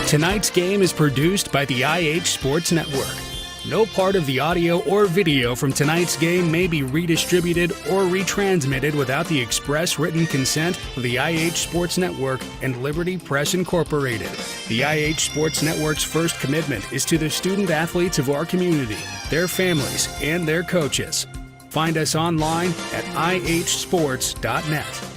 Tonight's game is produced by the IH Sports Network. No part of the audio or video from tonight's game may be redistributed or retransmitted without the express written consent of the IH Sports Network and Liberty Press Incorporated. The IH Sports Network's first commitment is to the student athletes of our community, their families, and their coaches. Find us online at ihsports.net.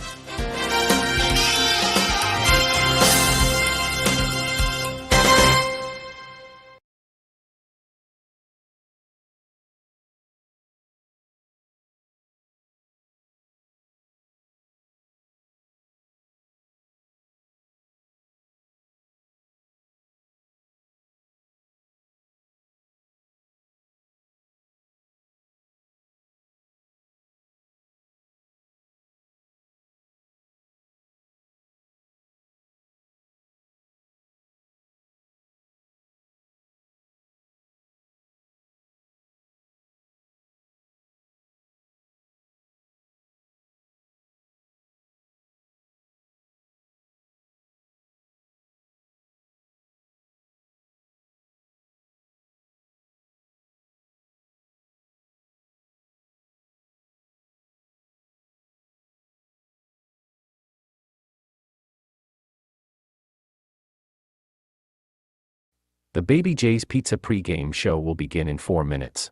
The Baby J's Pizza pregame show will begin in 4 minutes.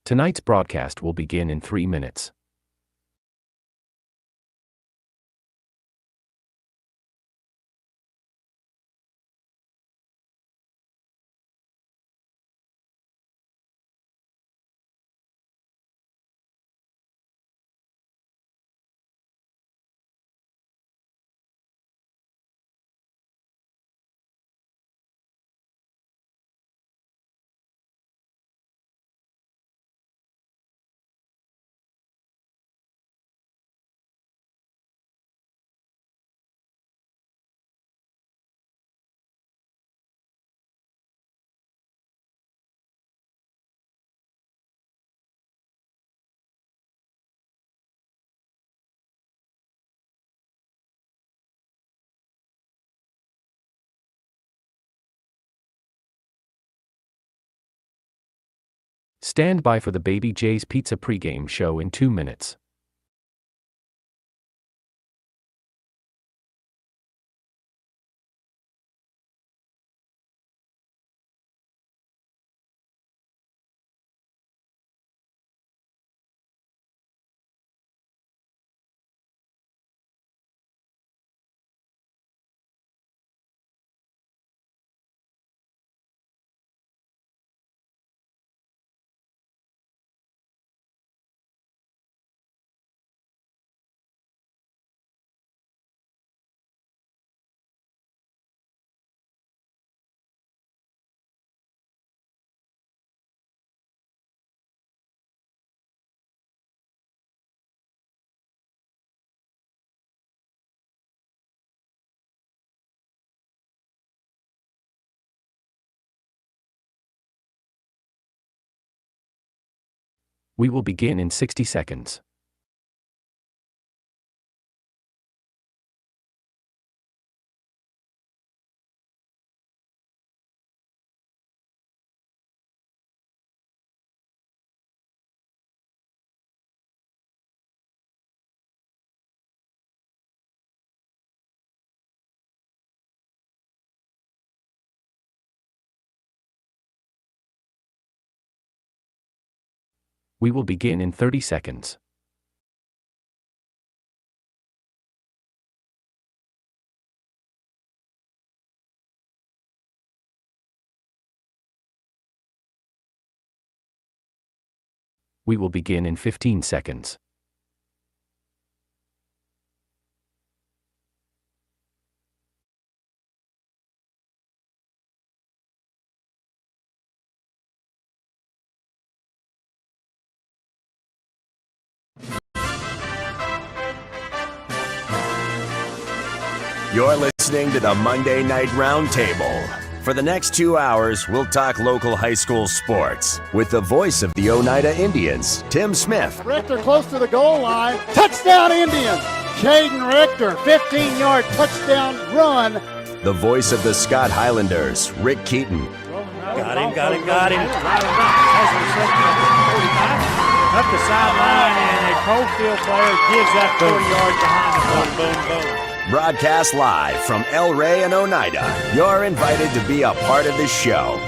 Tonight's broadcast will begin in 3 minutes. Stand by for the Baby J's Pizza pregame show in 2 minutes. We will begin in 60 seconds. We will begin in 30 seconds. We will begin in 15 seconds. You're listening to the Monday Night Roundtable. For the next 2 hours, we'll talk local high school sports with the voice of the Oneida Indians, Tim Smith. Richter close to the goal line. Touchdown Indians! Caden Richter, 15-yard touchdown run. The voice of the Scott Highlanders, Rick Keaton. Got him. Up the sideline, and a Cofield player gives that 40 yards behind the boom. Broadcast live from El Rey and Oneida. You're invited to be a part of the show.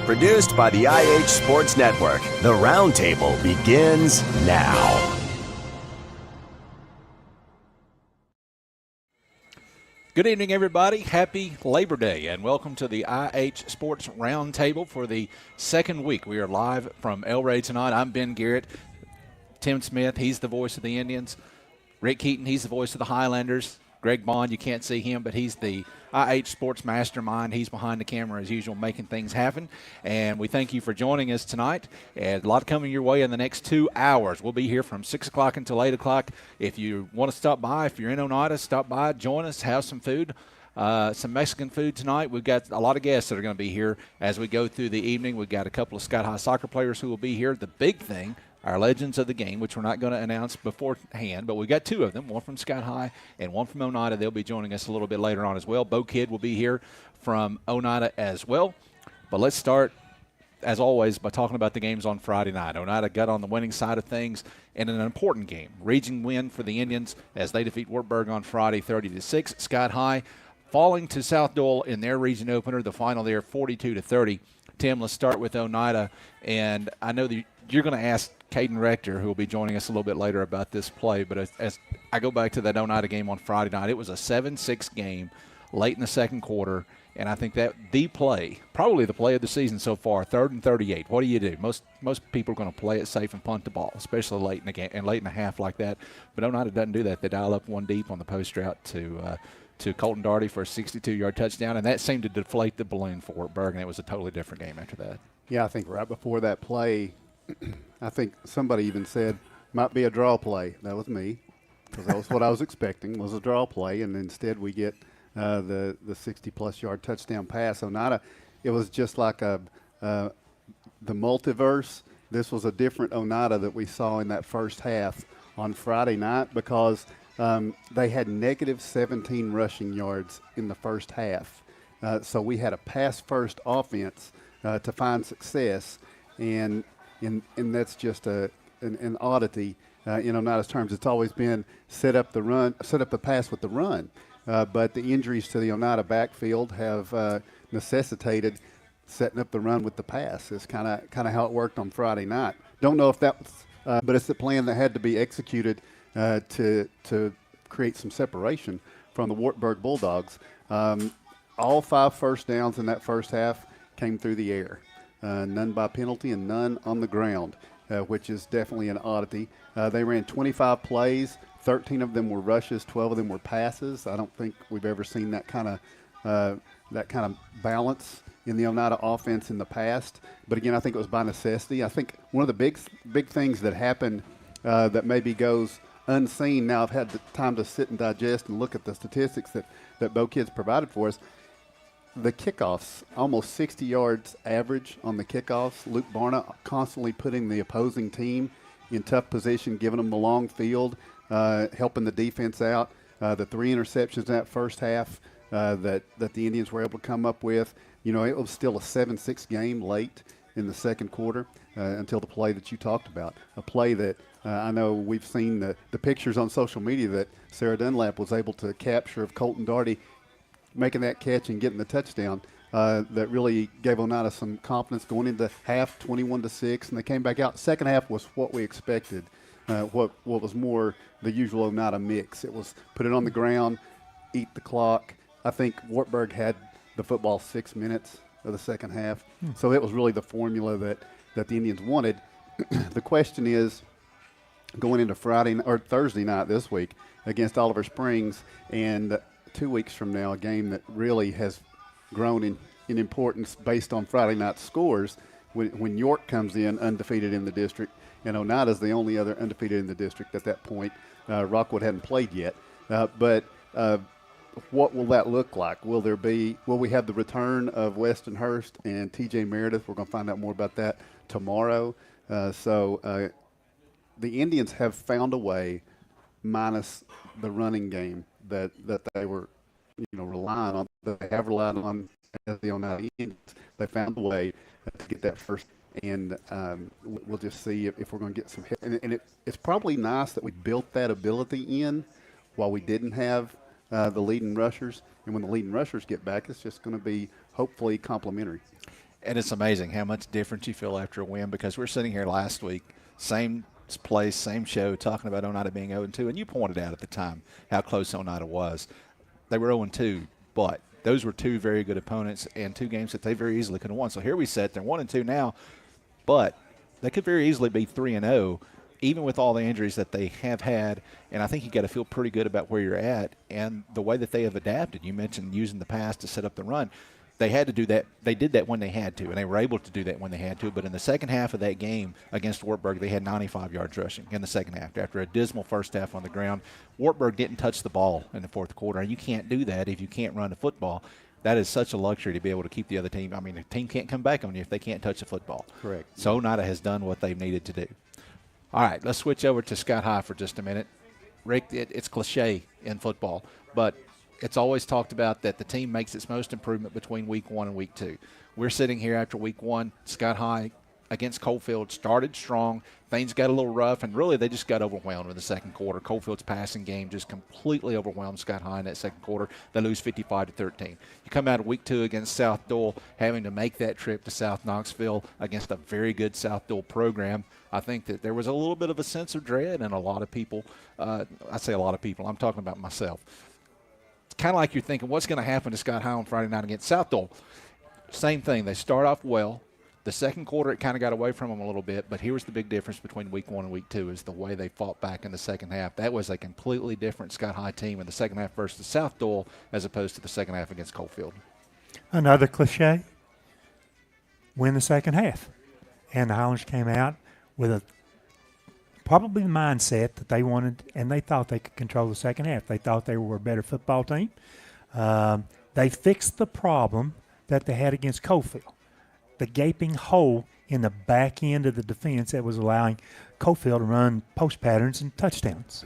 Produced by the IH Sports Network, the Roundtable begins now. Good evening, everybody. Happy Labor Day, and welcome to the IH Sports Roundtable for the second week. We are live from El Rey tonight. I'm Ben Garrett. Tim Smith, he's the voice of the Indians. Rick Keaton, he's the voice of the Highlanders. Greg Bond, you can't see him, but he's the IH Sports Mastermind. He's behind the camera, as usual, making things happen. And we thank you for joining us tonight. And a lot coming your way in the next 2 hours. We'll be here from 6 o'clock until 8 o'clock. If you want to stop by, if you're in Oneida, stop by, join us, have some food. Some Mexican food tonight. We've got a lot of guests that are going to be here as we go through the evening. We've got a couple of Scott High soccer players who will be here. The big thing, our legends of the game, which we're not going to announce beforehand, but we've got two of them, one from Scott High and one from Oneida. They'll be joining us a little bit later on as well. Bo Kidd will be here from Oneida as well. But let's start, as always, by talking about the games on Friday night. Oneida got on the winning side of things in an important game. Region win for the Indians as they defeat Wartburg on Friday 30-6. Scott High falling to South Dole in their region opener, the final there 42-30. Tim, let's start with Oneida. And I know that you're going to ask Caden Richter, who will be joining us a little bit later, about this play. But as I go back to that Oneida game on Friday night, it was a 7-6 game late in the second quarter. And I think that the play, probably the play of the season so far, 3rd and 38. What do you do? Most people are going to play it safe and punt the ball, especially late in the game and late in the half like that. But Oneida doesn't do that. They dial up one deep on the post route to Colton Daugherty for a 62-yard touchdown, and that seemed to deflate the balloon for Wartburg, and it was a totally different game after that. Yeah, I think right before that play, I think somebody even said, might be a draw play. That was me, because that was what I was expecting, was a draw play, and instead we get the 60-plus yard touchdown pass. Oneida, it was just like the multiverse. This was a different Oneida that we saw in that first half on Friday night, because they had negative 17 rushing yards in the first half. So we had a pass-first offense to find success, and that's just an oddity in Oneida's terms. It's always been set up the pass with the run. But the injuries to the Oneida backfield have necessitated setting up the run with the pass. It's kind of how it worked on Friday night. Don't know if that was, but it's the plan that had to be executed to create some separation from the Wartburg Bulldogs. All 5 first downs in that first half came through the air. None by penalty and none on the ground, which is definitely an oddity. They ran 25 plays. 13 of them were rushes, 12 of them were passes. I don't think we've ever seen that kind of balance in the Oneida offense in the past. But again, I think it was by necessity. I think one of the big things that happened that maybe goes unseen. Now I've had the time to sit and digest and look at the statistics that Bo Kidd's provided for us. The kickoffs, almost 60 yards average on the kickoffs. Luke Barna constantly putting the opposing team in tough position, giving them the long field, helping the defense out. The 3 interceptions in that first half that the Indians were able to come up with. You know, it was still a 7-6 game late in the second quarter until the play that you talked about. A play that I know we've seen the pictures on social media that Sarah Dunlap was able to capture of Colton Daugherty making that catch and getting the touchdown. that really gave Oneida some confidence going into half, 21-6, and they came back out. Second half was what we expected, what was more the usual Oneida mix. It was put it on the ground, eat the clock. I think Wartburg had the football 6 minutes of the second half, so it was really the formula that the Indians wanted. The question is, going into Thursday night this week against Oliver Springs, and 2 weeks from now, a game that really has grown in importance based on Friday night scores, when York comes in undefeated in the district, and Oneida's the only other undefeated in the district at that point. Rockwood hadn't played yet, but what will that look like? Will we have the return of Weston Hurst and TJ Meredith? We're going to find out more about that tomorrow. So the Indians have found a way, minus the running game that they were, relying on, that they have relied on as the Oneida Indians. They found a way to get that first, and we'll just see if we're going to get some hit. And it's probably nice that we built that ability in while we didn't have the leading rushers. And when the leading rushers get back, it's just going to be hopefully complementary. And it's amazing how much difference you feel after a win, because we're sitting here last week, same place, same show, talking about Oneida being 0-2, and you pointed out at the time how close Oneida was. They were 0-2, but those were two very good opponents and two games that they very easily could have won. So here we sit, they're 1-2 now, but they could very easily be 3-0, even with all the injuries that they have had. And I think you got to feel pretty good about where you're at and the way that they have adapted. You mentioned using the pass to set up the run. They had to do that. They did that when they had to, and they were able to do that when they had to. But in the second half of that game against Wartburg, they had 95 yards rushing in the second half after a dismal first half on the ground. Wartburg didn't touch the ball in the fourth quarter, and you can't do that if you can't run the football. That is such a luxury to be able to keep the other team. I mean, the team can't come back on you if they can't touch the football. Correct. So Oneida has done what they've needed to do. All right, let's switch over to Scott High for just a minute. Rick, it's cliche in football, but it's always talked about that the team makes its most improvement between week 1 and week 2. We're sitting here after week 1. Scott High against Coalfield started strong. Things got a little rough, and really they just got overwhelmed in the second quarter. Coalfield's passing game just completely overwhelmed Scott High in that second quarter. They lose 55-13. You come out of week 2 against South Dole, having to make that trip to South Knoxville against a very good South Dole program. I think that there was a little bit of a sense of dread, and a lot of people, I say a lot of people, I'm talking about myself. It's kind of like you're thinking, what's going to happen to Scott High on Friday night against South Dole? Same thing. They start off well. The second quarter, it kind of got away from them a little bit, but here's the big difference between week 1 and week 2 is the way they fought back in the second half. That was a completely different Scott High team in the second half versus South Dole as opposed to the second half against Coalfield. Another cliche, win the second half. And the Highlanders came out with probably the mindset that they wanted, and they thought they could control the second half. They thought they were a better football team. They fixed the problem that they had against Coalfield, the gaping hole in the back end of the defense that was allowing Coalfield to run post patterns and touchdowns.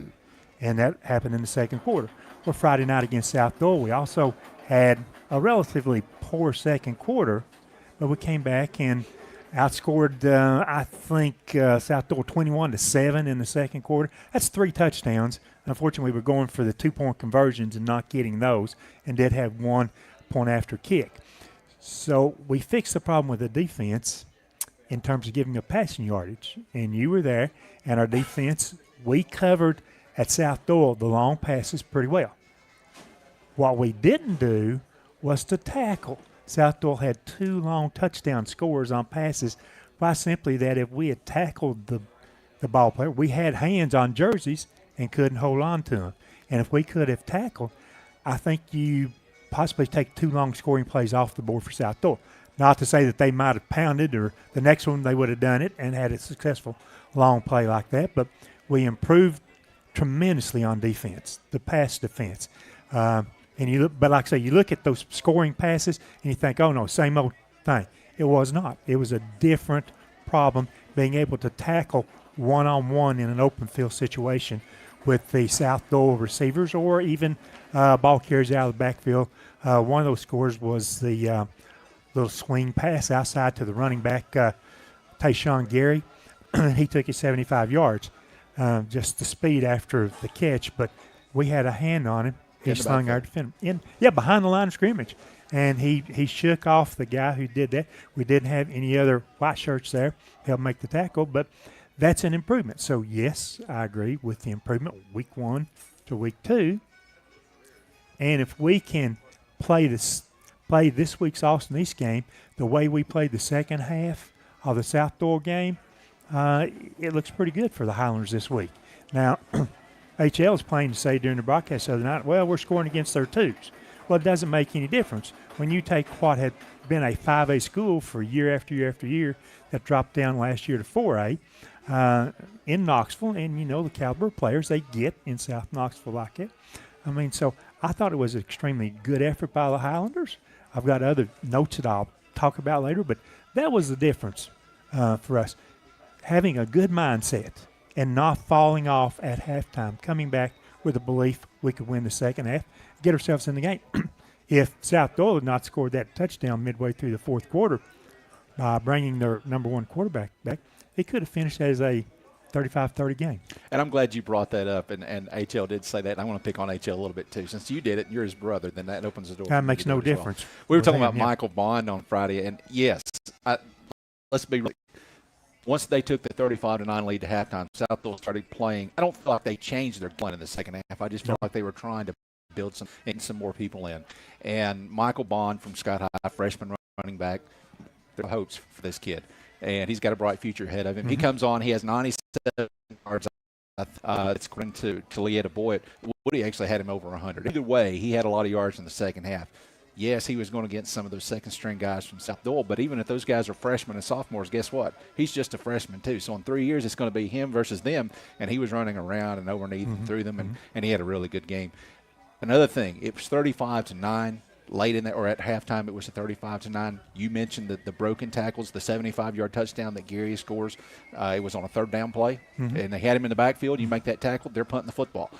And that happened in the second quarter. Well, Friday night against South Dole, we also had a relatively poor second quarter, but we came back and outscored, I think, South Dole 21-7 in the second quarter. That's 3 touchdowns. Unfortunately, we were going for the 2-point conversions and not getting those, and did have 1 point after kick. So we fixed the problem with the defense in terms of giving up passing yardage. And you were there, and our defense, we covered at South Dole the long passes pretty well. What we didn't do was to tackle. South Dole had 2 long touchdown scores on passes by simply that if we had tackled the ball player, we had hands on jerseys and couldn't hold on to them. And if we could have tackled, I think you possibly take 2 long scoring plays off the board for South Dole. Not to say that they might have pounded or the next one they would have done it and had a successful long play like that, but we improved tremendously on defense, the pass defense. And you look, but like I say, you look at those scoring passes and you think, oh no, same old thing. It was not. It was a different problem, being able to tackle one-on-one in an open field situation with the South Dole receivers, or even ball carries out of the backfield. One of those scores was the little swing pass outside to the running back, Tayshawn Gary. He took it 75 yards. Just the speed after the catch, but we had a hand on him. He slung our defender in, behind the line of scrimmage. and he shook off the guy who did that. We didn't have any other white shirts there help make the tackle, but that's an improvement. So, yes, I agree with the improvement week 1 to week 2. And if we can play this week's Austin East game the way we played the second half of the South Door game, it looks pretty good for the Highlanders this week. Now, HL is playing to say during the broadcast the other night, well, we're scoring against their twos. Well, it doesn't make any difference. When you take what had been a 5A school for year after year after year that dropped down last year to 4A in Knoxville, and you know the caliber of players they get in South Knoxville like it. I mean, so I thought it was an extremely good effort by the Highlanders. I've got other notes that I'll talk about later, but that was the difference for us. Having a good mindset and not falling off at halftime, coming back with the belief we could win the second half, get ourselves in the game. If South Doyle had not scored that touchdown midway through the fourth quarter by bringing their number 1 quarterback back, it could have finished as a 35-30 game. And I'm glad you brought that up, and HL did say that. And I want to pick on HL a little bit, too. Since you did it and you're his brother, then that opens the door. That makes no difference. Well. We were talking about Michael Bond on Friday, and yes, let's be real. Once they took the 35-9 lead to halftime, South Doyle started playing. I don't feel like they changed their plan in the second half. I just felt like they were trying to build some more people in. And Michael Bond from Scott High, freshman running back, there are hopes for this kid. And he's got a bright future ahead of him. He comes on, he has 97 yards. It's according to Leetta Boyd. Woody actually had him over 100. Either way, he had a lot of yards in the second half. Yes, he was going against some of those second-string guys from South Doyle, but even if those guys are freshmen and sophomores, guess what? He's just a freshman too. So in 3 years, it's going to be him versus them, and he was running around and underneath and through them, and he had a really good game. Another thing, it was 35-9. Late in that, or at halftime, it was a 35-9. You mentioned the broken tackles, the 75-yard touchdown that Gary scores. It was on a third down play, and they had him in the backfield. You make that tackle, they're punting the football.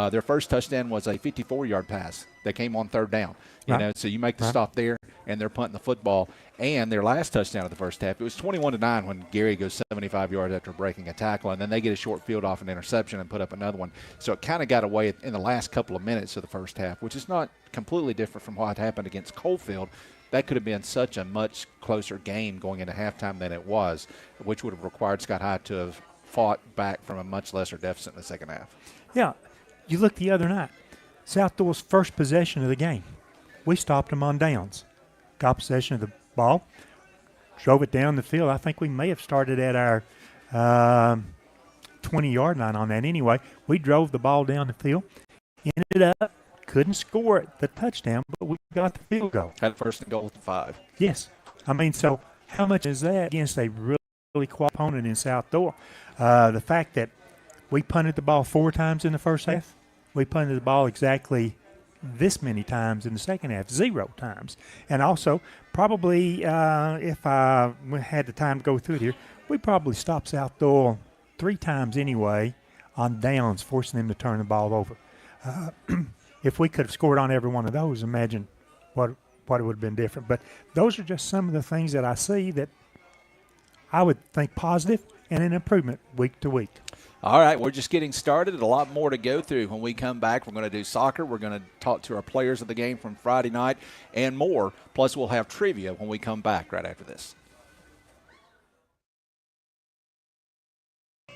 Their first touchdown was a 54-yard pass that came on third down. You know, so you make the stop there, and they're punting the football. And their last touchdown of the first half, it was 21-9 when Gary goes 75 yards after breaking a tackle, and then they get a short field off an interception and put up another one. So it kind of got away in the last couple of minutes of the first half, which is not completely different from what happened against Coalfield. That could have been such a much closer game going into halftime than it was, which would have required Scott High to have fought back from a much lesser deficit in the second half. Yeah. You look the other night, South Doyle's first possession of the game, we stopped them on downs. Got possession of the ball, drove it down the field. I think we may have started at our 20-yard line on that anyway. We drove the ball down the field, ended up, couldn't score the touchdown, but we got the field goal. Had first and goal at the 5. Yes. I mean, so how much is that against a really quality opponent in South Doyle? The fact that we punted the ball 4 times in the first half, we punted the ball exactly this many times in the second half, 0 times. And also, probably, if I had the time to go through it here, we probably stopped South Doyle 3 times anyway on downs, forcing them to turn the ball over. If we could have scored on every one of those, imagine what it would have been different. But those are just some of the things that I see that I would think positive and an improvement week to week. All right, we're just getting started. A lot more to go through. When we come back, we're going to do soccer. We're going to talk to our players of the game from Friday night and more. Plus, we'll have trivia when we come back right after this.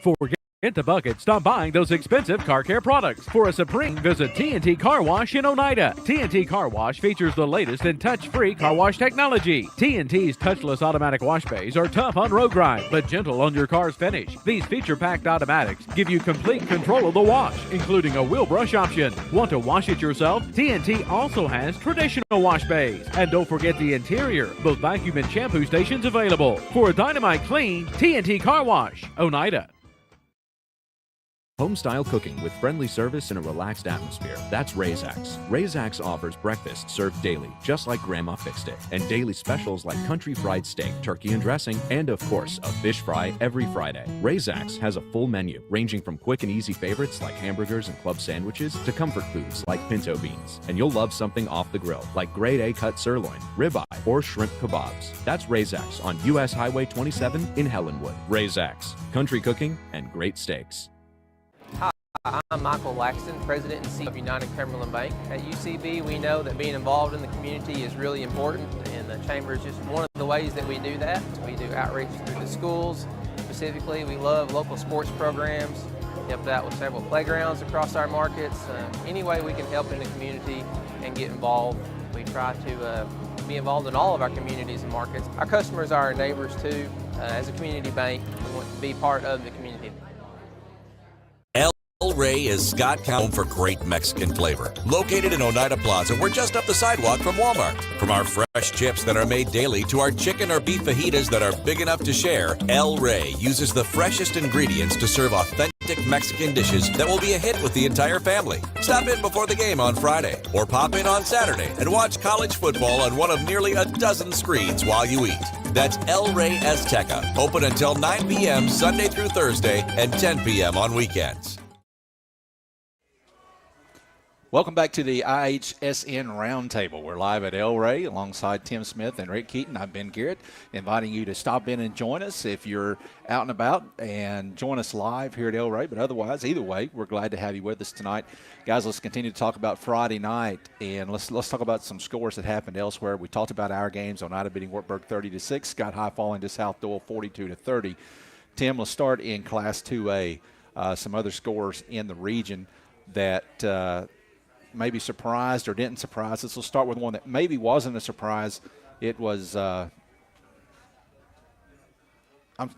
Forget the bucket. Stop buying those expensive car care products. For a supreme, visit Tnt Car Wash in Oneida. Tnt Car Wash features the latest in touch-free car wash technology. TNT's touchless automatic wash bays are tough on road grime, but gentle on your car's finish. These feature-packed automatics give you complete control of the wash, including a wheel brush option. Want to wash it yourself? TNT also has traditional wash bays. And don't forget the interior, both vacuum and shampoo stations available. For a dynamite clean, Tnt Car Wash, Oneida. Home-style cooking with friendly service and a relaxed atmosphere. That's Ray's Axe. Ray's Axe offers breakfast served daily, just like Grandma fixed it, and daily specials like country fried steak, turkey and dressing, and of course, a fish fry every Friday. Ray's Axe has a full menu, ranging from quick and easy favorites like hamburgers and club sandwiches to comfort foods like pinto beans. And you'll love something off the grill, like grade A cut sirloin, ribeye, or shrimp kebabs. That's Ray's Axe on U.S. Highway 27 in Helenwood. Ray's Axe. Country cooking and great steaks. I'm Michael Laxton, President and CEO of United Cumberland Bank. At UCB, we know that being involved in the community is really important, and the Chamber is just one of the ways that we do that. We do outreach through the schools. Specifically, we love local sports programs, helped out with several playgrounds across our markets. Any way we can help in the community and get involved, we try to be involved in all of our communities and markets. Our customers are our neighbors too. As a community bank, we want to be part of the community. El Rey is Scott County, home for great Mexican flavor. Located in Oneida Plaza, we're just up the sidewalk from Walmart. From our fresh chips that are made daily to our chicken or beef fajitas that are big enough to share, El Rey uses the freshest ingredients to serve authentic Mexican dishes that will be a hit with the entire family. Stop in before the game on Friday or pop in on Saturday and watch college football on one of nearly a dozen screens while you eat. That's El Rey Azteca, open until 9 p.m. Sunday through Thursday and 10 p.m. on weekends. Welcome back to the IHSN Roundtable. We're live at El Rey alongside Tim Smith and Rick Keaton. I'm Ben Garrett, inviting you to stop in and join us if you're out and about, and join us live here at El Rey. But otherwise, either way, we're glad to have you with us tonight. Guys, let's continue to talk about Friday night, and let's talk about some scores that happened elsewhere. We talked about our games. Oneida beating Wartburg 30-6, Scott High falling to South Doyle 42-30. Tim, let's start in Class 2A. Some other scores in the region that maybe surprised or didn't surprise us. We'll start with one that maybe wasn't a surprise. It was, I got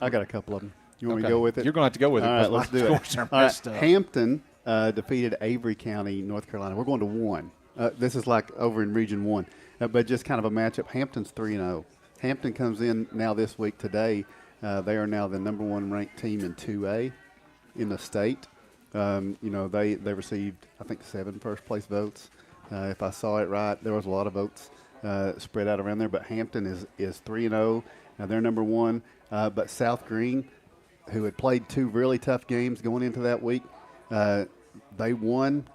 a couple of them. You want me to go with it? You're going to have to go with it. All right, let's do it. All right. Hampton defeated Avery County, North Carolina. We're going to 1. This is like over in Region 1, but just kind of a matchup. Hampton's 3-0. Hampton comes in now this week today. They are now the number 1 ranked team in 2A in the state. They received, I think, 7 first-place votes. If I saw it right, there was a lot of votes spread out around there. But Hampton is 3-0. They're number 1. But South Green, who had played 2 really tough games going into that week, they won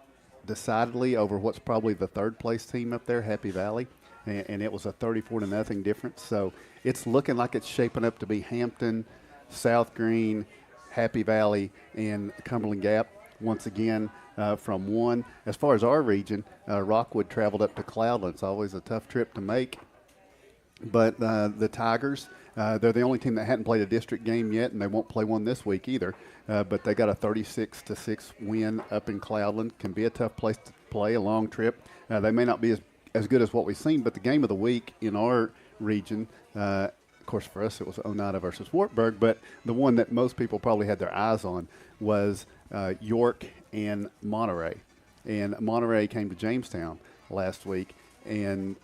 decidedly over what's probably the third-place team up there, Happy Valley, and it was a 34-0 difference. So it's looking like it's shaping up to be Hampton, South Green, Happy Valley, and Cumberland Gap once again from 1. As far as our region, Rockwood traveled up to Cloudland. It's always a tough trip to make. But the Tigers, they're the only team that hadn't played a district game yet, and they won't play one this week either. But they got a 36-6 win up in Cloudland. Can be a tough place to play, a long trip. They may not be as good as what we've seen, but the game of the week in our region, of course, for us, it was Oneida versus Wartburg, but the one that most people probably had their eyes on was York and Monterey. And Monterey came to Jamestown last week, and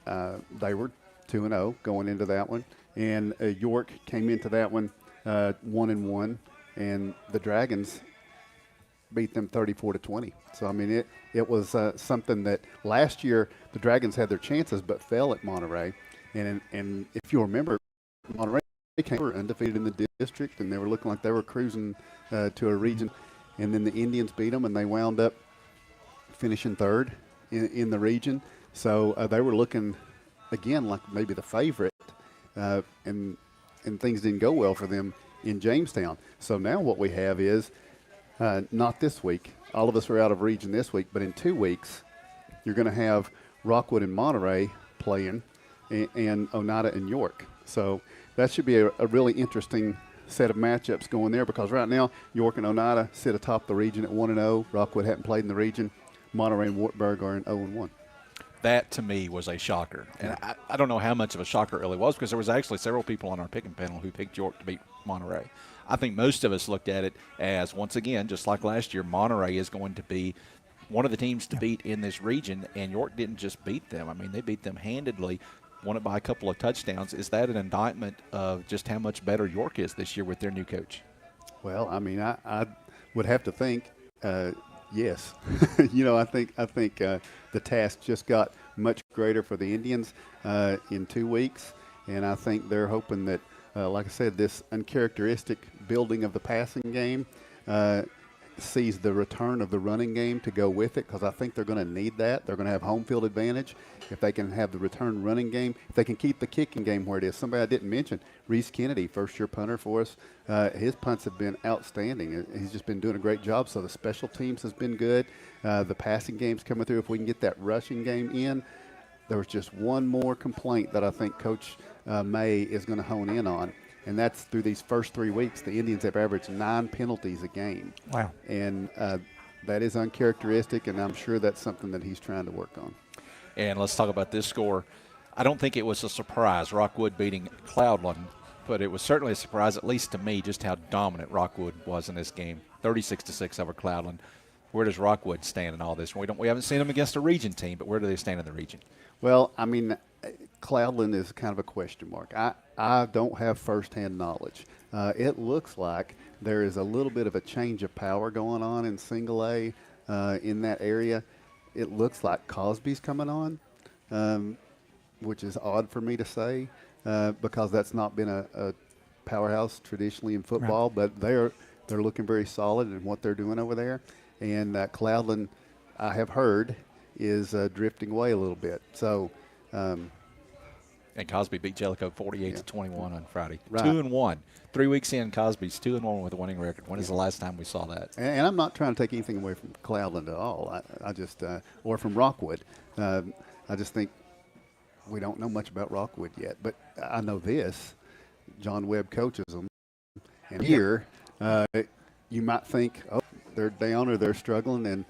they were 2-0 going into that one. And York came into that one 1-1, and the Dragons beat them 34-20. So, I mean, it was something that last year the Dragons had their chances but fell at Monterey. And if you remember, Monterey were undefeated in the district, and they were looking like they were cruising to a region. And then the Indians beat them, and they wound up finishing 3rd in the region. So they were looking, again, like maybe the favorite, and things didn't go well for them in Jamestown. So now what we have is not this week. All of us are out of region this week, but in 2 weeks, you're going to have Rockwood and Monterey playing, and Oneida and York. So that should be a really interesting set of matchups going there, because right now York and Oneida sit atop the region at 1-0. Rockwood hadn't played in the region. Monterey and Wartburg are in 0-1. That, to me, was a shocker. And I don't know how much of a shocker it really was, because there was actually several people on our picking panel who picked York to beat Monterey. I think most of us looked at it as, once again, just like last year, Monterey is going to be one of the teams to beat in this region, and York didn't just beat them. I mean, they beat them handedly, won it by a couple of touchdowns. Is that an indictment of just how much better York is this year with their new coach? Well, I mean, I would have to think yes. I think the task just got much greater for the Indians in 2 weeks, and I think they're hoping that, like I said, this uncharacteristic building of the passing game sees the return of the running game to go with it, because I think they're going to need that. They're going to have home field advantage if they can have the return running game. If they can keep the kicking game where it is. Somebody I didn't mention, Rhys Kennedy, first-year punter for us. His punts have been outstanding. He's just been doing a great job. So the special teams has been good. The passing game's coming through. If we can get that rushing game in, there was just one more complaint that I think Coach May is going to hone in on. And that's through these first 3 weeks, the Indians have averaged 9 penalties a game. Wow. And that is uncharacteristic, and I'm sure that's something that he's trying to work on. And let's talk about this score. I don't think it was a surprise, Rockwood beating Cloudland, but it was certainly a surprise, at least to me, just how dominant Rockwood was in this game. 36-6 over Cloudland. Where does Rockwood stand in all this? We haven't seen them against a region team, but where do they stand in the region? Well, I mean, Cloudland is kind of a question mark. I don't have firsthand knowledge. It looks like there is a little bit of a change of power going on in single A in that area. It looks like Cosby's coming on, which is odd for me to say because that's not been a powerhouse traditionally in football, right. But they're looking very solid in what they're doing over there. And Cloudland, I have heard, is drifting away a little bit. So. And Cosby beat Jellicoe 48-21 on Friday. Right. 2-1. 3 weeks in, Cosby's 2-1 with a winning record. When is the last time we saw that? And I'm not trying to take anything away from Cloudland at all. I just or from Rockwood. I just think we don't know much about Rockwood yet. But I know this: John Webb coaches them, and here you might think, oh, they're down or they're struggling, and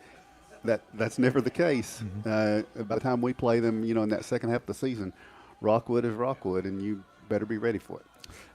that's never the case. Mm-hmm. By the time we play them, in that second half of the season, Rockwood is Rockwood, and you better be ready for it.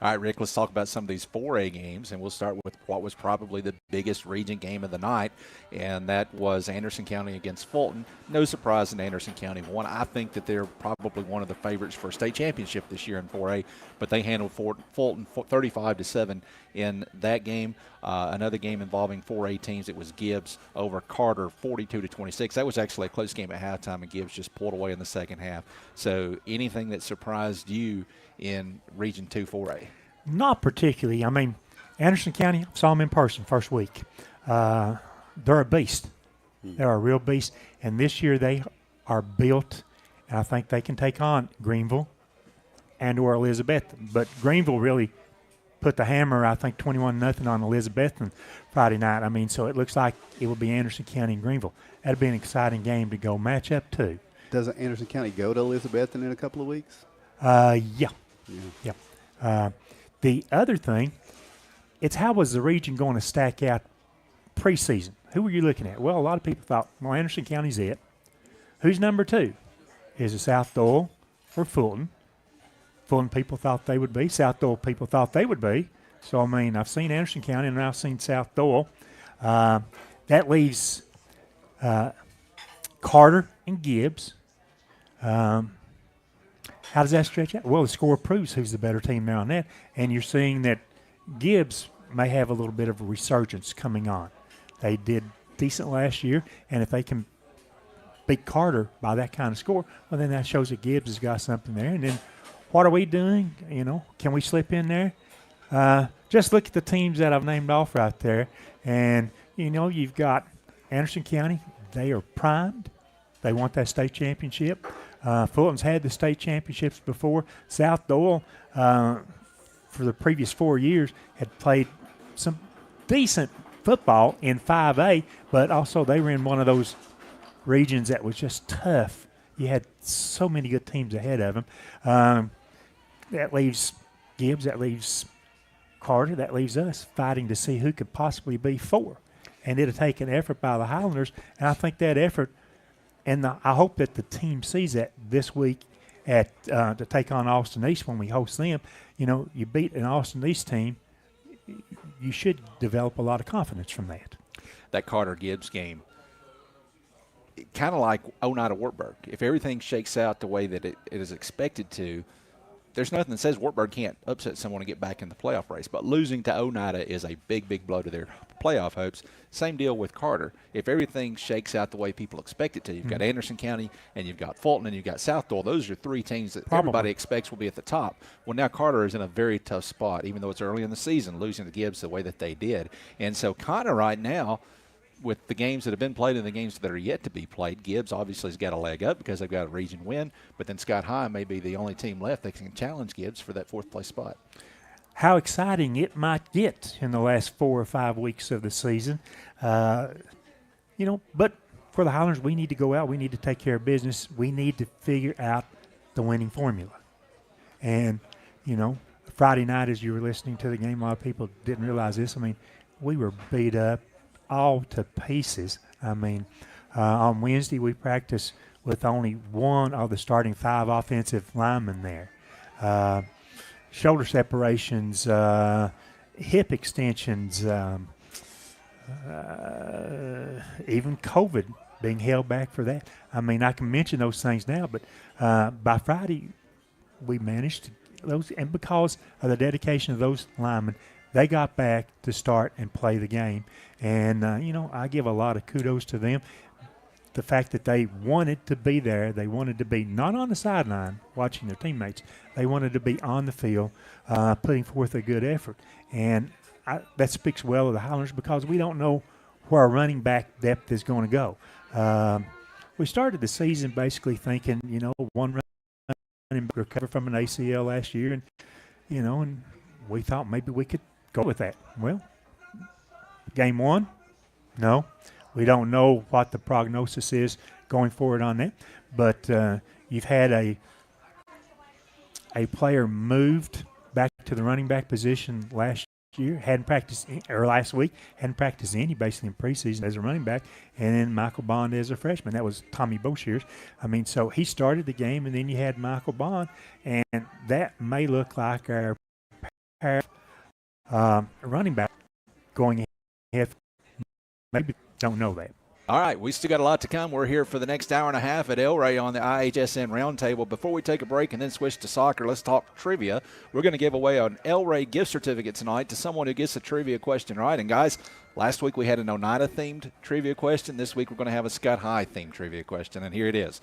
All right, Rick, let's talk about some of these 4A games, and we'll start with what was probably the biggest region game of the night, and that was Anderson County against Fulton. No surprise that Anderson County won. I think that they're probably one of the favorites for a state championship this year in 4A, but they handled Fulton 35-7 in that game. Another game involving 4A teams, it was Gibbs over Carter 42-26. That was actually a close game at halftime, and Gibbs just pulled away in the second half. So anything that surprised you in Region 2 4A? Not particularly. I mean, Anderson County, saw them in person first week. They're a beast. They're a real beast. And this year they are built, and I think they can take on Greenville and or Elizabethton. But Greenville really put the hammer, I think, 21-0 on Elizabethton Friday night. I mean, so it looks like it will be Anderson County and Greenville. That'd be an exciting game to go match up to. Doesn't Anderson County go to Elizabethton in a couple of weeks? Yeah. The other thing, it's how was the region going to stack out preseason? Who were you looking at? Well, a lot of people thought, well, Anderson County's it. Who's number 2? Is it South Doyle or Fulton? Fulton people thought they would be. South Doyle people thought they would be. So, I mean, I've seen Anderson County and I've seen South Doyle. That leaves Carter and Gibbs. How does that stretch out? Well, the score proves who's the better team now on that. And you're seeing that Gibbs may have a little bit of a resurgence coming on. They did decent last year, and if they can beat Carter by that kind of score, well, then that shows that Gibbs has got something there. And then what are we doing? Can we slip in there? Just look at the teams that I've named off right there. And, you've got Anderson County. They are primed. They want that state championship. Fulton's had the state championships before. South Doyle, for the previous 4 years, had played some decent football in 5A, but also they were in one of those regions that was just tough. You had so many good teams ahead of them. That leaves Gibbs, that leaves Carter, that leaves us fighting to see who could possibly be 4. And it'll take an effort by the Highlanders, and I think that effort – and I hope that the team sees that this week to take on Austin East when we host them. You beat an Austin East team, you should develop a lot of confidence from that. That Carter-Gibbs game, kind of like Oneida Wartburg. If everything shakes out the way that it is expected to, there's nothing that says Wartburg can't upset someone and get back in the playoff race. But losing to Oneida is a big, big blow to their playoff hopes. Same deal with Carter. If everything shakes out the way people expect it to, you've got Anderson County and you've got Fulton and you've got South Doyle. Those are 3 teams that everybody expects will be at the top. Well, now Carter is in a very tough spot, even though it's early in the season, losing to Gibbs the way that they did. And so kind of right now, with the games that have been played and the games that are yet to be played, Gibbs obviously has got a leg up because they've got a region win, but then Scott High may be the only team left that can challenge Gibbs for that fourth-place spot. How exciting it might get in the last 4 or 5 weeks of the season. But for the Highlanders, we need to go out. We need to take care of business. We need to figure out the winning formula. And, Friday night as you were listening to the game, a lot of people didn't realize this. I mean, we were beat up all to pieces. I mean, on Wednesday we practiced with only one of the starting 5 offensive linemen there. Shoulder separations, hip extensions, even COVID being held back for that. I mean, I can mention those things now, but by Friday we managed to those, and because of the dedication of those linemen, they got back to start and play the game. And, I give a lot of kudos to them. The fact that they wanted to be there, they wanted to be not on the sideline watching their teammates. They wanted to be on the field, putting forth a good effort. And that speaks well of the Highlanders because we don't know where our running back depth is going to go. We started the season basically thinking, one running back recovered from an ACL last year, and, and we thought maybe we could go with that. Well, game 1, no. We don't know what the prognosis is going forward on that, but you've had a player moved back to the running back position last year, last week, hadn't practiced any basically in preseason as a running back, and then Michael Bond as a freshman. That was Tommy Boshears. I mean, so he started the game, and then you had Michael Bond, and that may look like our running back going ahead. Maybe don't know that. All right, we still got a lot to come. We're here for the next hour and a half at El Rey on the IHSN Roundtable. Before we take a break and then switch to soccer, let's talk trivia. We're going to give away an El Rey gift certificate tonight to someone who gets a trivia question right. And, guys, last week we had an Oneida-themed trivia question. This week we're going to have a Scott High-themed trivia question, and here it is.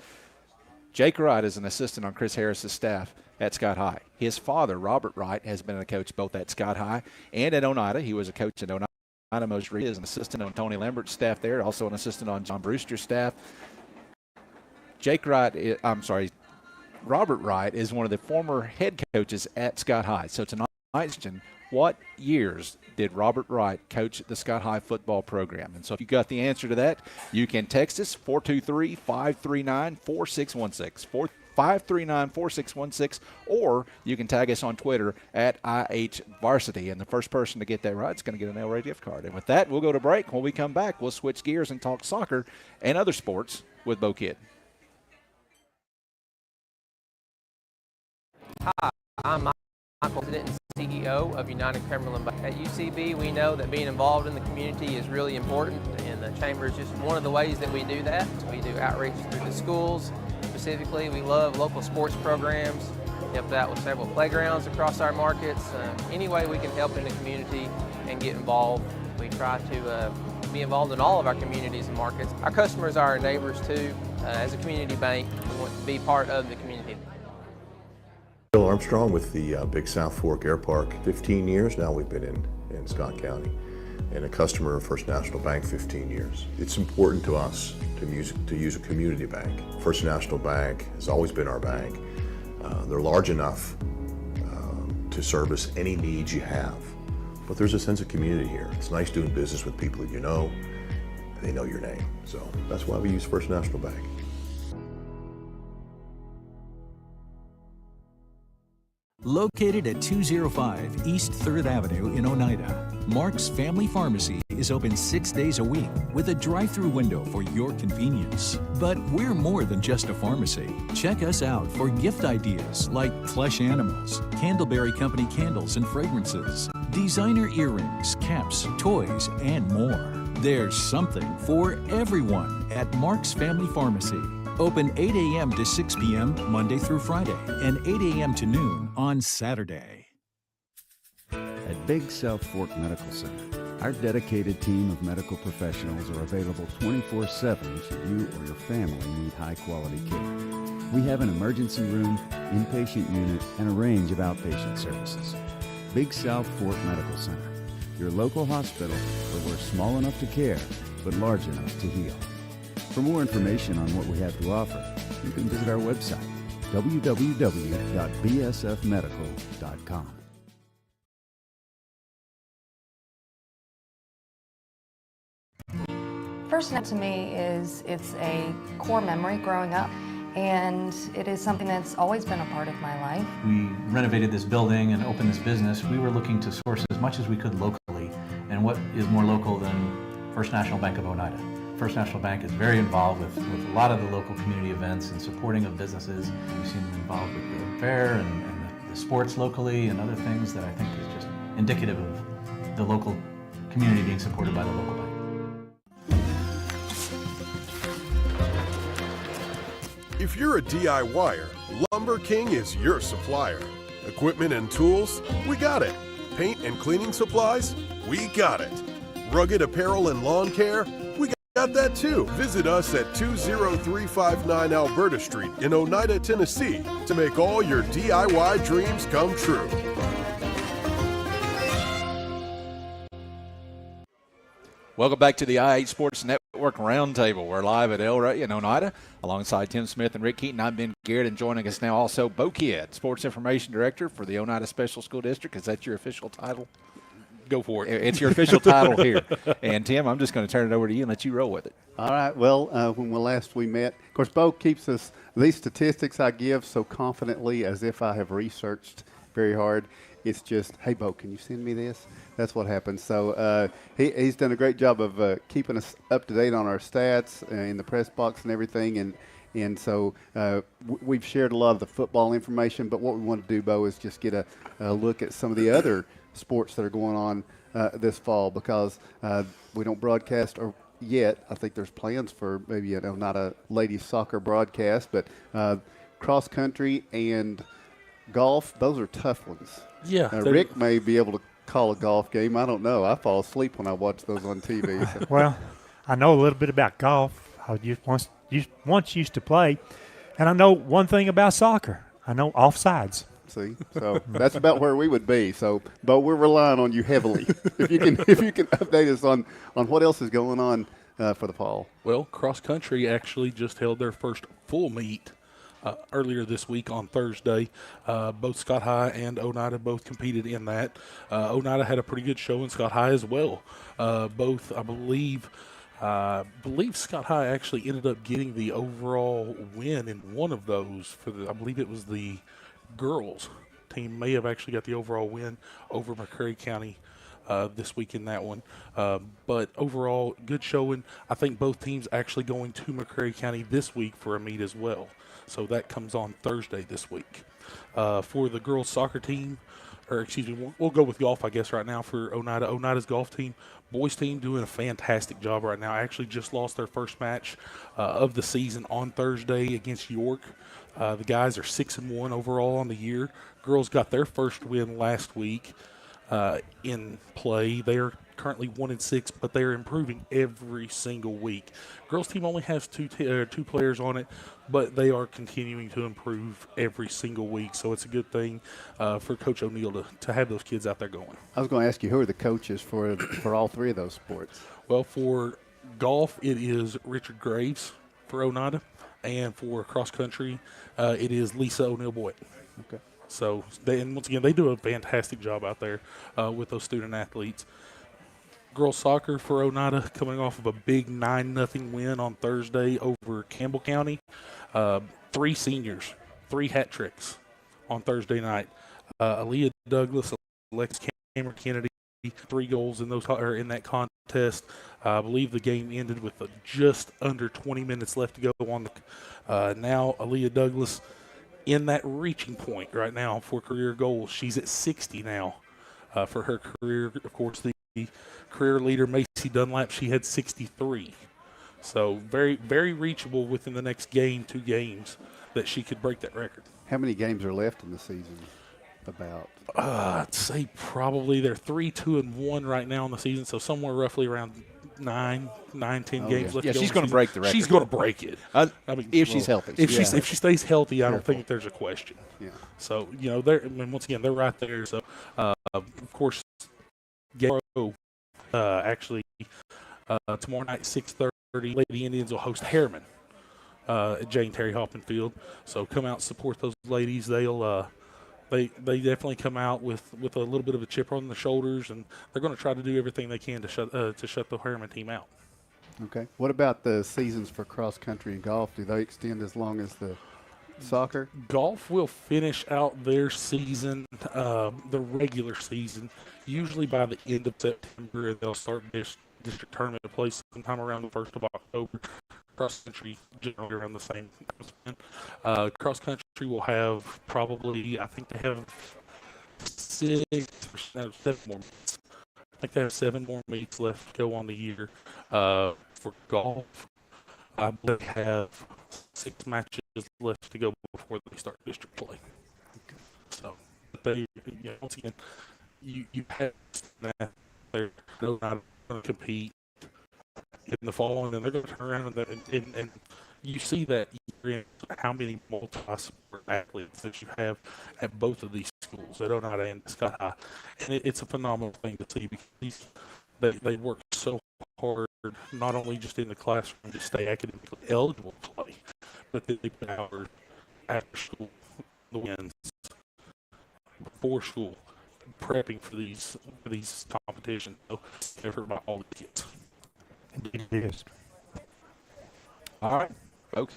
Jake Wright is an assistant on Chris Harris's staff at Scott High. His father, Robert Wright, has been a coach both at Scott High and at Oneida. He was a coach at Oneida. Most is an assistant on Tony Lambert's staff there, also an assistant on John Brewster's staff. Robert Wright is one of the former head coaches at Scott High. So tonight's question, what years did Robert Wright coach the Scott High football program? And so if you got the answer to that, you can text us 423-539-4616. 539-4616, or you can tag us on Twitter at IHVarsity. And the first person to get that right is going to get an El Rey gift card. And with that, we'll go to break. When we come back, we'll switch gears and talk soccer and other sports with Bo Kidd. Hi, I'm Michael, President and CEO of United Cumberland Bank. At UCB, we know that being involved in the community is really important, and the Chamber is just one of the ways that we do that. We do outreach through the schools. Specifically, we love local sports programs, helped out with several playgrounds across our markets. Any way we can help in the community and get involved, we try to be involved in all of our communities and markets. Our customers are our neighbors too. As a community bank, we want to be part of the community. Bill Armstrong with the Big South Fork Air Park. 15 years now we've been in Scott County, and a customer of First National Bank 15 years. It's important to us to use a community bank. First National Bank has always been our bank. They're large enough to service any needs you have, but there's a sense of community here. It's nice doing business with people that you know, and they know your name. So that's why we use First National Bank. Located at 205 East 3rd Avenue in Oneida, Mark's Family Pharmacy is open 6 days a week with a drive-through window for your convenience. But we're more than just a pharmacy. Check us out for gift ideas like plush animals, Candleberry Company candles and fragrances, designer earrings, caps, toys, and more. There's something for everyone at Mark's Family Pharmacy. Open 8 a.m. to 6 p.m. Monday through Friday and 8 a.m. to noon on Saturday. At Big South Fork Medical Center, our dedicated team of medical professionals are available 24/7 should you or your family need high-quality care. We have an emergency room, inpatient unit, and a range of outpatient services. Big South Fork Medical Center. your local hospital where we're small enough to care, but large enough to heal. For more information on what we have to offer, you can visit our website, www.bsfmedical.com. First Step to me is it's a core memory growing up, and it is something that's always been a part of my life. We renovated this building and opened this business. We were looking to source as much as we could locally, and what is more local than First National Bank of Oneida? First National Bank is very involved with a lot of the local community events and supporting of businesses. We've seen them involved with the fair and the sports locally and other things that I think is just indicative of the local community being supported by the local bank. If you're a DIYer, Lumber King is your supplier. Equipment and tools? We got it. Paint and cleaning supplies? We got it. Rugged apparel and lawn care? We got that too. Visit us at 20359 Alberta Street in Oneida, Tennessee to make all your DIY dreams come true. Welcome back to the IH Sports Network Roundtable. We're live at El Rey in Oneida alongside Tim Smith and Rick Keaton. I'm Ben Garrett, and joining us now also Bo Kidd, Sports Information Director for the Oneida Special School District. Is that your official title? Go for it. It's your official title here. And Tim, I'm just going to turn it over to you and let you roll with it. All right. Well, when we met, of course, Bo keeps us, these statistics I give so confidently as if I have researched very hard. It's just, hey, Bo, can you send me this? That's what happens. So he's done a great job of keeping us up to date on our stats in the press box and everything. And so we've shared a lot of the football information. But what we want to do, Bo, is just get a look at some of the other sports that are going on this fall, because we don't broadcast or yet. I think there's plans for maybe not a ladies soccer broadcast, but cross country and golf. Those are tough ones. Yeah, Rick may be able to call a golf game. I don't know. I fall asleep when I watch those on TV. So. Well, I know a little bit about golf. I once used to play, and I know one thing about soccer. I know offsides. See, so that's about where we would be. So, Bo, we're relying on you heavily. if you can update us on what else is going on for the fall. Well, cross country actually just held their first full meet earlier this week on Thursday. Both Scott High and Oneida both competed in that. Oneida had a pretty good show in Scott High as well. Both, I believe Scott High actually ended up getting the overall win in one of those. I believe it was the girls team may have actually got the overall win over McCreary County this week in that one. But overall, good showing. I think both teams actually going to McCreary County this week for a meet as well. So that comes on Thursday this week. For the girls soccer team, we'll go with golf, I guess, right now for Oneida. Oneida's golf team, boys team doing a fantastic job right now. Actually just lost their first match of the season on Thursday against York. The guys are 6-1 overall on the year. Girls got their first win last week in play. They are currently 1-6, but they are improving every single week. Girls team only has two players on it, but they are continuing to improve every single week. So it's a good thing for Coach O'Neill to have those kids out there going. I was going to ask you, who are the coaches for all three of those sports? Well, for golf, it is Richard Graves for Oneida, and for cross country, it is Lisa O'Neill Boyd. Okay. So, once again, they do a fantastic job out there with those student athletes. Girls soccer for Oneida coming off of a big 9-0 win on Thursday over Campbell County. 3 seniors, 3 hat tricks on Thursday night. Aaliyah Douglas, Alexis Kennedy, 3 goals in that contest. I believe the game ended with just under 20 minutes left to go on the. Now Aaliyah Douglas in that reaching point right now for career goals. She's at 60 now for her career. Of course, the career leader, Macy Dunlap, she had 63. So very, very reachable within the next 2 games that she could break that record. How many games are left in the season? About? I'd say probably they're 3-2-1 right now in the season, so somewhere roughly around 10 games left. Yeah, to go. she's going to break the record. She's going to break it. If she's healthy. If she stays healthy, I don't think there's a question. Yeah. So once again, they're right there. So of course, Actually, tomorrow night, 6:30, Lady Indians will host Harriman at Jane Terry Hoffman Field. So come out and support those ladies. They'll they definitely come out with a little bit of a chip on their shoulders, and they're going to try to do everything they can to shut the Harriman team out. Okay. What about the seasons for cross country and golf? Do they extend as long as the soccer? Golf will finish out their season, the regular season, usually by the end of September. They'll start district tournament play sometime around the 1st of October. Cross country generally around the same time. Cross country will have probably, I think they have 7 more meets. I think they have 7 more meets left to go on the year. For golf, I believe they have 6 matches left to go before they start district play. Okay. So, but they, once again, you have that they're not going to compete in the fall, and then they're going to turn around and you see that in how many multi-sport athletes that you have at both of these schools, at Oneida and Scott High, and it's a phenomenal thing to see because they work so hard, not only just in the classroom to stay academically eligible to play, but they put hours after school, the weekends, before school, prepping for these competitions. So effort by all the kids. Indeed it is. All right, folks.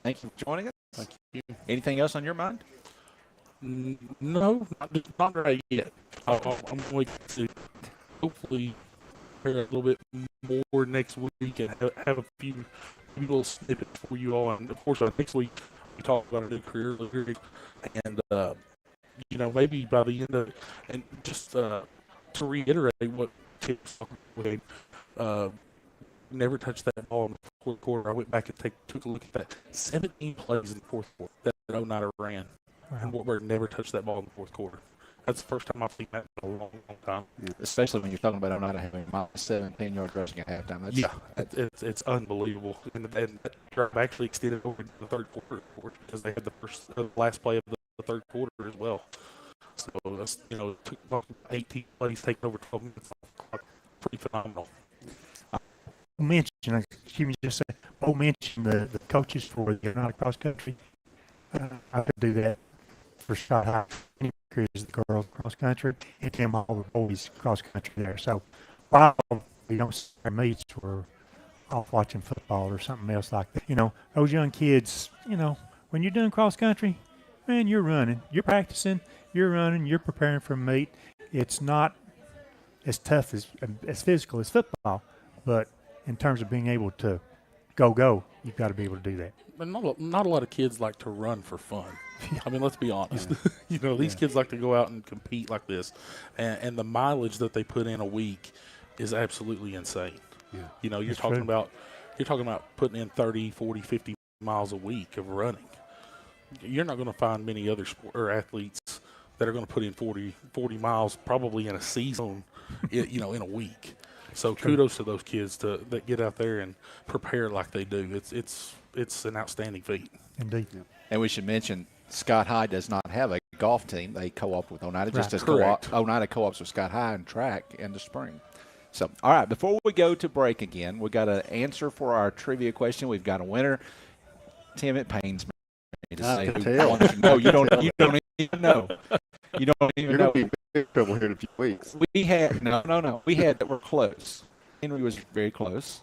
Thank you for joining us. Thank you. Anything else on your mind? No, not right yet. I'm going to hopefully prepare a little bit more next week and have a few little snippets for you all. And of course, next week we talk about a new career league, and maybe by the end of it, and just to reiterate what kids with never touched that ball in the fourth quarter. I went back and took a look at that. 17 plays in the fourth quarter that Oneida ran, and Wartburg never touched that ball in the fourth quarter. That's the first time I've seen that in a long, long time. Yeah. Especially when you're talking about Oneida having -17 yards rushing at halftime. It's unbelievable. And that drive actually extended over to the third quarter because they had the last play of the third quarter as well. So that's, it took about 18 plays, taking over 12 minutes off the clock. Pretty phenomenal. Mention the coaches for the Oneida cross country. I could do that for Scott High. Is the girls cross country and Tim Hall the boys cross country there. So while we don't see our meets, we're off watching football or something else like that. Those young kids, when you're doing cross country, man, you're running, you're practicing, you're running, you're preparing for a meet. It's not as tough as physical as football, but in terms of being able to go, you've got to be able to do that. But not a lot of kids like to run for fun. I mean, let's be honest. These kids like to go out and compete like this, and the mileage that they put in a week is absolutely insane. Yeah. You're talking about putting in 30, 40, 50 miles a week of running. You're not going to find many other athletes that are going to put in 40 miles probably in a season, in a week. So kudos to those kids that get out there and prepare like they do. It's an outstanding feat. Indeed. Yeah. And we should mention Scott High does not have a golf team. They co-op with Oneida, just as Oneida co-ops with Scott High in track in the spring. So, all right, before we go to break again, we've got an answer for our trivia question. We've got a winner. Tim, it pains me to say who won. No, you don't even know. You don't even know. You're going to be in big trouble here in a few weeks. We had we had that were close. Henry was very close.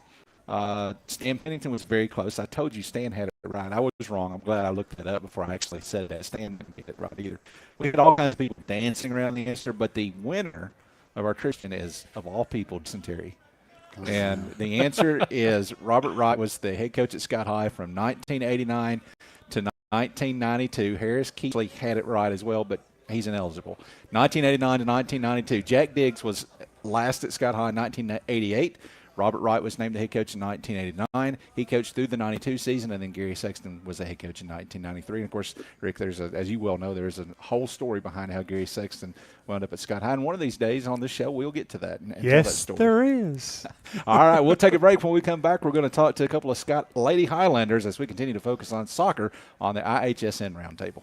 Stan Pennington was very close. I told you Stan had it right. I was wrong. I'm glad I looked that up before I actually said that. Stan didn't get it right either. We had all kinds of people dancing around the answer, but the winner of our Christian is, of all people, Terry. And the answer is Robert Wright was the head coach at Scott High from 1989 to 1992. Harris Keeley had it right as well, but he's ineligible. 1989 to 1992. Jack Diggs was last at Scott High in 1988. Robert Wright was named the head coach in 1989. He coached through the 92 season, and then Gary Sexton was the head coach in 1993. And, of course, Rick, as you well know, there's a whole story behind how Gary Sexton wound up at Scott High. And one of these days on this show, we'll get to that and tell that story. There is. All right, we'll take a break. When we come back, we're going to talk to a couple of Scott Lady Highlanders as we continue to focus on soccer on the IHSN Roundtable.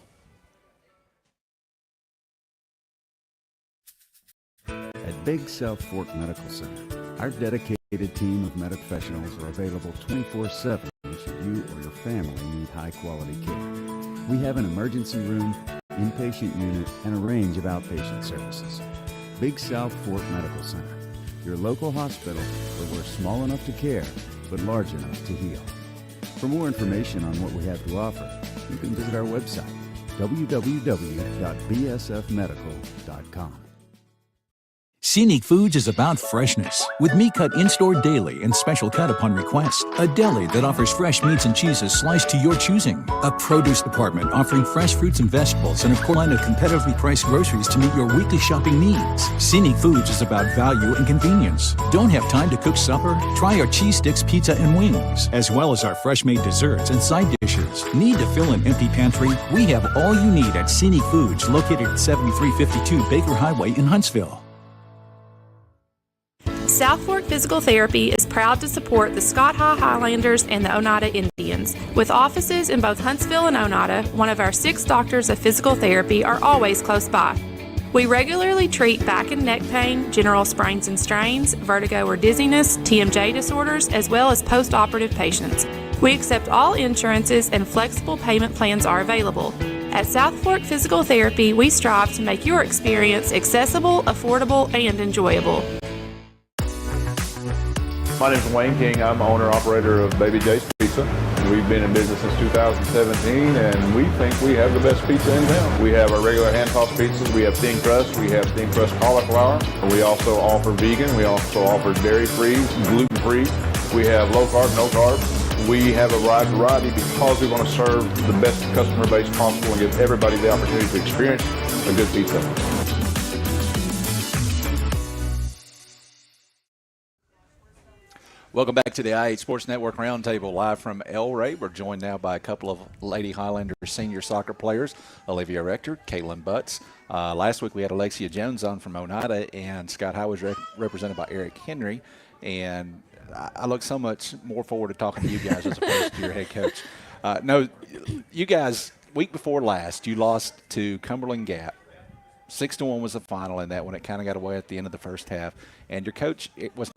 At Big South Fork Medical Center, our dedicated team of medical professionals are available 24/7 should you or your family need high-quality care. We have an emergency room, inpatient unit, and a range of outpatient services. Big South Fork Medical Center, your local hospital where we're small enough to care, but large enough to heal. For more information on what we have to offer, you can visit our website, www.bsfmedical.com. Scenic Foods is about freshness, with meat cut in-store daily and special cut upon request. A deli that offers fresh meats and cheeses sliced to your choosing. A produce department offering fresh fruits and vegetables, and a line of competitively priced groceries to meet your weekly shopping needs. Scenic Foods is about value and convenience. Don't have time to cook supper? Try our cheese sticks, pizza, and wings, as well as our fresh-made desserts and side dishes. Need to fill an empty pantry? We have all you need at Scenic Foods, located at 7352 Baker Highway in Huntsville. South Fork Physical Therapy is proud to support the Scott High Highlanders and the Oneida Indians. With offices in both Huntsville and Oneida, one of our 6 doctors of physical therapy are always close by. We regularly treat back and neck pain, general sprains and strains, vertigo or dizziness, TMJ disorders, as well as post-operative patients. We accept all insurances and flexible payment plans are available. At South Fork Physical Therapy, we strive to make your experience accessible, affordable, and enjoyable. My name is Wayne King. I'm owner-operator of Baby J's Pizza. We've been in business since 2017, and we think we have the best pizza in town. We have our regular hand-tossed pizzas. We have thin crust. We have thin crust cauliflower. We also offer vegan. We also offer dairy-free, gluten-free. We have low-carb, no-carb. We have a wide variety because we want to serve the best customer base possible and give everybody the opportunity to experience a good pizza. Welcome back to the IH Sports Network Roundtable, live from El Rey. We're joined now by a couple of Lady Highlanders senior soccer players, Olivia Rector, Caitlin Butts. Last week we had Alexia Jones on from Oneida, and Scott High was represented by Eric Henry. And I look so much more forward to talking to you guys as opposed to your head coach. No, you guys, week before last, you lost to Cumberland Gap. 6-1 was the final in that one. It kind of got away at the end of the first half. And your coach was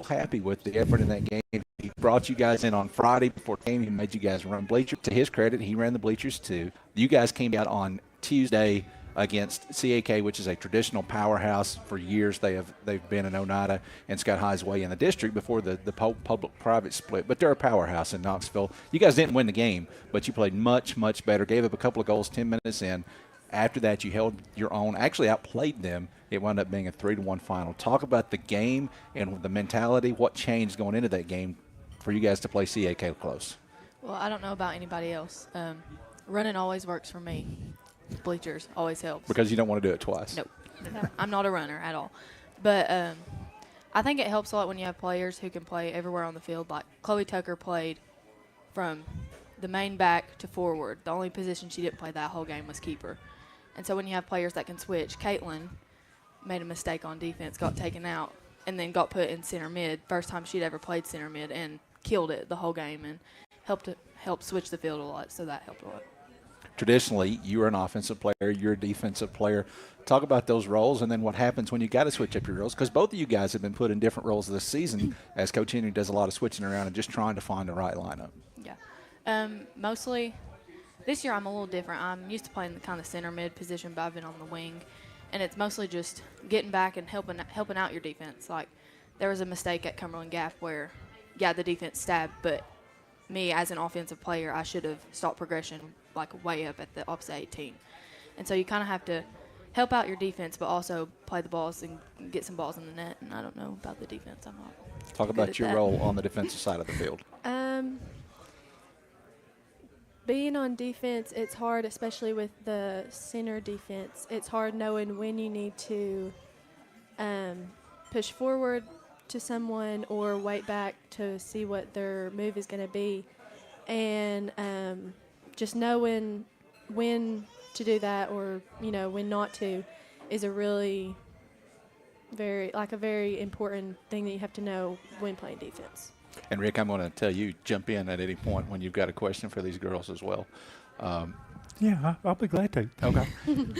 happy with the effort in that game. He brought you guys in on Friday before the game. He made you guys run bleachers. To his credit, he ran the bleachers too. You guys came out on Tuesday against CAK, which is a traditional powerhouse. For years they've been in Oneida and Scott High's way in the district before the public-private split. But they're a powerhouse in Knoxville. You guys didn't win the game, but you played much, much better. Gave up a couple of goals 10 minutes in. After that, you held your own, actually outplayed them. It wound up being a 3-1 final. Talk about the game and the mentality. What changed going into that game for you guys to play CAK close? Well, I don't know about anybody else. Running always works for me. Bleachers always helps. Because you don't want to do it twice. Nope. I'm not a runner at all. But I think it helps a lot when you have players who can play everywhere on the field. Like Chloe Tucker played from the main back to forward. The only position she didn't play that whole game was keeper. And so when you have players that can switch, Caitlin made a mistake on defense, got taken out, and then got put in center mid. First time she'd ever played center mid, and killed it the whole game and helped switch the field a lot. So that helped a lot. Traditionally, you're an offensive player, you're a defensive player. Talk about those roles and then what happens when you got to switch up your roles, because both of you guys have been put in different roles this season as Coach Henry does a lot of switching around and just trying to find the right lineup. Yeah. Mostly this year I'm a little different. I'm used to playing the kind of center mid position, but I've been on the wing. And it's mostly just getting back and helping out your defense. Like, there was a mistake at Cumberland Gap where, yeah, the defense stabbed, but me as an offensive player, I should have stopped progression like way up at the opposite 18. And so you kind of have to help out your defense, but also play the balls and get some balls in the net. And I don't know about the defense. I'm not. Talk about your role on the defensive side of the field. Being on defense, it's hard, especially with the center defense. It's hard knowing when you need to push forward to someone or wait back to see what their move is going to be. And just knowing when to do that or, when not to is a really very important thing that you have to know when playing defense. And, Rick, I'm going to tell you, jump in at any point when you've got a question for these girls as well. Yeah, I'll be glad to. Okay.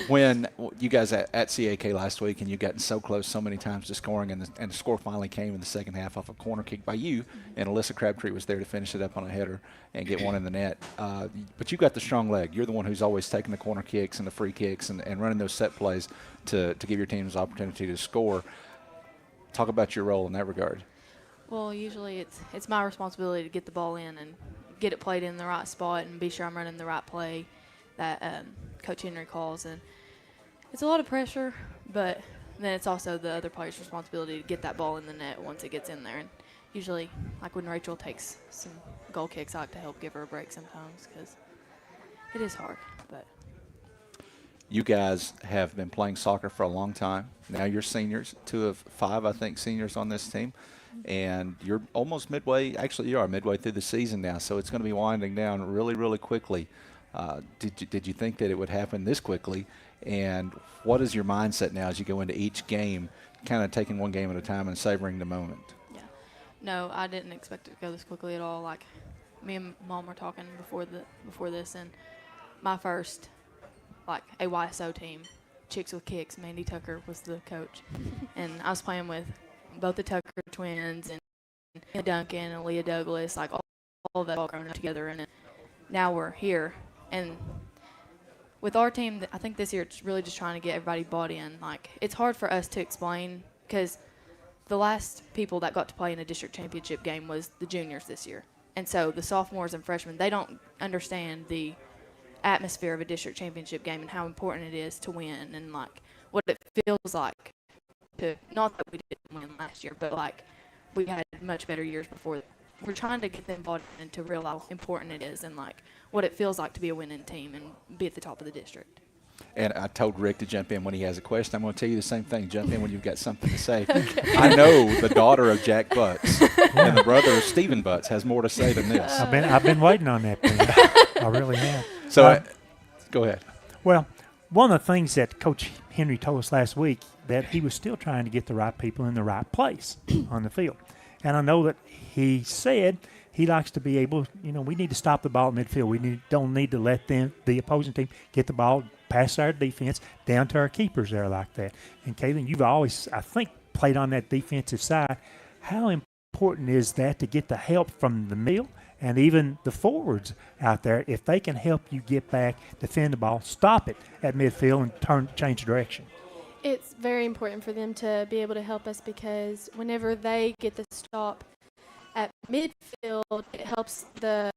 When you guys at CAK last week and you gotten so close so many times to scoring, and the score finally came in the second half off a corner kick by you, and Alyssa Crabtree was there to finish it up on a header and get one in the net. But you got the strong leg. You're the one who's always taking the corner kicks and the free kicks and running those set plays to give your teams opportunity to score. Talk about your role in that regard. Well, usually it's my responsibility to get the ball in and get it played in the right spot and be sure I'm running the right play that Coach Henry calls. And it's a lot of pressure, but then it's also the other player's responsibility to get that ball in the net once it gets in there. And usually, like when Rachel takes some goal kicks, I like to help give her a break sometimes because it is hard. But you guys have been playing soccer for a long time. Now you're seniors, 2 of 5, I think, seniors on this team. And you're almost midway, actually you are midway through the season now, so it's going to be winding down really, really quickly. Did you think that it would happen this quickly? And what is your mindset now as you go into each game, kind of taking one game at a time and savoring the moment? yeah, no, I didn't expect it to go this quickly at all. Like me and Mom were talking before this, and my first AYSO team, Chicks with Kicks, Mandy Tucker was the coach, and I was playing with both the Tucker twins and Duncan and Leah Douglas, like all of that all grown up together, and now we're here. And with our team, I think this year it's really just trying to get everybody bought in. Like, it's hard for us to explain because the last people that got to play in a district championship game was the juniors this year. And so the sophomores and freshmen, they don't understand the atmosphere of a district championship game and how important it is to win and, like, what it feels like to, not that we didn't win last year, but, like, we had much better years before. We're trying to get them bought in to realize how important it is and, like, what it feels like to be a winning team and be at the top of the district. And I told Rick to jump in when he has a question. I'm going to tell you the same thing. Jump in when you've got something to say. Okay. I know the daughter of Jack Butts and the brother of Stephen Butts has more to say than this. I've been waiting on that. I really have. So go ahead. Well, one of the things that Coach Henry told us last week, that he was still trying to get the right people in the right place on the field. And I know that he said he likes to be able, we need to stop the ball at midfield. We don't need to let the opposing team get the ball past our defense down to our keepers there like that. And, Kaylin, you've always, I think, played on that defensive side. How important is that to get the help from the middle and even the forwards out there? If they can help you get back, defend the ball, stop it at midfield and change direction. It's very important for them to be able to help us because whenever they get the stop at midfield, it helps the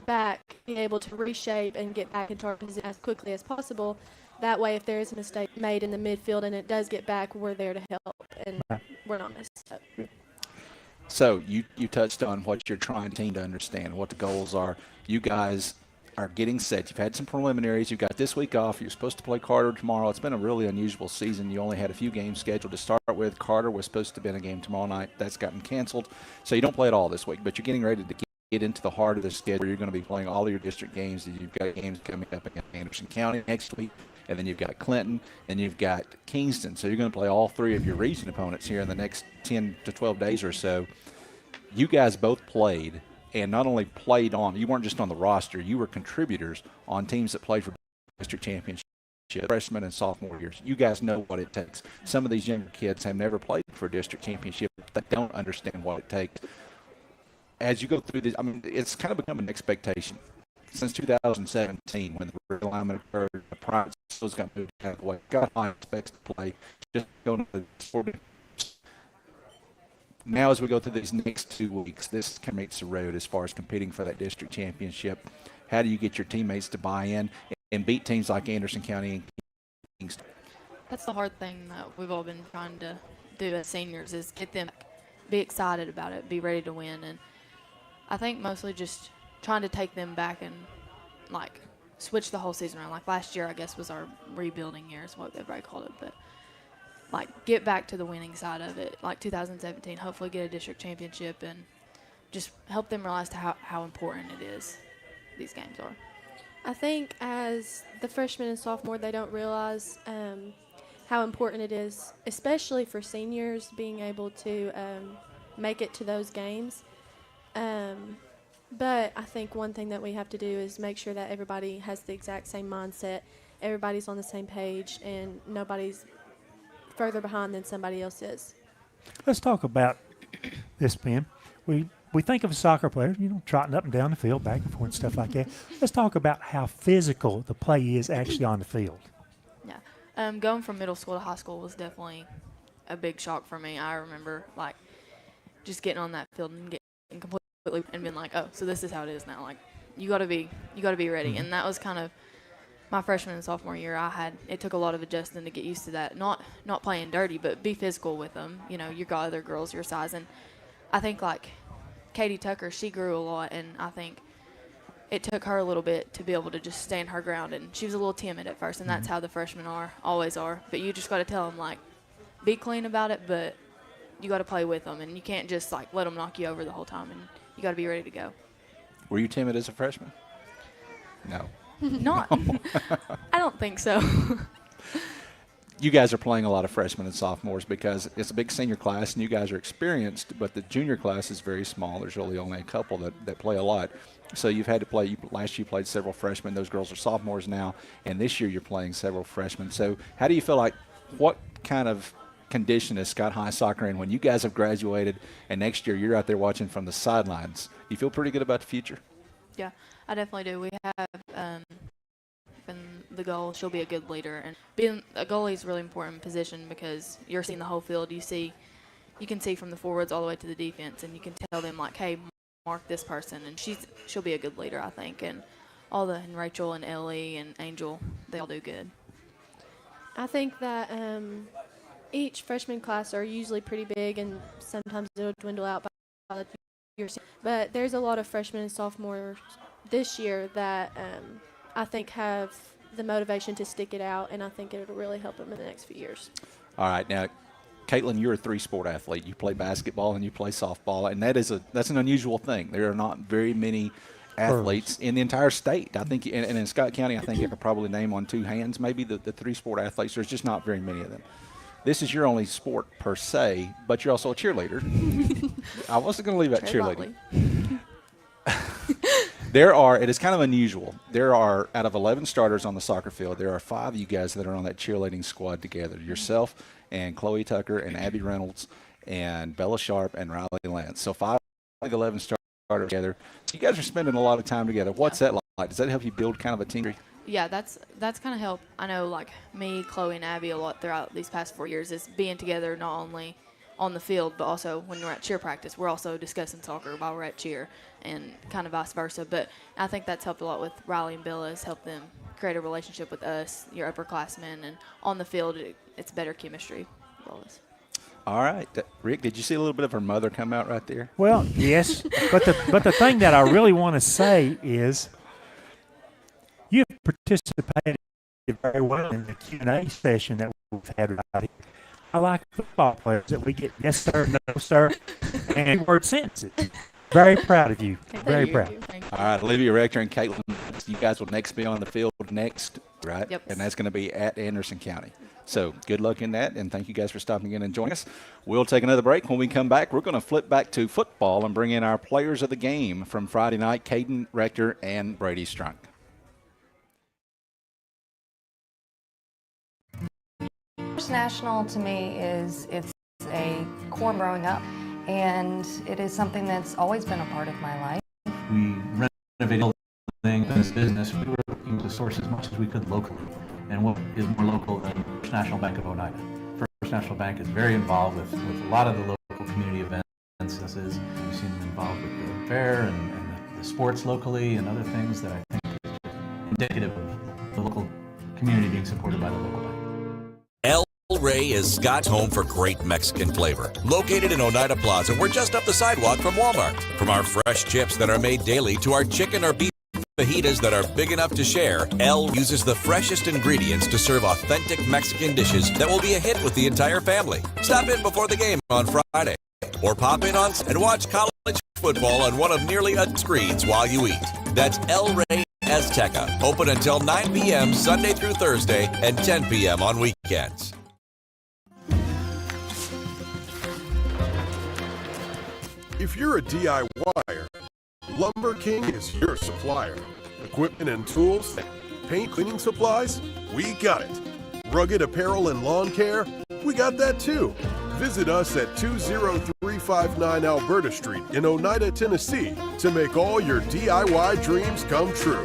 back be able to reshape and get back into our position as quickly as possible. That way, if there is a mistake made in the midfield and it does get back, we're there to help, and we're not messed up. So you touched on what you're trying to understand, what the goals are. You guys are getting set. You've had some preliminaries. You've got this week off. You're supposed to play Carter tomorrow. It's been a really unusual season. You only had a few games scheduled to start with. Carter was supposed to be in a game tomorrow night. That's gotten canceled. So you don't play at all this week, but you're getting ready to get into the heart of the schedule where you're going to be playing all of your district games. You've got games coming up against Anderson County next week, and then you've got Clinton, and you've got Kingston. So you're going to play all 3 of your region opponents here in the next 10 to 12 days or so. You guys both played, and not only played on, you weren't just on the roster, you were contributors on teams that played for district championship, freshman and sophomore years. You guys know what it takes. Some of these younger kids have never played for a district championship. They don't understand what it takes. As you go through this, it's kind of become an expectation. Since 2017, when the realignment occurred, the private schools got moved out of the way. Scott High expects to play just going to the sport. Now, as we go through these next 2 weeks, this kind of makes the road as far as competing for that district championship. How do you get your teammates to buy in and beat teams like Anderson County and Kingston? That's the hard thing that we've all been trying to do as seniors is get them be excited about it, be ready to win. And I think mostly just trying to take them back and, like, switch the whole season around. Like last year, I guess, was our rebuilding year is what everybody called it. But, like, get back to the winning side of it. Like 2017, hopefully get a district championship and just help them realize how important it is these games are. I think as the freshman and sophomore, they don't realize how important it is, especially for seniors, being able to make it to those games. But I think one thing that we have to do is make sure that everybody has the exact same mindset, everybody's on the same page, and nobody's further behind than somebody else is. Let's talk about this, Ben. We think of a soccer player, trotting up and down the field, back and forth, and stuff like that. Let's talk about how physical the play is actually on the field. Yeah. Going from middle school to high school was definitely a big shock for me. I remember, just getting on that field and getting completely and being like, oh, so this is how it is now. Like, you got to be ready. Mm-hmm. And that was kind of my freshman and sophomore year. It took a lot of adjusting to get used to that. Not playing dirty, but be physical with them. You got other girls your size. And I think, Katie Tucker, she grew a lot, and I think it took her a little bit to be able to just stand her ground. And she was a little timid at first, and that's how the freshmen always are. But you just got to tell them, be clean about it, but you got to play with them. And you can't just, let them knock you over the whole time. And you got to be ready to go. Were you timid as a freshman? No. Not. I don't think so. You guys are playing a lot of freshmen and sophomores because it's a big senior class and you guys are experienced, but the junior class is very small. There's really only a couple that play a lot. So you've had to play. Last year you played several freshmen. Those girls are sophomores now, and this year you're playing several freshmen. So how do you feel what kind of condition is Scott High soccer in when you guys have graduated and next year you're out there watching from the sidelines? You feel pretty good about the future? Yeah, I definitely do. We have been the goal. She'll be a good leader, and being a goalie is a really important position because you're seeing the whole field. You can see from the forwards all the way to the defense, and you can tell them hey, mark this person, and she'll be a good leader, I think. And and Rachel and Ellie and Angel, they all do good. I think that each freshman class are usually pretty big, and sometimes it'll dwindle out by the year. But there's a lot of freshmen and sophomores this year that I think have the motivation to stick it out, and I think it'll really help them in the next few years. All right, now, Caitlin, you're a three-sport athlete. You play basketball and you play softball, and that's an unusual thing. There are not very many athletes in the entire state. I think, and in Scott County, I think you could probably name on two hands maybe the three-sport athletes. There's just not very many of them. This is your only sport per se, but you're also a cheerleader. I wasn't going to leave out cheerleading. It is kind of unusual. There are, out of 11 starters on the soccer field, there are 5 of you guys that are on that cheerleading squad together. Yourself and Chloe Tucker and Abby Reynolds and Bella Sharp and Riley Lance. So 5 of the 11 starters together. So you guys are spending a lot of time together. What's that like? Does that help you build kind of a team? Yeah, that's kind of helped. I know, me, Chloe, and Abby a lot throughout these past 4 years is being together not only on the field, but also when we're at cheer practice. We're also discussing soccer while we're at cheer and kind of vice versa. But I think that's helped a lot with Riley and Bella, has helped them create a relationship with us, your upperclassmen, and on the field it's better chemistry with all this. All right. Rick, did you see a little bit of her mother come out right there? Well, yes. but the thing that I really want to say is you've participated very well in the Q&A session that we've had right here. I like football players that we get yes, sir, no, sir, and word sentences. Very proud of you. Very proud. All right, Olivia Rector and Caitlin, you guys will next be on the field next, right? Yep. And that's going to be at Anderson County. So good luck in that, and thank you guys for stopping in and joining us. We'll take another break. When we come back, we're going to flip back to football and bring in our players of the game from Friday night, Caden Rector and Brady Strunk. First National to me it's a core growing up, and it is something that's always been a part of my life. We renovated in this business. We were looking to source as much as we could locally. And what is more local than First National Bank of Oneida? First National Bank is very involved with a lot of the local community events. We've seen them involved with the fair and the sports locally and other things that I think is indicative of the local community being supported by the local bank. El Rey is Scott's home for great Mexican flavor. Located in Oneida Plaza, we're just up the sidewalk from Walmart. From our fresh chips that are made daily to our chicken or beef fajitas that are big enough to share, El uses the freshest ingredients to serve authentic Mexican dishes that will be a hit with the entire family. Stop in before the game on Friday, or pop in on and watch college football on one of nearly a screens while you eat. That's El Rey Azteca, open until 9 p.m. Sunday through Thursday and 10 p.m. on weekends. If you're a DIYer, Lumber King is your supplier. Equipment and tools, paint, cleaning supplies, we got it. Rugged apparel and lawn care, we got that too. Visit us at 20359 Alberta Street in Oneida, Tennessee to make all your DIY dreams come true.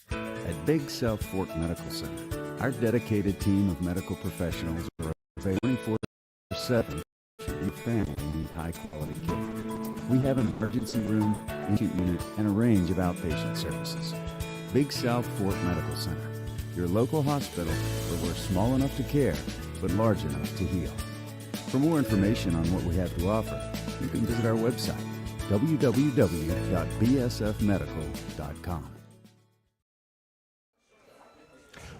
At Big South Fork Medical Center, our dedicated team of medical professionals are available 24/7 should your family need high-quality care. We have an emergency room, acute unit, and a range of outpatient services. Big South Fork Medical Center, your local hospital where we're small enough to care, but large enough to heal. For more information on what we have to offer, you can visit our website, www.bsfmedical.com.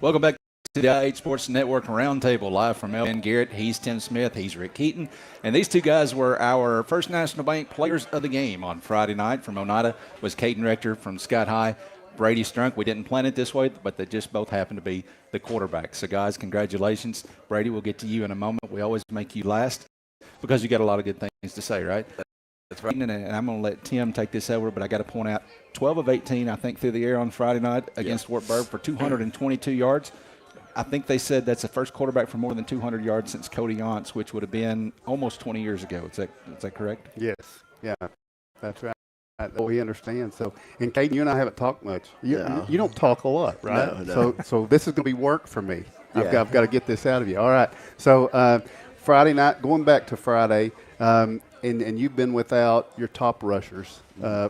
Welcome back to the IH Sports Network Roundtable, live from Ben Garrett. He's Tim Smith. He's Rick Keaton. And these two guys were our First National Bank players of the game on Friday night. From Oneida was Caden Rector. From Scott High, Brady Strunk. We didn't plan it this way, but they just both happen to be the quarterbacks. So, guys, congratulations. Brady, we'll get to you in a moment. We always make you last because you got a lot of good things to say, right? That's right. And I'm going to let Tim take this over, but I got to point out 12 of 18, I think, through the air on Friday night against Wartburg for 222 yards. I think they said that's the first quarterback for more than 200 yards since Cody Yance, which would have been almost 20 years ago. Is that correct? Yes. Yeah, that's right. We understand. So, and Caden, you and I haven't talked much. You don't talk a lot, right? No. So this is going to be work for me. Yeah. I've got to get this out of you. All right. So Friday night, going back to Friday, and you've been without your top rushers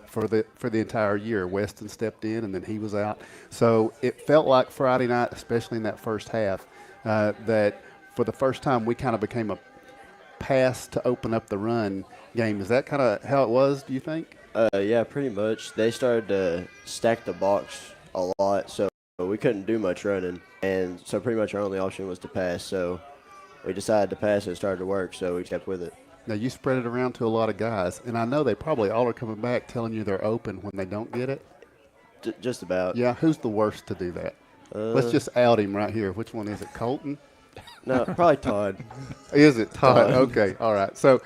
for the entire year. Weston stepped in, and then he was out. So it felt like Friday night, especially in that first half, that for the first time we kind of became a pass to open up the run game. Is that kind of how it was, do you think? Yeah, pretty much. They started to stack the box a lot, so we couldn't do much running. And so pretty much our only option was to pass. So we decided to pass, and it started to work, so we kept with it. Now, you spread it around to a lot of guys, and I know they probably all are coming back telling you they're open when they don't get it. Just about. Yeah, who's the worst to do that? Let's just out him right here. Which one is it, Colton? No, probably Todd. Is it Todd? Okay, all right. So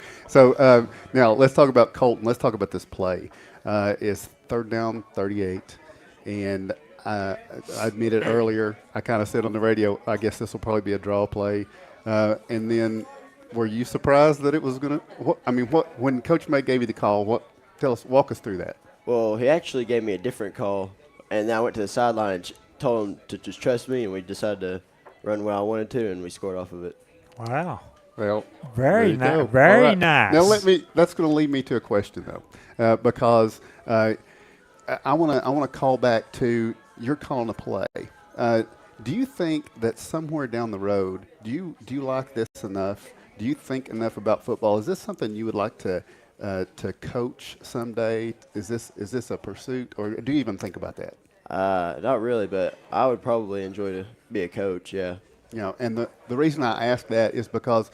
now let's talk about Colton. Let's talk about this play. It's 3rd down, 38, and I admitted earlier, I kind of said on the radio, I guess this will probably be a draw play, and then were you surprised that it was going to? When Coach May gave you the call, walk us through that. Well, he actually gave me a different call, and then I went to the sideline and told him to just trust me, and we decided to run where I wanted to, and we scored off of it. Wow. Well, very nice. Very nice. Now that's going to lead me to a question though, because I want to call back to you're calling a play. Do you think that somewhere down the road, do you like this enough? Do you think enough about football? Is this something you would like to coach someday? Is this a pursuit, or do you even think about that? Not really, but I would probably enjoy to be a coach, yeah. And the reason I ask that is because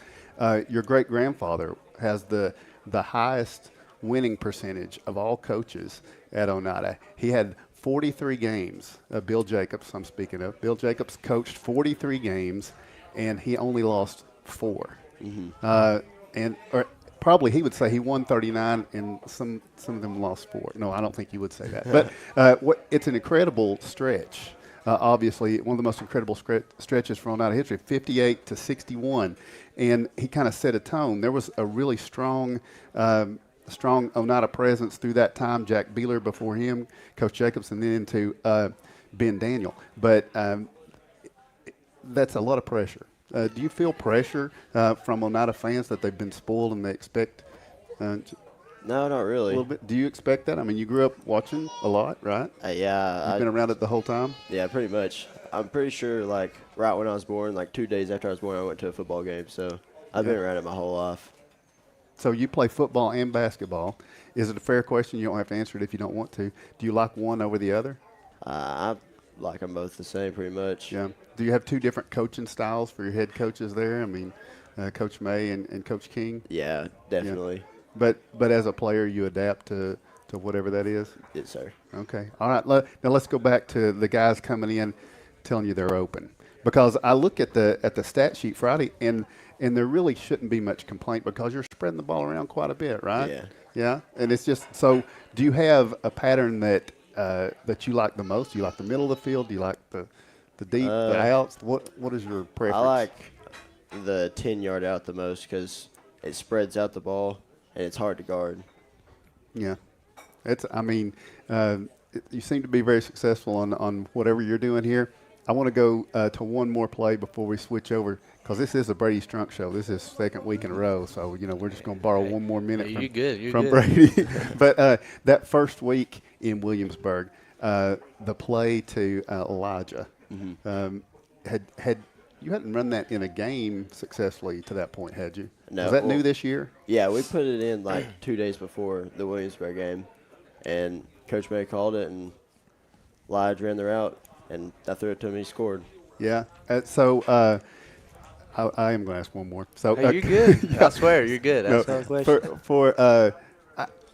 your great-grandfather has the highest winning percentage of all coaches at Oneida. He had 43 games. Bill Jacobs, I'm speaking of. Bill Jacobs coached 43 games, and he only lost 4. Mm-hmm. Probably he would say he won 39 and some of them lost 4. No, I don't think you would say that. But it's an incredible stretch. Obviously, one of the most incredible stretches for Oneida history, 58-61. And he kind of set a tone. There was a really strong Oneida presence through that time. Jack Beeler before him, Coach Jacobs, and then into Ben Daniel. But that's a lot of pressure. Do you feel pressure from Oneida fans that they've been spoiled and they expect? No, not really. A little bit. Do you expect that? I mean, you grew up watching a lot, right? Yeah. You've been around it the whole time? Yeah, pretty much. I'm pretty sure, right when I was born, 2 days after I was born, I went to a football game. So I've been around it my whole life. So you play football and basketball. Is it a fair question? You don't have to answer it if you don't want to. Do you like one over the other? I like them both the same, pretty much. Yeah. Do you have 2 different coaching styles for your head coaches there? I mean, Coach May and Coach King? Yeah, definitely. Yeah. But as a player, you adapt to whatever that is? Yes, sir. Okay. All right. Now let's go back to the guys coming in telling you they're open. because I look at the stat sheet Friday, and there really shouldn't be much complaint because you're spreading the ball around quite a bit, right? Yeah. Yeah, and it's just so. Do you have a pattern that you like the most? Do you like the middle of the field? Do you like the deep, the outs? What is your preference? I like the 10-yard out the most because it spreads out the ball and it's hard to guard. Yeah, you seem to be very successful on whatever you're doing here. I want to go to one more play before we switch over because this is a Brady Strunk show. This is second week in a row, so we're just going to borrow one more minute from Brady. But that first week in Williamsburg, the play to Elijah, had you hadn't run that in a game successfully to that point, had you? No. Was that new this year? Yeah, we put it in like 2 days before the Williamsburg game, and Coach May called it, and Lige ran the route, and I threw it to him, and he scored. Yeah. I am going to ask one more. So hey, you're good. Yeah. I swear, you're good. Ask no, question.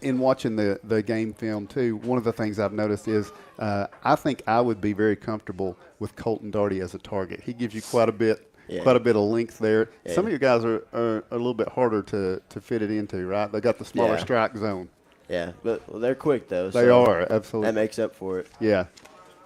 In watching the game film, too, one of the things I've noticed is I think I would be very comfortable with Colton Darty as a target. He gives you quite a bit of length there. Yeah. Some of your guys are a little bit harder to fit it into, right? They got the smaller strike zone. Yeah, but they're quick, though. They are, absolutely. That makes up for it. Yeah.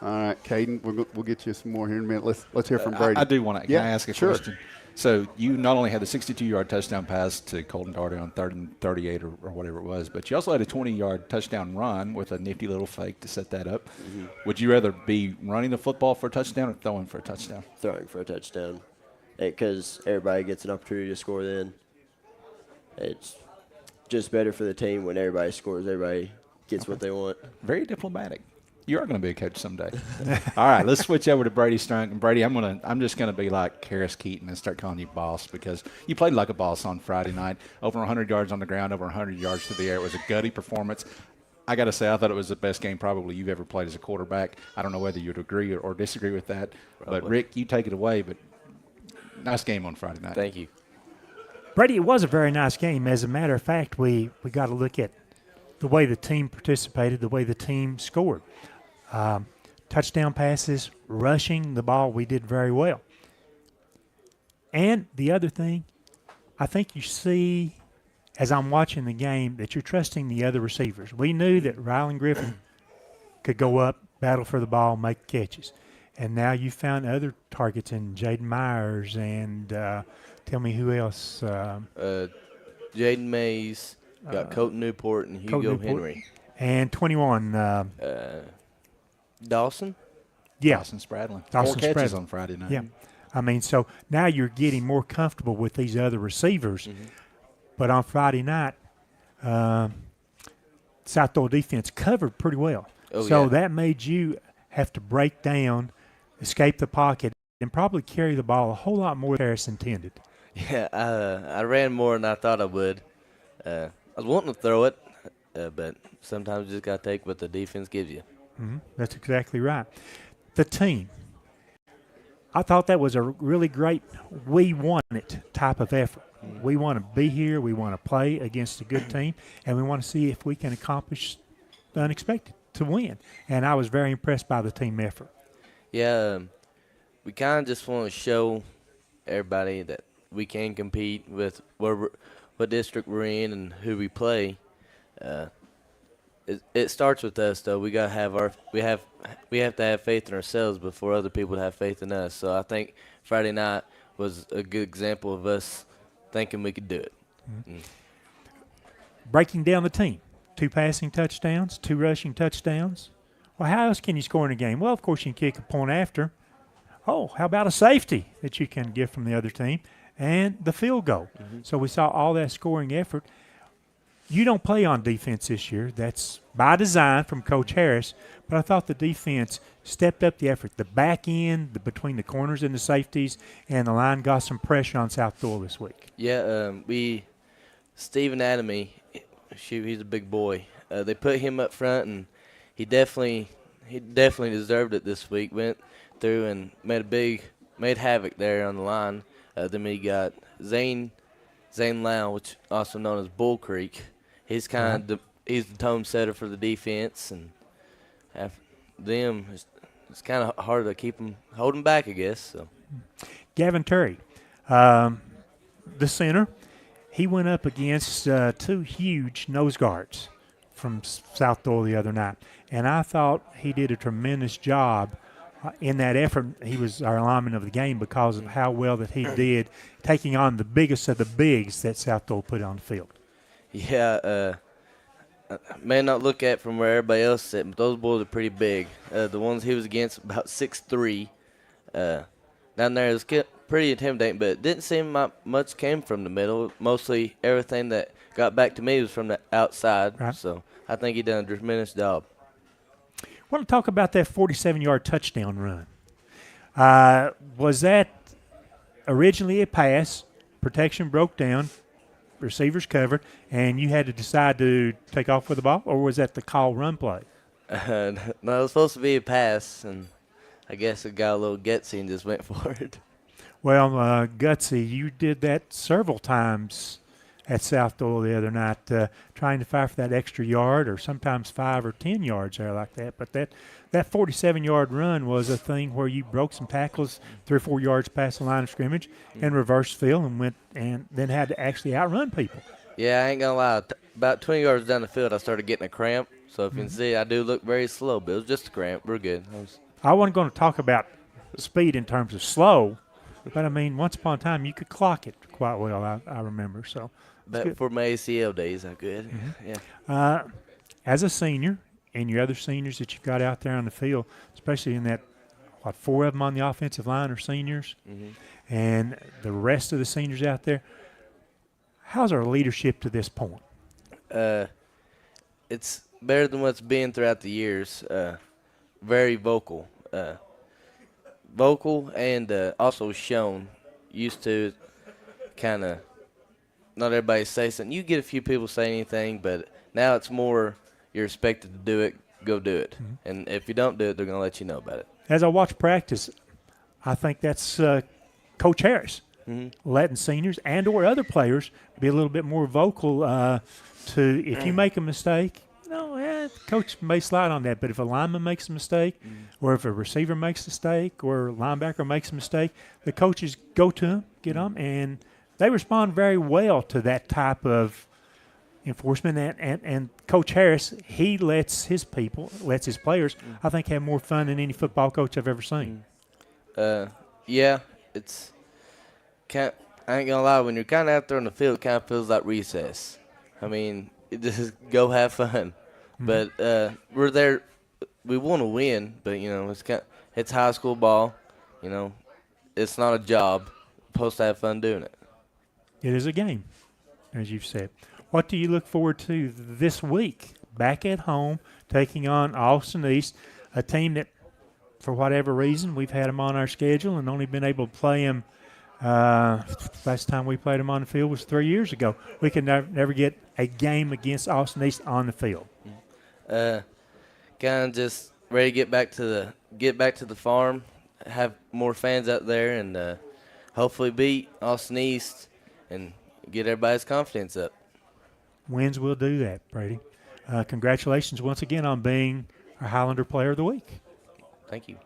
All right, Caden, we'll get you some more here in a minute. Let's hear from Brady. I do want to. Can I ask a question? So you not only had the 62-yard touchdown pass to Colton Darty on 3rd and 38 or whatever it was, but you also had a 20-yard touchdown run with a nifty little fake to set that up. Mm-hmm. Would you rather be running the football for a touchdown or throwing for a touchdown? Throwing for a touchdown, because everybody gets an opportunity to score then. It's just better for the team when everybody scores. Everybody gets what they want. Very diplomatic. You are going to be a coach someday. All right, let's switch over to Brady Strunk. And Brady, I'm just going to be like Harris Keaton and start calling you boss because you played like a boss on Friday night. Over 100 yards on the ground, over 100 yards through the air. It was a gutty performance. I got to say, I thought it was the best game probably you've ever played as a quarterback. I don't know whether you'd agree or disagree with that. Probably. But, Rick, you take it away. But nice game on Friday night. Thank you. Brady, it was a very nice game. As a matter of fact, we got to look at the way the team participated, the way the team scored. Touchdown passes, rushing the ball, we did very well. And the other thing, I think you see, as I'm watching the game, that you're trusting the other receivers. We knew that Rylan Griffin could go up, battle for the ball, make catches. And now you found other targets in Jaden Myers and tell me who else. Jaden Mays, got Colton Newport and Hugo Henry. And 21. Dawson? Yeah. Dawson Spradlin. Dawson 4 catches Spradlin. on Friday night. Yeah. I mean, so now you're getting more comfortable with these other receivers. Mm-hmm. But on Friday night, South Doyle defense covered pretty well. That made you have to break down, escape the pocket, and probably carry the ball a whole lot more than Harris intended. Yeah, I ran more than I thought I would. I was wanting to throw it, but sometimes you just got to take what the defense gives you. Mm-hmm. That's exactly right. The team, I thought that was a really great we want it type of effort. Mm-hmm. We want to be here, we want to play against a good team, and we want to see if we can accomplish the unexpected to win. And I was very impressed by the team effort. Yeah, we kind of just want to show everybody that we can compete with what district we're in and who we play. It starts with us, though. We have to have faith in ourselves before other people have faith in us. So I think Friday night was a good example of us thinking we could do it. Mm-hmm. Breaking down the team, 2 passing touchdowns, 2 rushing touchdowns. Well, how else can you score in a game? Well, of course, you can kick a point after. Oh, how about a safety that you can get from the other team and the field goal? Mm-hmm. So we saw all that scoring effort. You don't play on defense this year. That's by design from Coach Harris. But I thought the defense stepped up the effort. The back end, between the corners and the safeties, and the line got some pressure on South Doyle this week. Yeah, Stephen Adamy, he's a big boy. They put him up front, and he definitely deserved it this week. Went through and made havoc there on the line. Then we got Zane Lau, which also known as Bull Creek. He's he's the tone setter for the defense, and it's kind of hard to hold them back, I guess. So Gavin Turry, the center, he went up against two huge nose guards from South Doyle the other night, and I thought he did a tremendous job in that effort. He was our lineman of the game because of how well that he did taking on the biggest of the bigs that South Doyle put on the field. Yeah, may not look at from where everybody else is sitting, but those boys are pretty big. The ones he was against, about 6'3". Down there is pretty intimidating, but it didn't seem much came from the middle. Mostly everything that got back to me was from the outside. Right. So I think he done a tremendous job. I want to talk about that 47-yard touchdown run. Was that originally a pass, protection broke down, receivers covered, and you had to decide to take off with the ball, or was that the call run play? No, it was supposed to be a pass, and I guess it got a little gutsy and just went for it. Well, Gutsy, you did that several times at South Doyle the other night, trying to fight for that extra yard or sometimes 5 or 10 yards there like that. But that 47-yard run was a thing where you broke some tackles 3 or 4 yards past the line of scrimmage and reversed field and went and then had to actually outrun people. Yeah, I ain't going to lie. About 20 yards down the field, I started getting a cramp. So if you can see, I do look very slow, but it was just a cramp. We're good. I wasn't going to talk about speed in terms of slow, but, I mean, once upon a time you could clock it quite well, I remember. So. But for my ACL days, I could. Mm-hmm. Yeah. As a senior, and your other seniors that you've got out there on the field, especially in that, 4 of them on the offensive line are seniors, and the rest of the seniors out there, how's our leadership to this point? It's better than what's been throughout the years. Very vocal. Vocal and also shown. Used to kind of not everybody say something. You get a few people say anything, but now it's more you're expected to do it, go do it. And if you don't do it, they're going to let you know about it. As I watch practice, I think that's Coach Harris letting seniors and or other players be a little bit more vocal to if you make a mistake, coach may slide on that, but if a lineman makes a mistake or if a receiver makes a mistake or a linebacker makes a mistake, the coaches go to them, get them, and they respond very well to that type of enforcement. And Coach Harris, he lets his players, I think, have more fun than any football coach I've ever seen. Yeah, it's I ain't gonna lie, when you're kind of out there on the field, it kind of feels like recess. I mean, just go have fun. But we're there. We want to win, but it's high school ball. It's not a job. We're supposed to have fun doing it. It is a game, as you've said. What do you look forward to this week? Back at home, taking on Austin East, a team that, for whatever reason, we've had them on our schedule and only been able to play them. Last time we played them on the field was 3 years ago. We can never get a game against Austin East on the field. Kind of just ready to get back to the farm, have more fans out there, and hopefully beat Austin East and get everybody's confidence up. Wins will do that, Brady. Congratulations once again on being our Highlander Player of the Week. Thank you.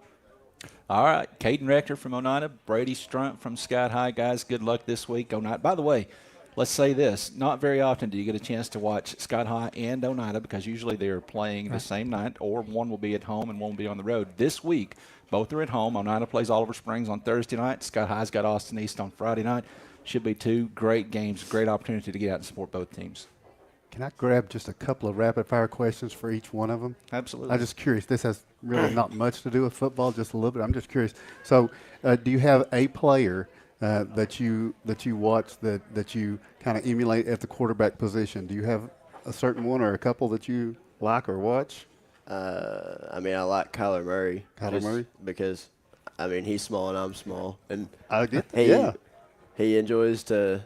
All right, Caden Rector from Oneida, Brady Strunt from Scott High. Guys, good luck this week. Oneida. By the way, let's say this. Not very often do you get a chance to watch Scott High and Oneida because usually they are playing the same night, or one will be at home and one will be on the road. This week, both are at home. Oneida plays Oliver Springs on Thursday night. Scott High's got Austin East on Friday night. Should be 2 great games, great opportunity to get out and support both teams. Can I grab just a couple of rapid-fire questions for each one of them? Absolutely. I'm just curious. This has really not much to do with football, just a little bit. I'm just curious. So do you have a player that you watch that you kind of emulate at the quarterback position? Do you have a certain one or a couple that you like or watch? I like Kyler Murray. Murray? Because, he's small and I'm small. And I get that, yeah. He enjoys to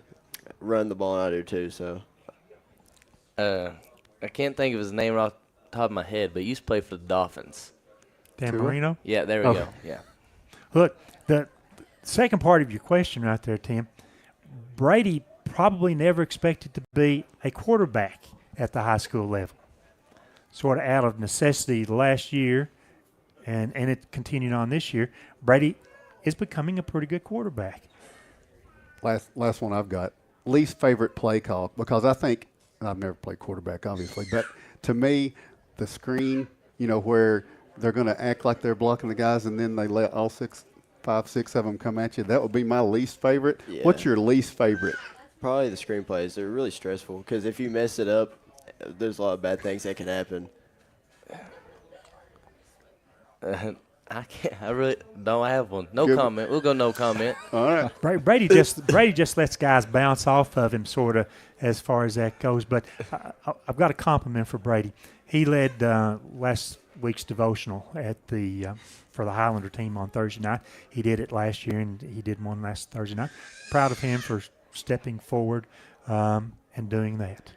run the ball, and I do too, so. I can't think of his name off the top of my head, but he used to play for the Dolphins. Dan Marino? Yeah, there we go. Yeah. Look, the second part of your question right there, Tim, Brady probably never expected to be a quarterback at the high school level. Sort of out of necessity last year, and it continued on this year. Brady is becoming a pretty good quarterback. Last one I've got. Least favorite play call, because I think I've never played quarterback, obviously, but to me, the screen, where they're going to act like they're blocking the guys and then they let all 5, 6 of them come at you, that would be my least favorite. Yeah. What's your least favorite? Probably the screenplays. They're really stressful because if you mess it up, there's a lot of bad things that can happen. I can't. I really don't have one. No comment. We'll go no comment. All right. Brady just lets guys bounce off of him, sort of, as far as that goes. But I've got a compliment for Brady. He led last week's devotional at for the Highlander team on Thursday night. He did it last year, and he did one last Thursday night. Proud of him for stepping forward and doing that.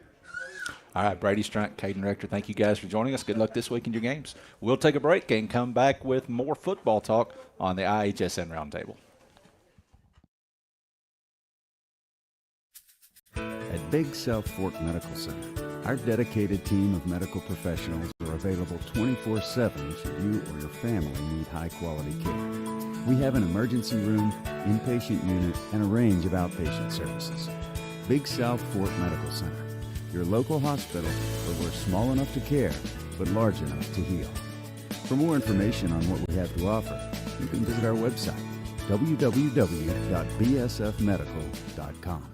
All right, Brady Strunk, Caden Rector, thank you guys for joining us. Good luck this week in your games. We'll take a break and come back with more football talk on the IHSN Roundtable. At Big South Fork Medical Center, our dedicated team of medical professionals are available 24/7 should you or your family need high-quality care. We have an emergency room, inpatient unit, and a range of outpatient services. Big South Fork Medical Center, your local hospital where we're small enough to care, but large enough to heal. For more information on what we have to offer, you can visit our website, www.bsfmedical.com.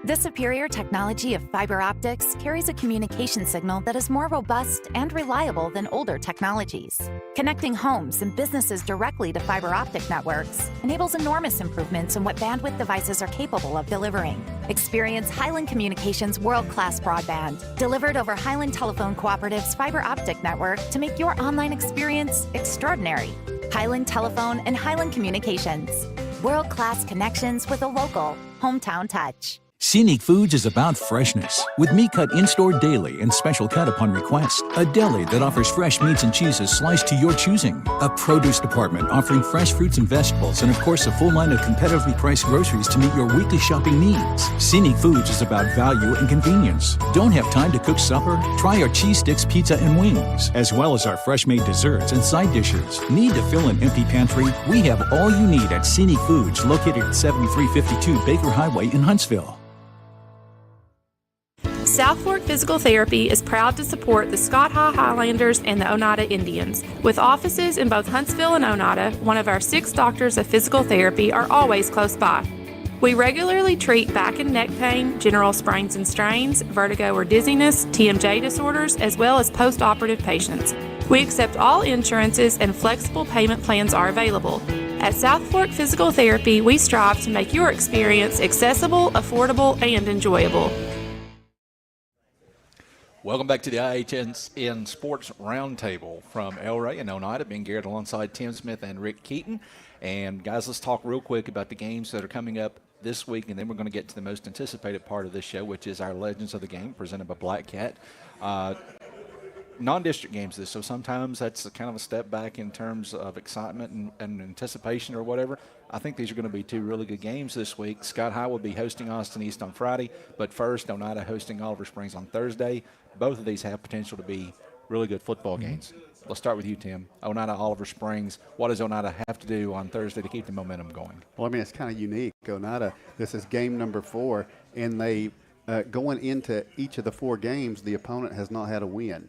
The superior technology of fiber optics carries a communication signal that is more robust and reliable than older technologies. Connecting homes and businesses directly to fiber optic networks enables enormous improvements in what bandwidth devices are capable of delivering. Experience Highland Communications' world-class broadband, delivered over Highland Telephone Cooperative's fiber optic network to make your online experience extraordinary. Highland Telephone and Highland Communications. World-class connections with a local, hometown touch. Scenic Foods is about freshness, with meat cut in-store daily and special cut upon request. A deli that offers fresh meats and cheeses sliced to your choosing. A produce department offering fresh fruits and vegetables, and of course a full line of competitively priced groceries to meet your weekly shopping needs. Scenic Foods is about value and convenience. Don't have time to cook supper? Try our cheese sticks, pizza, and wings, as well as our fresh-made desserts and side dishes. Need to fill an empty pantry? We have all you need at Scenic Foods, located at 7352 Baker Highway in Huntsville. South Fork Physical Therapy is proud to support the Scott High Highlanders and the Oneida Indians. With offices in both Huntsville and Oneida, one of our 6 doctors of physical therapy are always close by. We regularly treat back and neck pain, general sprains and strains, vertigo or dizziness, TMJ disorders, as well as post-operative patients. We accept all insurances and flexible payment plans are available. At South Fork Physical Therapy, we strive to make your experience accessible, affordable, and enjoyable. Welcome back to the IHSN Sports Roundtable from El Rey and Oneida. Ben Garrett alongside Tim Smith and Rick Keaton. And, guys, let's talk real quick about the games that are coming up this week, and then we're going to get to the most anticipated part of this show, which is our Legends of the Game presented by Black Cat. Non-district games this, so sometimes that's kind of a step back in terms of excitement and anticipation or whatever. I think these are going to be 2 really good games this week. Scott High will be hosting Austin East on Friday, but first Oneida hosting Oliver Springs on Thursday. Both of these have potential to be really good football games. Let's start with you, Tim. Oneida, Oliver Springs. What does Oneida have to do on Thursday to keep the momentum going? Well, I mean, it's kind of unique. Oneida, this is game number 4, and they going into each of the 4 games, the opponent has not had a win.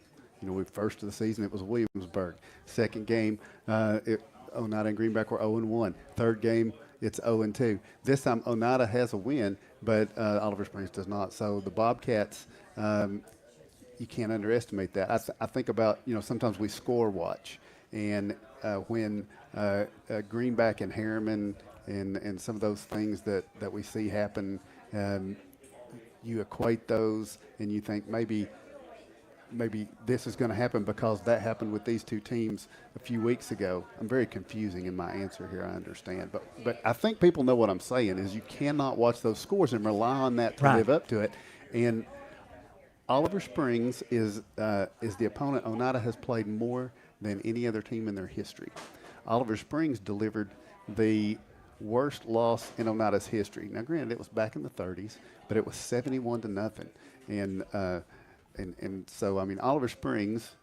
First of the season, it was Williamsburg. Second game, Oneida and Greenback were 0-1. Third game, it's 0-2. This time, Oneida has a win, but Oliver Springs does not. So the Bobcats, you can't underestimate that. I think about, sometimes we score watch. And when Greenback and Harriman and some of those things that we see happen, you equate those and you think maybe this is going to happen because that happened with these 2 teams a few weeks ago. I'm very confusing in my answer here, I understand. But I think people know what I'm saying is you cannot watch those scores and rely on that to live up to it. And Oliver Springs is the opponent Oneida has played more than any other team in their history. Oliver Springs delivered the worst loss in Oneida's history. Now, granted, it was back in the 30s, but it was 71-0. And so, I mean, Oliver Springs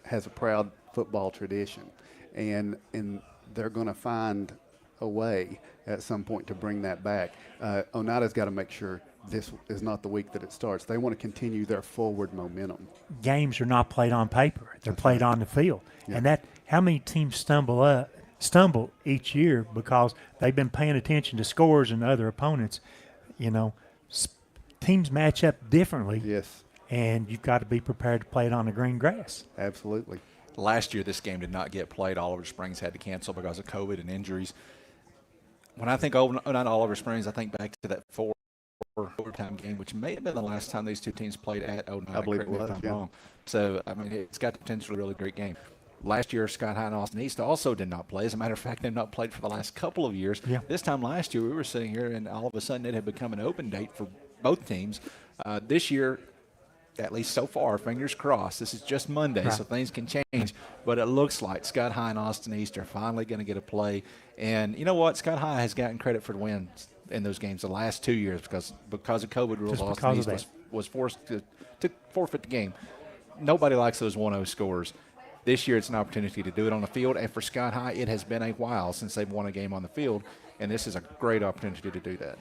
has a proud football tradition. And they're going to find a way at some point to bring that back. Oneida's got to make sure this is not the week that it starts. They want to continue their forward momentum. Games are not played on paper; they're played on the field, Yeah. and that how many teams stumble each year because they've been paying attention to scores and other opponents. You know, teams match up differently. Yes. And you've got to be prepared to play it on the green grass. Absolutely. Last year, this game did not get played. Oliver Springs had to cancel because of COVID and injuries. When I think Oneida Oliver Springs, I think back to that 4 overtime game, which may have been the last time these two teams played at Oneida. I believe Correct me it was, if I'm yeah. wrong. So, I mean, it's got the potential to be a really great game. Last year, Scott High and Austin East also did not play. As a matter of fact, they've not played for the last couple of years. Yeah. This time last year, we were sitting here, and all of a sudden it had become an open date for both teams. This year, at least so far, fingers crossed, this is just Monday, Right. so things can change. But it looks like Scott High and Austin East are finally going to get a play. And you know what? Scott High has gotten credit for the wins in those games the last 2 years because of COVID rules. Just Austin because of East was forced to forfeit the game. Nobody likes those 1-0 scores. This year it's an opportunity to do it on the field. And for Scott High, it has been a while since they've won a game on the field. And this is a great opportunity to do that.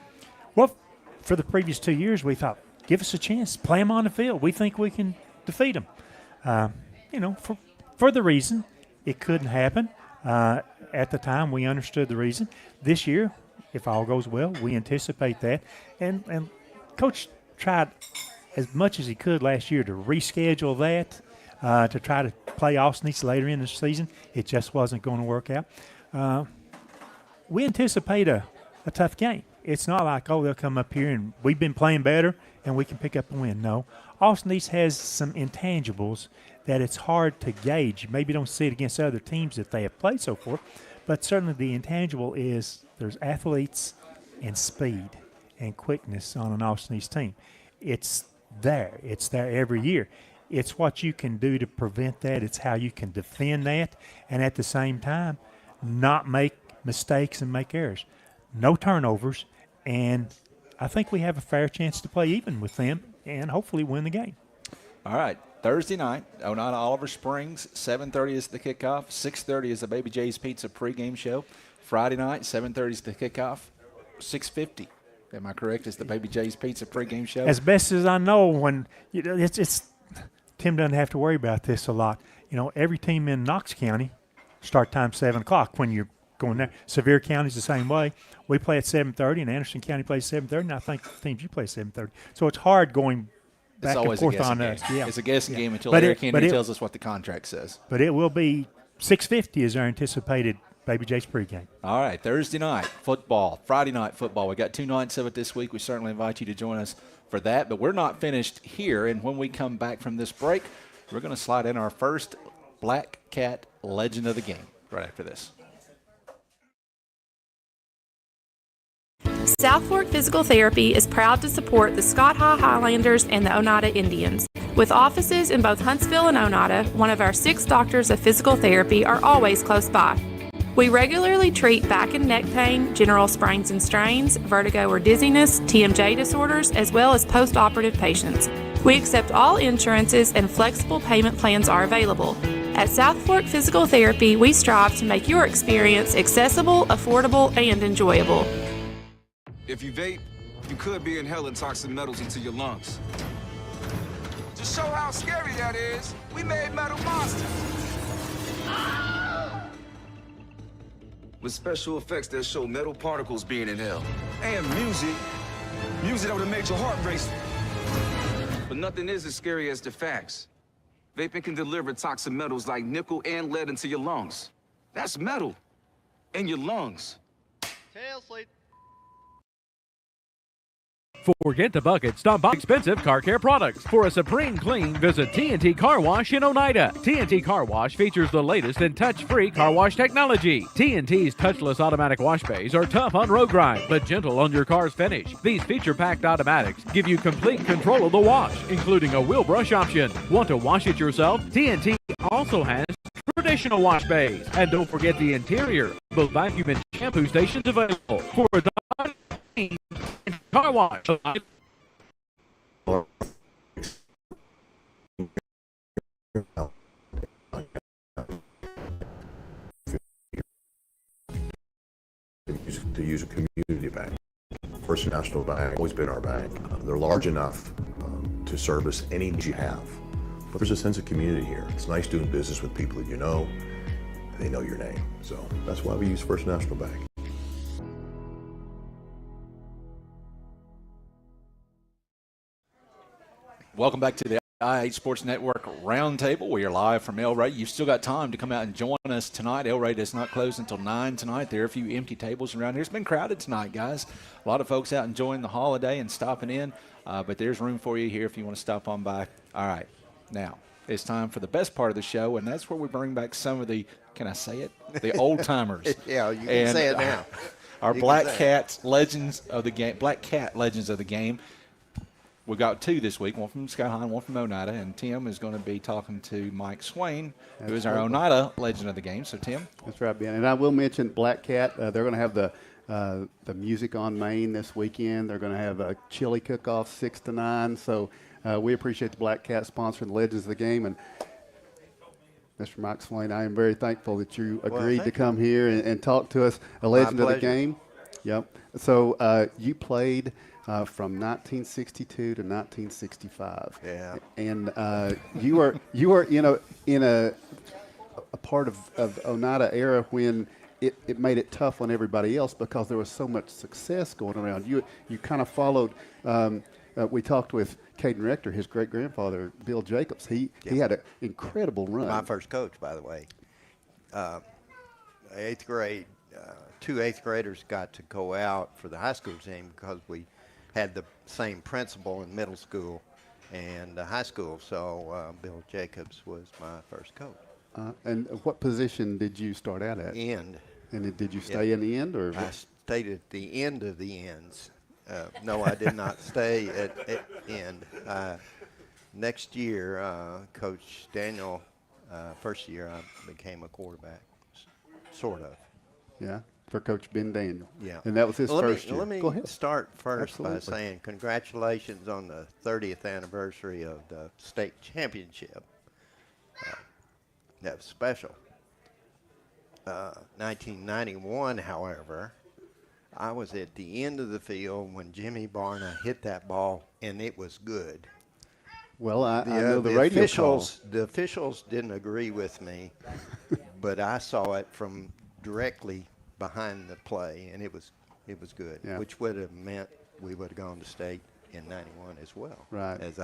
Well, for the previous 2 years, we thought, give us a chance, play them on the field. We think we can defeat them. You know, for the reason it couldn't happen. At the time, we understood the reason. This year, if all goes well, we anticipate that. And Coach tried as much as he could last year to reschedule that, to try to play Austin East later in the season. It just wasn't going to work out. We anticipate a tough game. It's not like, oh, they'll come up here and we've been playing better and we can pick up a win. No. Austin East has some intangibles that it's hard to gauge. Maybe you don't see it against other teams that they have played so far, but certainly the intangible is there's athletes and speed and quickness on an Austin East team. It's there. It's there every year. It's what you can do to prevent that. It's how you can defend that and at the same time not make mistakes and make errors. No turnovers, and I think we have a fair chance to play even with them and hopefully win the game. All right, Thursday night, Oneida Oliver Springs, 7:30 is the kickoff. 6:30 is the Baby J's Pizza pregame show. Friday night, 7:30 is the kickoff. 6:50, am I correct, is the Baby J's Pizza pregame show? As best as I know, when you know, it's Tim doesn't have to worry about this a lot. You know, every team in Knox County start time 7 o'clock when you're going there. Sevier County's the same way. We play at 7:30, and Anderson County plays 7:30, and I think the teams you play 7:30. So it's hard going back and forth on us. Game. Yeah. It's a guessing game until But Eric Henry tells us what the contract says. But it will be 6:50 is our anticipated Baby J's pregame. All right, Thursday night, football. Friday night, football. We got 2 nights of it this week. We certainly invite you to join us for that. But we're not finished here, and when we come back from this break, we're going to slide in our first Black Cat Legend of the Game right after this. South Fork Physical Therapy is proud to support the Scott High Highlanders and the Oneida Indians. With offices in both Huntsville and Oneida, one of our 6 doctors of physical therapy are always close by. We regularly treat back and neck pain, general sprains and strains, vertigo or dizziness, TMJ disorders, as well as post-operative patients. We accept all insurances and flexible payment plans are available. At South Fork Physical Therapy, we strive to make your experience accessible, affordable, and enjoyable. If you vape, you could be inhaling toxic metals into your lungs. To show how scary that is, we made Metal Monsters. With special effects that show metal particles being inhaled. And music that would have made your heart race. But nothing is as scary as the facts. Vaping can deliver toxic metals like nickel and lead into your lungs. That's metal in your lungs. Tail sleep. Forget the bucket. Stop by expensive car care products. For a supreme clean, visit Tnt Car Wash in Oneida. Tnt Car Wash features the latest in touch-free car wash technology. TNT's touchless automatic wash bays are tough on road grime, but gentle on your car's finish. These feature-packed automatics give you complete control of the wash, including a wheel brush option. Want to wash it yourself? TNT also has traditional wash bays. And don't forget the interior. Both vacuum and shampoo stations available. For the car wash. to use a community bank. First National Bank always been our bank. They're large enough to service any need you have. But there's a sense of community here. It's nice doing business with people that you know. They know your name. So that's why we use First National Bank. Welcome back to the I8 Sports Network Roundtable. We are live from El Rey. You've still got time to come out and join us tonight. El Rey does not close until 9 tonight. There are a few empty tables around here. It's been crowded tonight, guys. A lot of folks out enjoying the holiday and stopping in, but there's room for you here if you want to stop on by. All right, now it's time for the best part of the show, and that's where we bring back some of the, can I say it, the old-timers. Yeah, you can say it now. Our Black Cat Legends of the Game. We got two this week, one from Sky High and one from Oneida, and Tim is going to be talking to Mike Swain, who is our Oneida Legend of the Game. So, Tim. That's right, Ben. And I will mention Black Cat. They're going to have the music on Main this weekend. They're going to have a chili cook-off 6 to 9. So we appreciate the Black Cat sponsoring the Legends of the Game. And Mr. Mike Swain, I am very thankful that you agreed to come here and talk to us. A Legend of the Game. Yep. So you played from 1962 to 1965. Yeah. And you were in a part of Oneida era when it made it tough on everybody else because there was so much success going around. You kind of followed. We talked with Caden Rector, his great grandfather Bill Jacobs. He had an incredible run. My first coach, by the way. 8th grade, 2 8th graders got to go out for the high school team because we had the same principal in middle school and high school. So Bill Jacobs was my first coach. And what position did you start out at? End. And did you stay in the end, or? I stayed at the end of the ends. No, I did not stay at end. Next year, Coach Daniel, first year, I became a quarterback, sort of. Yeah, for Coach Ben Daniel. Yeah. And that was his first year. Let me Go ahead. start first Absolutely. by saying congratulations on the 30th anniversary of the state championship. That was special. 1991, however, I was at the end of the field when Jimmy Barna hit that ball, and it was good. Well, I know the radio officials, the officials didn't agree with me, but I saw it from directly behind the play, and it was good, which would have meant we would have gone to state in 91 as well. Right. As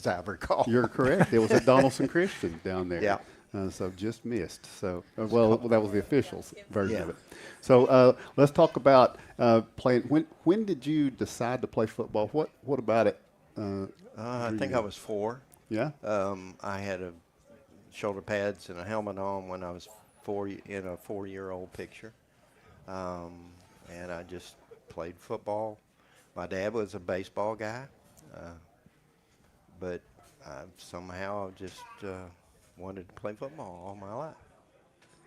I recall. You're correct. It was at Donaldson Christian down there. Yeah. So just missed. So well, that was the officials' version of it. So let's talk about playing. When did you decide to play football? What about it? I think I was 4. Yeah. I had shoulder pads and a helmet on when I was 4 in a 4-year-old picture, and I just played football. My dad was a baseball guy, but I somehow just wanted to play football all my life.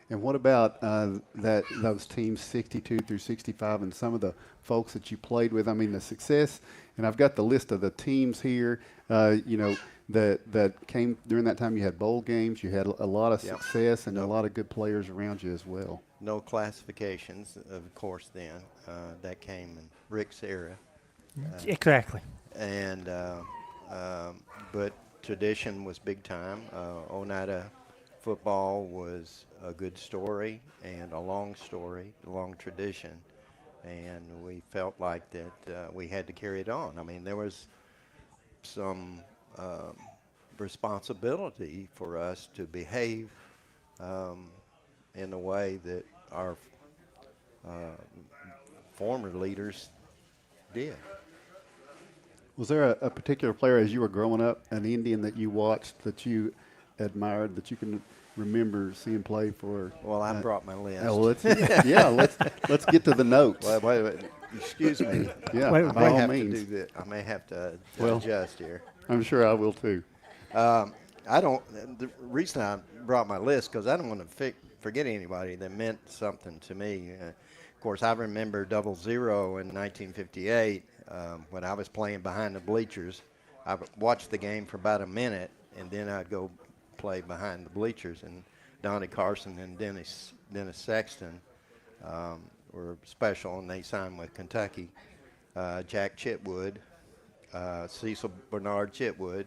And what about those teams 62 through 65 and some of the folks that you played with? I mean, the success, and I've got the list of the teams here, that came during that time. You had bowl games, you had a lot of success, and a lot of good players around you as well. No classifications, of course, then. That came in Rick's era. Exactly. And but tradition was big time. Oneida football was a good story and a long story, a long tradition, and we felt like that we had to carry it on. I mean, there was some responsibility for us to behave in a way that our former leaders did. Was there a particular player as you were growing up, an Indian that you watched, that you admired, that you can remember seeing play for? Well, I brought my list. Let's get to the notes. Well, wait. Excuse me. Yeah, by all means. I may have to adjust here. I'm sure I will too. The reason I brought my list because I don't want to forget anybody that meant something to me. Of course, I remember 00 in 1958 when I was playing behind the bleachers. I watched the game for about a minute, and then I'd go play behind the bleachers. And Donnie Carson and Dennis Sexton were special, and they signed with Kentucky. Jack Chitwood, Cecil Bernard Chitwood.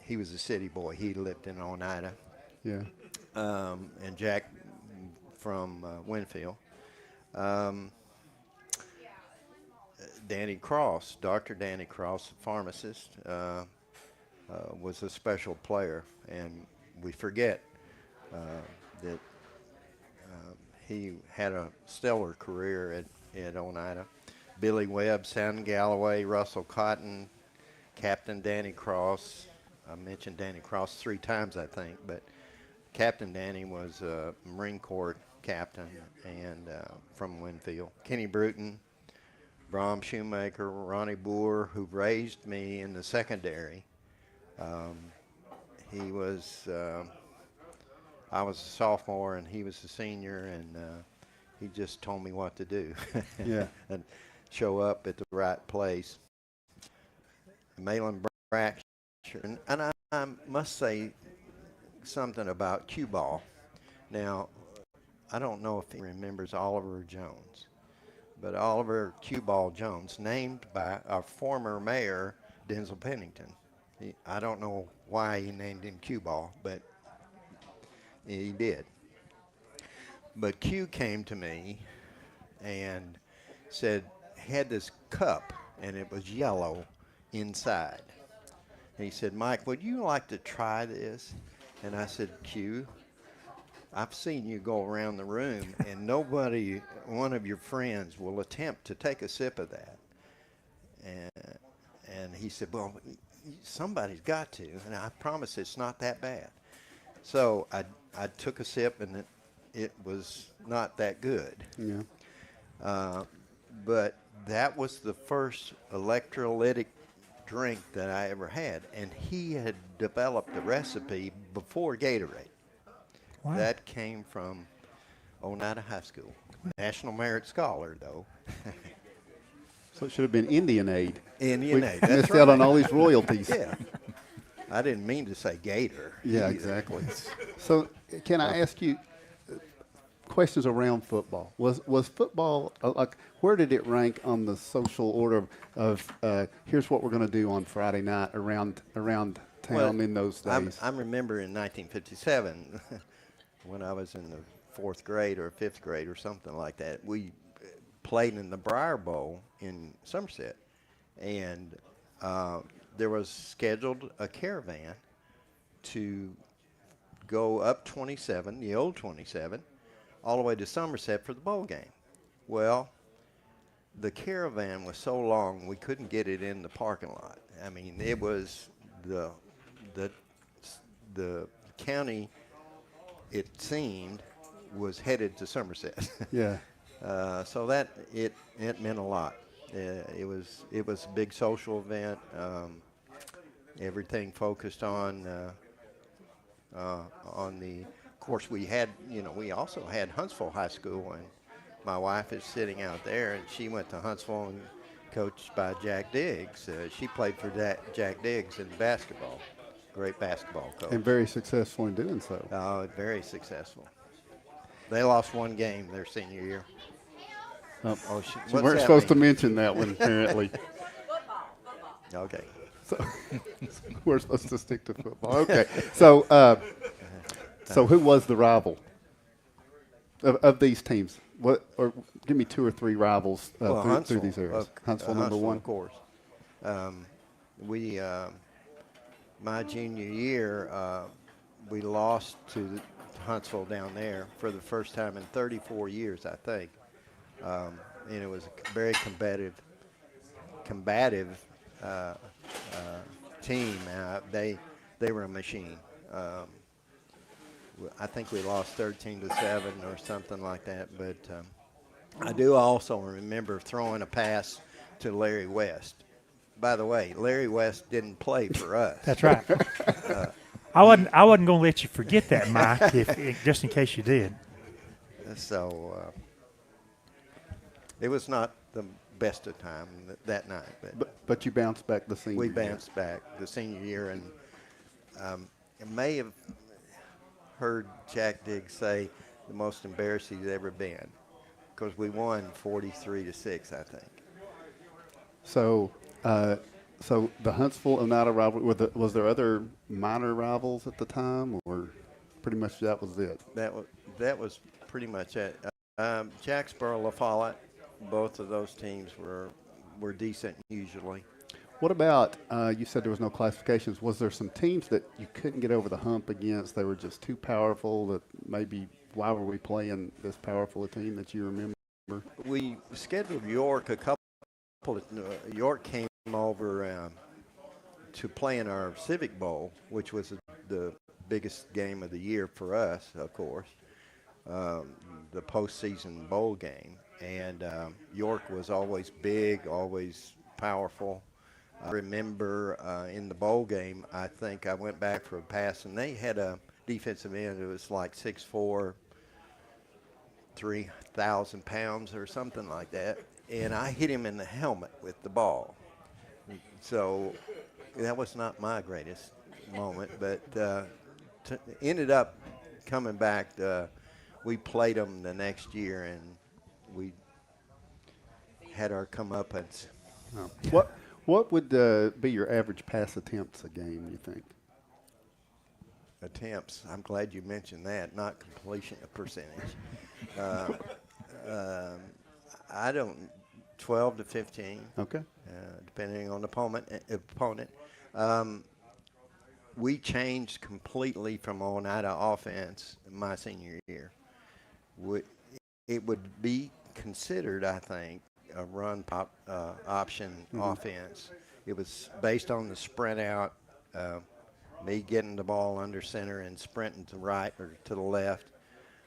He was a city boy. He lived in Oneida. Yeah. And Jack from Winfield. Danny Cross, Dr. Danny Cross, pharmacist, was a special player, and we forget that he had a stellar career at Oneida. Billy Webb, Sam Galloway, Russell Cotton, Captain Danny Cross. I mentioned Danny Cross 3 times, I think, but Captain Danny was a Marine Corps captain and from Winfield. Kenny Bruton, Brom Shoemaker, Ronnie Boer, who raised me in the secondary. He was, I was a sophomore and he was a senior, and he just told me what to do. Yeah. And show up at the right place. Malin Braxton, and I must say something about cue ball. Now, I don't know if he remembers Oliver Jones, but Oliver Cue Ball Jones, named by our former mayor, Denzel Pennington. I don't know why he named him Cue Ball, but he did. But Q came to me and said, had this cup, and it was yellow inside. And he said, Mike, would you like to try this? And I said, Q, I've seen you go around the room, and nobody, one of your friends, will attempt to take a sip of that. And he said, well, somebody's got to, and I promise it's not that bad. So I took a sip, and it was not that good. Yeah. But that was the first electrolytic drink that I ever had, and he had developed the recipe before Gatorade. Wow. That came from Oneida High School. National Merit Scholar, though. So it should have been Indian Aid. Indian Aid. We That's missed right. out on all these royalties. Yeah. I didn't mean to say Gator. Yeah, either. exactly. So can I ask you questions around football? Was football, like, where did it rank on the social order of here's what we're going to do on Friday night around town in those days? I remember in 1957 when I was in the 4th grade or 5th grade or something like that, we played in the Briar Bowl in Somerset, and there was scheduled a caravan to go up 27, the old 27, all the way to Somerset for the bowl game. Well, the caravan was so long we couldn't get it in the parking lot. I mean, it was the county, it seemed, was headed to Somerset. Yeah. So that it meant a lot. It was a big social event. Everything focused on the. Of course, we had, we also had Huntsville High School, and my wife is sitting out there, and she went to Huntsville and coached by Jack Diggs. She played for Jack Diggs in basketball. Great basketball coach. And very successful in doing so. Oh, very successful. They lost one game their senior year. So we what's weren't that supposed to mean? mention that one, apparently. Okay. So we're supposed to stick to football. Okay. So who was the rival of these teams? Or give me 2 or 3 rivals through these eras. Huntsville, number one, of course. My junior year, we lost to Huntsville down there for the first time in 34 years, I think. And it was a very combative team. They were a machine. I think we lost 13-7 or something like that. But I do also remember throwing a pass to Larry West. By the way, Larry West didn't play for us. That's right. I wasn't going to let you forget that, Mike, just in case you did. So it was not the best of time that night. But you bounced back the senior year. We bounced back the senior year, and I may have heard Jack Diggs say the most embarrassing he's ever been, because we won 43-6, I think. So, so the Huntsville Oneida rivalry, was there other minor rivals at the time, or pretty much that was it? That was pretty much it. Jacksboro, La Follette, both of those teams were decent usually. What about, you said there was no classifications. Was there some teams that you couldn't get over the hump against? They were just too powerful that maybe, why were we playing this powerful a team that you remember? We scheduled York a couple of, York came over to play in our Civic Bowl, which was the biggest game of the year for us, of course, the postseason bowl game. And York was always big, always powerful. I remember in the bowl game, I think I went back for a pass, and they had a defensive end that was like 6'4", 3,000 pounds or something like that. And I hit him in the helmet with the ball. So that was not my greatest moment, but ended up coming back. We played them the next year, and we had our comeuppance. Oh. What would be your average pass attempts a game, you think? Attempts. I'm glad you mentioned that, not completion percentage. I don't, 12 to 15. Okay. Depending on the opponent. We changed completely from Oneida offense my senior year. It would be considered, I think, a run pop option offense. It was based on the sprint out, me getting the ball under center and sprinting to the right or to the left.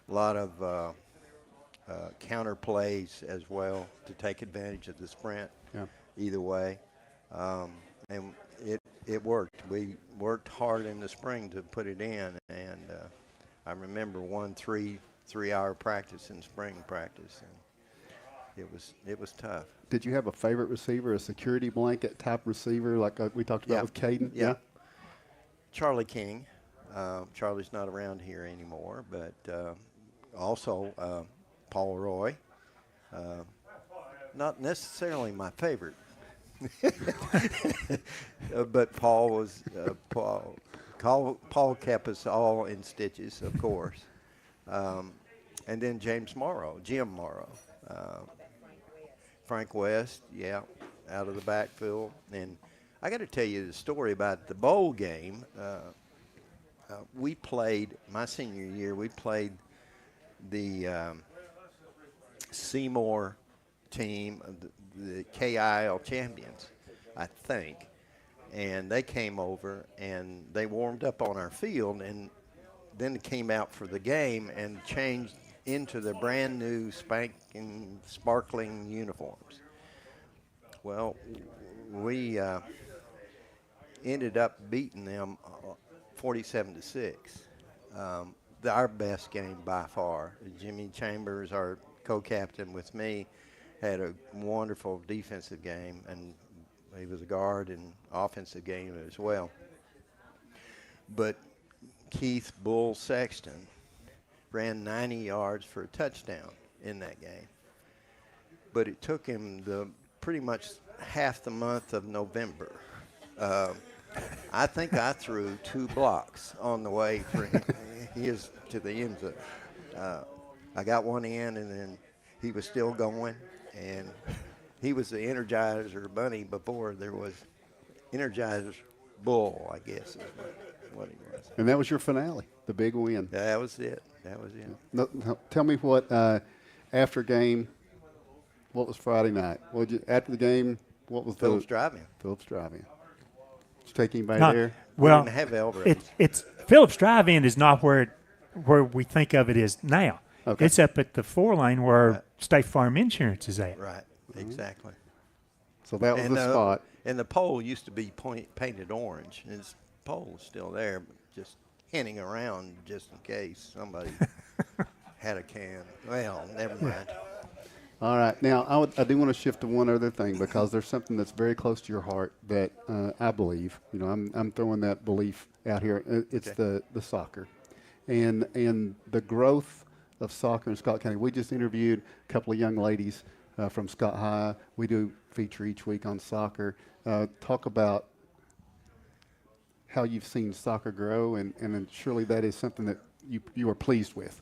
A lot of counter plays as well to take advantage of the sprint. Yeah. Either way, and it worked. We worked hard in the spring to put it in, and I remember one 3-hour practice in spring practice, and it was tough. Did you have a favorite receiver, a security blanket type receiver like we talked about with Caden? Yeah. Charlie King. Charlie's not around here anymore, but also Paul Roy. Not necessarily my favorite, but Paul was Paul kept us all in stitches, of course. And then Jim Morrow. Frank West, yeah, out of the backfield. And I got to tell you the story about the bowl game. We played, my senior year, we played the Seymour team, the KIL champions, I think. And they came over, and they warmed up on our field, and then came out for the game and changed into the brand new sparkling uniforms. Well, we ended up beating them 47-6. Our best game by far. Jimmy Chambers, our co-captain with me, had a wonderful defensive game, and he was a guard and offensive game as well. But Keith Bull Sexton ran 90 yards for a touchdown in that game. But it took him pretty much half the month of November. I think I threw 2 blocks on the way for his to the end zone. I got one in, and then he was still going, and he was the Energizer Bunny before there was Energizer Bull, I guess is what he was. And that was your finale, the big win. That was it. No, tell me what, after game, what was Friday night? After the game, what was Phillips Drive-In. Phillips Drive-In. Did you take anybody there? Well, we didn't have Elbridge. It's Phillips Drive-In is not where we think of it as now. Okay. It's up at the 4-lane where State Farm Insurance is at. Right, exactly. So that was the spot. And the pole used to be painted orange. And his pole is still there, but just hanging around just in case somebody had a can. Well, never mind. All right. Now, I do want to shift to one other thing, because there's something that's very close to your heart that I believe. You know, I'm throwing that belief out here. It's the soccer, and the growth soccer in Scott County. We just interviewed a couple of young ladies from Scott High. We do feature each week on soccer. Talk about how you've seen soccer grow, and then surely that is something that you are pleased with.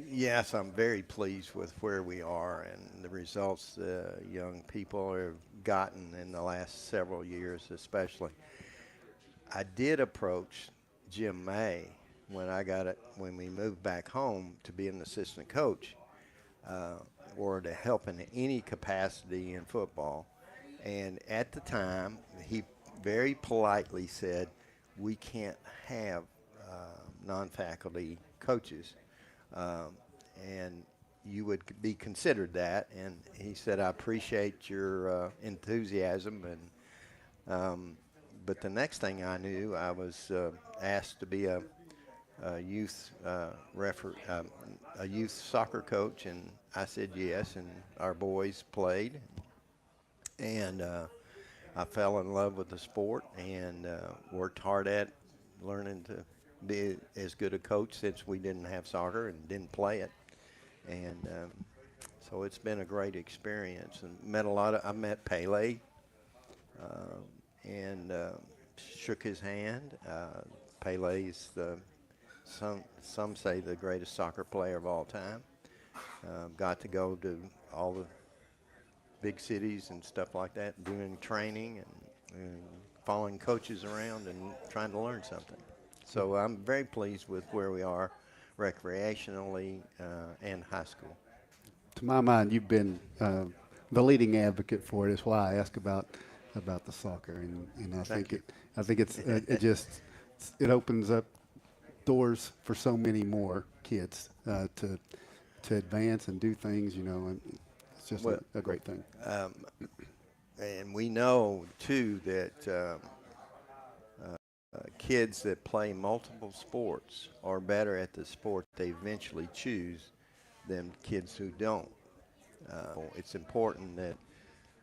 Yes, I'm very pleased with where we are and the results the young people have gotten in the last several years especially. I did approach Jim May when we moved back home to be an assistant coach or to help in any capacity in football. And at the time, he very politely said, we can't have non-faculty coaches. And you would be considered that. And he said, I appreciate your enthusiasm. And but the next thing I knew, I was asked to be a youth a youth soccer coach, and I said yes. And our boys played, and I fell in love with the sport and worked hard at learning to be as good a coach since we didn't have soccer and didn't play it. And so it's been a great experience, and I met Pele and shook his hand. Pele's some say the greatest soccer player of all time. Got to go to all the big cities and stuff like that, doing training and following coaches around and trying to learn something. So I'm very pleased with where we are recreationally and high school. To my mind, you've been the leading advocate for it. Is why I ask about the soccer, and I think it opens up doors for so many more kids to advance and do things, and it's just a great thing. And we know too that kids that play multiple sports are better at the sport they eventually choose than kids who don't. It's important that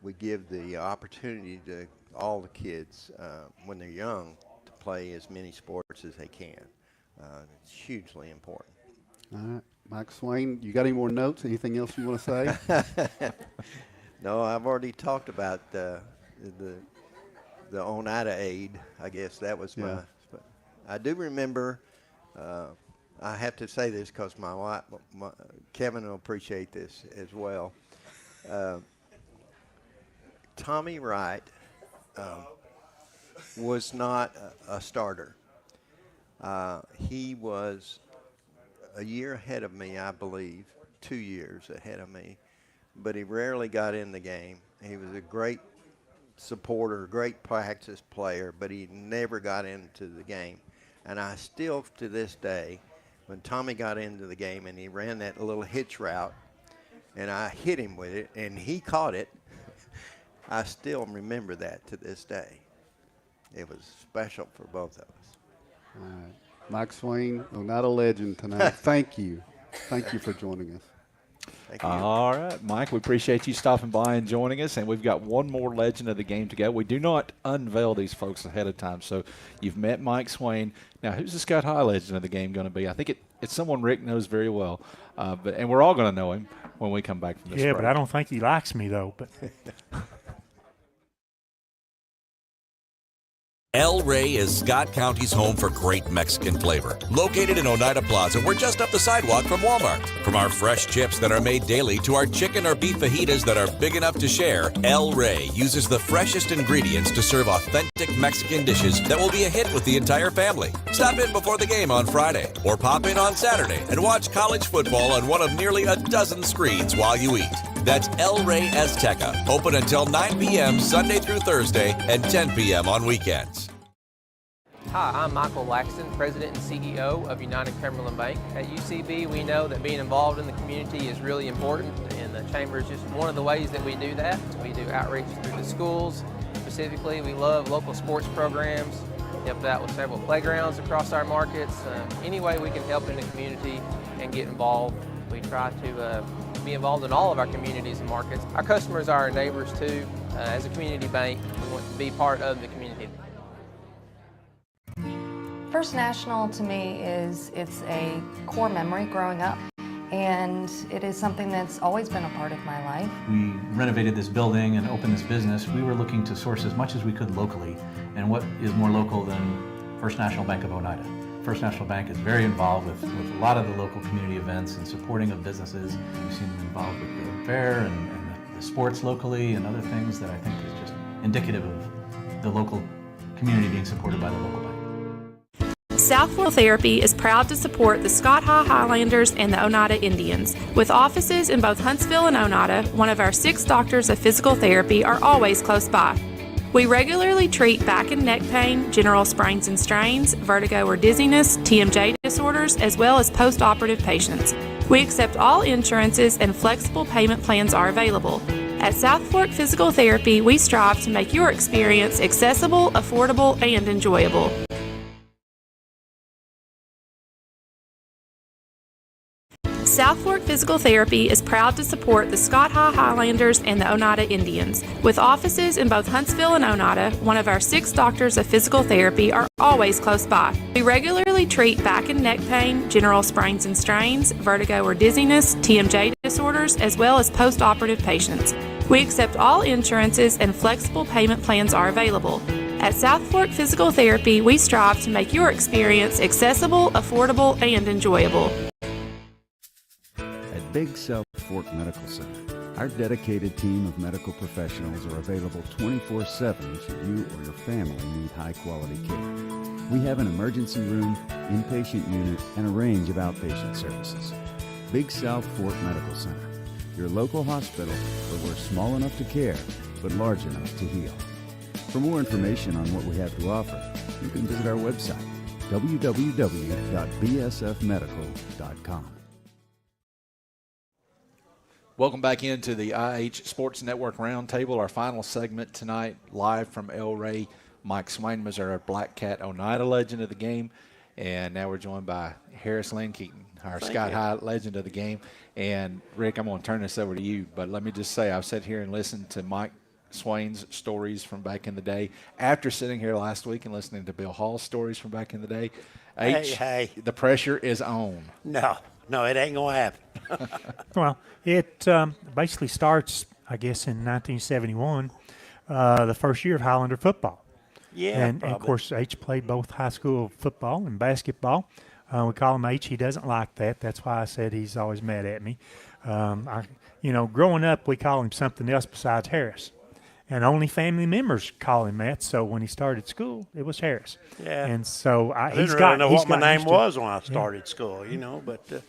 we give the opportunity to all the kids when they're young to play as many sports as they can. It's hugely important. All right. Mike Swain, you got any more notes? Anything else you want to say? No, I've already talked about the Oneida aid. I guess that was my. I do remember. I have to say this because my wife, Kevin, will appreciate this as well. Tommy Wright was not a starter. He was a year ahead of me, I believe, 2 years ahead of me, but he rarely got in the game. He was a great supporter, great practice player, but he never got into the game. And I still, to this day, when Tommy got into the game and he ran that little hitch route, and I hit him with it, and he caught it, I still remember that to this day. It was special for both of us. All right. Mike Swain, Oneida legend tonight. Thank you. Thank you for joining us. Thank you. All right, Mike, we appreciate you stopping by and joining us, and we've got one more legend of the game to go. We do not unveil these folks ahead of time, so you've met Mike Swain. Now, who's the Scott High legend of the game going to be? I think it's someone Rick knows very well, and we're all going to know him when we come back from this break. But I don't think he likes me, though. But El Rey is Scott County's home for great Mexican flavor. Located in Oneida Plaza, we're just up the sidewalk from Walmart. From our fresh chips that are made daily to our chicken or beef fajitas that are big enough to share, El Rey uses the freshest ingredients to serve authentic Mexican dishes that will be a hit with the entire family. Stop in before the game on Friday or pop in on Saturday and watch college football on one of nearly a dozen screens while you eat. That's El Rey Azteca, open until 9 p.m. Sunday through Thursday and 10 p.m. on weekends. Hi, I'm Michael Laxton, President and CEO of United Cumberland Bank. At UCB, we know that being involved in the community is really important, and the Chamber is just one of the ways that we do that. We do outreach through the schools. Specifically, we love local sports programs, helped out with several playgrounds across our markets. Any way we can help in the community and get involved, we try to be involved in all of our communities and markets. Our customers are our neighbors too. As a community bank, we want to be part of the community. First National to me it's a core memory growing up, and it is something that's always been a part of my life. We renovated this building and opened this business. We were looking to source as much as we could locally, and what is more local than First National Bank of Oneida? First National Bank is very involved with a lot of the local community events and supporting of businesses. We've seen them involved with the fair and the sports locally and other things that I think is just indicative of the local community being supported by the local bank. South Fork Therapy is proud to support the Scott High Highlanders and the Oneida Indians. With offices in both Huntsville and Oneida, one of our 6 doctors of physical therapy are always close by. We regularly treat back and neck pain, general sprains and strains, vertigo or dizziness, TMJ disorders, as well as post-operative patients. We accept all insurances and flexible payment plans are available. At South Fork Physical Therapy, we strive to make your experience accessible, affordable, and enjoyable. South Fork Physical Therapy is proud to support the Scott High Highlanders and the Oneida Indians. With offices in both Huntsville and Oneida, one of our 6 doctors of physical therapy are always close by. We regularly treat back and neck pain, general sprains and strains, vertigo or dizziness, TMJ disorders, as well as post-operative patients. We accept all insurances and flexible payment plans are available. At South Fork Physical Therapy, we strive to make your experience accessible, affordable, and enjoyable. At Big South Fork Medical Center, our dedicated team of medical professionals are available 24/7 should you or your family need high-quality care. We have an emergency room, inpatient unit, and a range of outpatient services. Big South Fork Medical Center, your local hospital where we're small enough to care, but large enough to heal. For more information on what we have to offer, you can visit our website, www.bsfmedical.com. Welcome back into the IH Sports Network Roundtable, our final segment tonight, live from El Rey. Mike Swain is our Black Cat Oneida legend of the game, and now we're joined by Harris Lynn Keaton, our Scott High legend of the game. And, Rick, I'm going to turn this over to you, but let me just say I've sat here and listened to Mike Swain's stories from back in the day after sitting here last week and listening to Bill Hall's stories from back in the day. Hey. The pressure is on. No, it ain't going to happen. Well, it basically starts, I guess, in 1971, the first year of Highlander football. Yeah, and of course, H played both high school football and basketball. We call him H. He doesn't like that. That's why I said he's always mad at me. Growing up, we call him something else besides Harris. And only family members call him that. So when he started school, it was Harris. Yeah. And so I didn't really know what my name was when I started school, but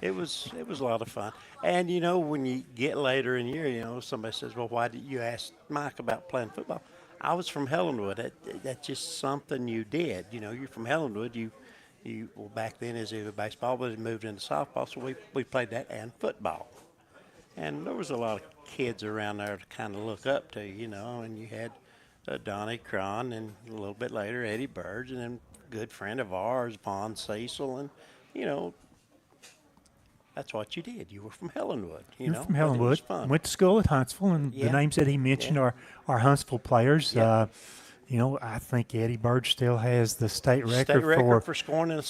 it was a lot of fun. And, when you get later in the year, somebody says, well, why did you ask Mike about playing football? I was from Helenwood. That's just something you did. You're from Helenwood. Well, back then as it was baseball, but it moved into softball, so we played that and football. And there was a lot of kids around there to kind of look up to, and you had Donnie Cron, and a little bit later Eddie Burge, and then a good friend of ours, Vaughn Cecil, and, that's what you did. You were from Helenwood, You're from Helenwood. Went to school at Huntsville, and the names that he mentioned are Huntsville players. Yeah. I think Eddie Burge still has the state record for scoring in a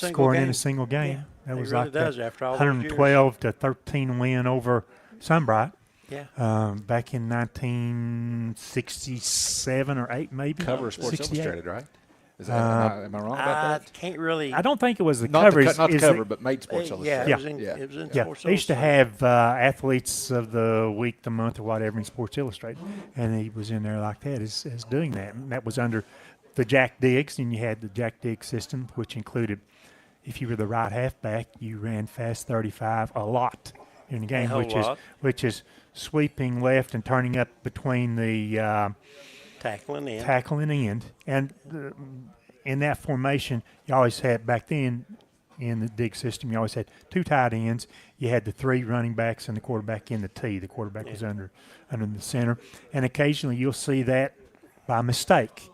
single game. Yeah, that was really like does that after all 112 to 13 win over Sunbright. Yeah. Back in 1967 or 8 maybe. Cover of Sports Illustrated, right? Am I wrong about that? Can't really. I don't think it was the not cover. Not the cover, but made Sports Illustrated. It was in Sports They used to have athletes of the week, the month, or whatever in Sports Illustrated, and he was in there like that as doing that. And that was under the Jack Diggs, and you had the Jack Diggs system, which included if you were the right halfback, you ran fast 35 a lot in the game, which is sweeping left and turning up between the tackle and end. And in that formation, you always had, back then in the dig system, you always had 2 tight ends. You had the 3 running backs and the quarterback in the T. The quarterback was under the center. And occasionally you'll see that by mistake.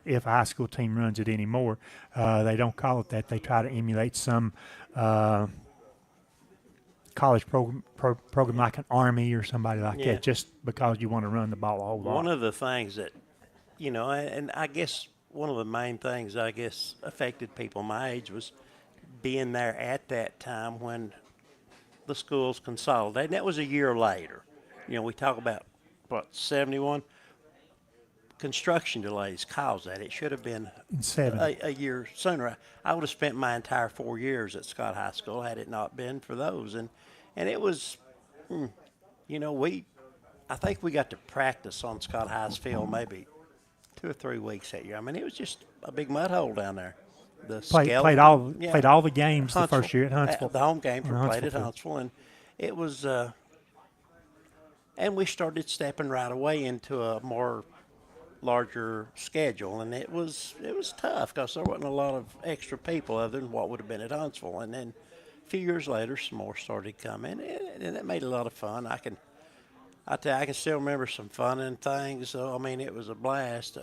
If a high school team runs it anymore, they don't call it that. They try to emulate some college program like an Army or somebody like that, just because you want to run the ball a whole lot. One of the things that, and I guess one of the main things I guess affected people my age was being there at that time when the schools consolidated. And that was a year later. You know, we talk about, what, 71? Construction delays caused that. It should have been In 70. a year sooner. I would have spent my entire 4 years at Scott High School had it not been for those. And it was, you know, I think we got to practice on Scott High's field maybe 2 or 3 weeks that year. I mean, it was just a big mud hole down there. Played all the games the first year at Huntsville. The home games were played at Huntsville, and it was. And we started stepping right away into a more larger schedule, and it was tough because there wasn't a lot of extra people other than what would have been at Huntsville. And then a few years later, some more started coming, and it made a lot of fun. I can still remember some fun and things. So I mean, it was a blast.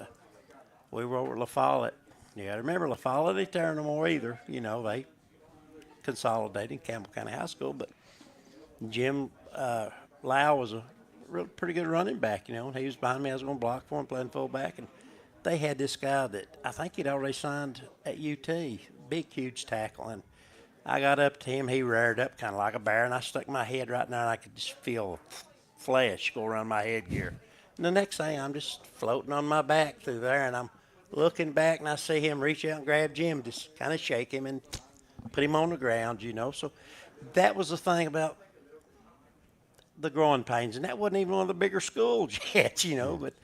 We were over La Follette. You got to remember, La Follette ain't there no more either. You know, they consolidated Campbell County High School, but Jim Lau was a pretty good running back, you know, and he was behind me. I was going to block for him, playing fullback, and they had this guy that I think he'd already signed at UT, big, huge tackle, and I got up to him. He reared up kind of like a bear, and I stuck my head right there, and I could just feel flesh go around my headgear. And the next thing, I'm just floating on my back through there, and I'm looking back, and I see him reach out and grab Jim, just kind of shake him and put him on the ground, you know. So that was the thing about the growing pains, and that wasn't even one of the bigger schools yet, you know, but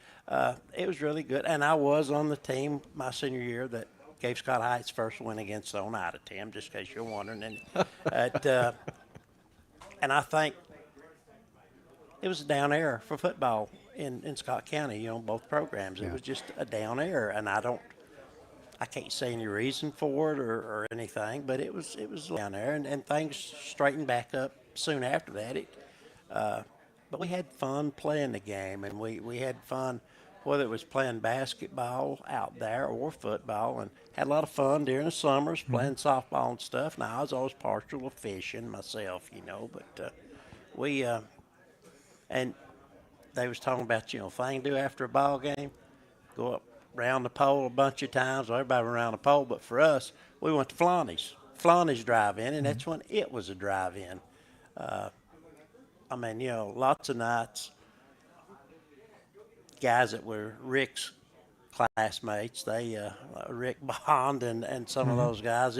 it was really good. And I was on the team my senior year that gave Scott High its first win against the Oneida team, just in case you're wondering. And, and I think it was a down era for football in Scott County, you know, both programs. It was just a down era, and I can't say any reason for it or anything, but it was down there, and things straightened back up soon after that. But we had fun playing the game, and we had fun whether it was playing basketball out there or football, and had a lot of fun during the summers playing softball and stuff. Now, I was always partial to fishing myself, you know, but and they was talking about, you know, thing to do after a ball game, go up around the pole a bunch of times. Well, everybody went around the pole, but for us, we went to Floney's drive-in, and that's when it was a drive-in. I mean, you know, lots of nights, guys that were Rick's classmates, Rick Bond and some of those guys,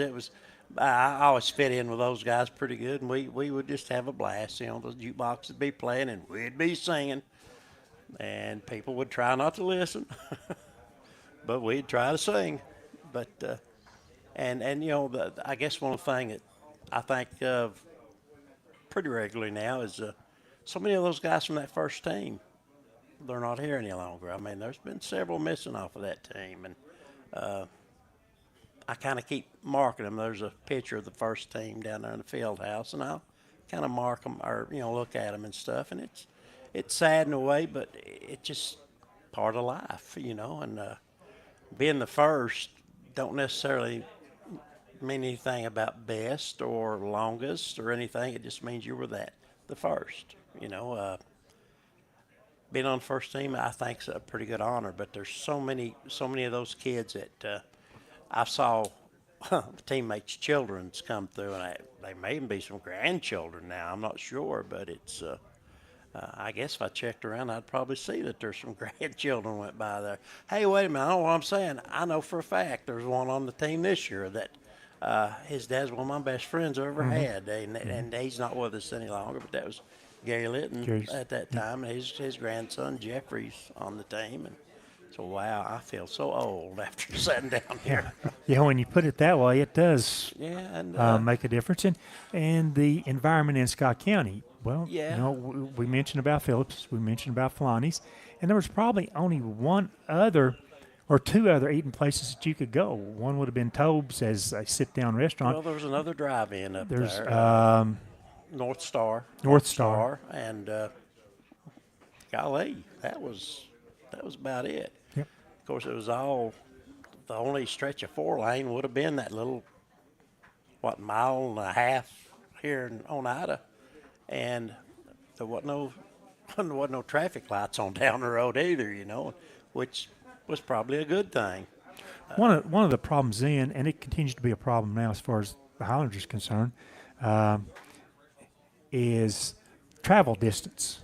I always fit in with those guys pretty good, and we would just have a blast. You know, the jukebox would be playing, and we'd be singing, and people would try not to listen, but we'd try to sing. But, and you know, I guess one thing that I think of pretty regularly now is so many of those guys from that first team, they're not here any longer. I mean, there's been several missing off of that team, and I kind of keep marking them. There's a picture of the first team down there in the field house, and I'll kind of mark them or, you know, look at them and stuff, and it's sad in a way, but it's just part of life, you know, and being the first don't necessarily mean anything about best or longest or anything. It just means you were the first, you know. Being on the first team, I think, is a pretty good honor, but there's so many of those kids that I saw teammates' children's come through, and they may even be some grandchildren now. I'm not sure, but it's I guess if I checked around, I'd probably see that there's some grandchildren went by there. Hey, wait a minute, I know what I'm saying. I know for a fact there's one on the team this year that his dad's one of my best friends I ever had, and he's not with us any longer, but that was Gary Litton at that time, and his grandson Jeffrey's on the team. And so, wow, I feel so old after sitting down here. Yeah, when you put it that way, it does and, make a difference. And the environment in Scott County, well, you know, we mentioned about Phillips, we mentioned about Floney's, and there was probably only one other or two other eating places that you could go. One would have been Tobe's as a sit-down restaurant. Well, there was another drive-in up There's, there. North Star. And golly, that was about it. Yep. Of course, it was all the only stretch of 4-lane would have been that little mile and a half here in Oneida, and there wasn't no traffic lights on down the road either, you know, which was probably a good thing. One of the problems then, and it continues to be a problem now as far as the Highlanders are concerned, is travel distance.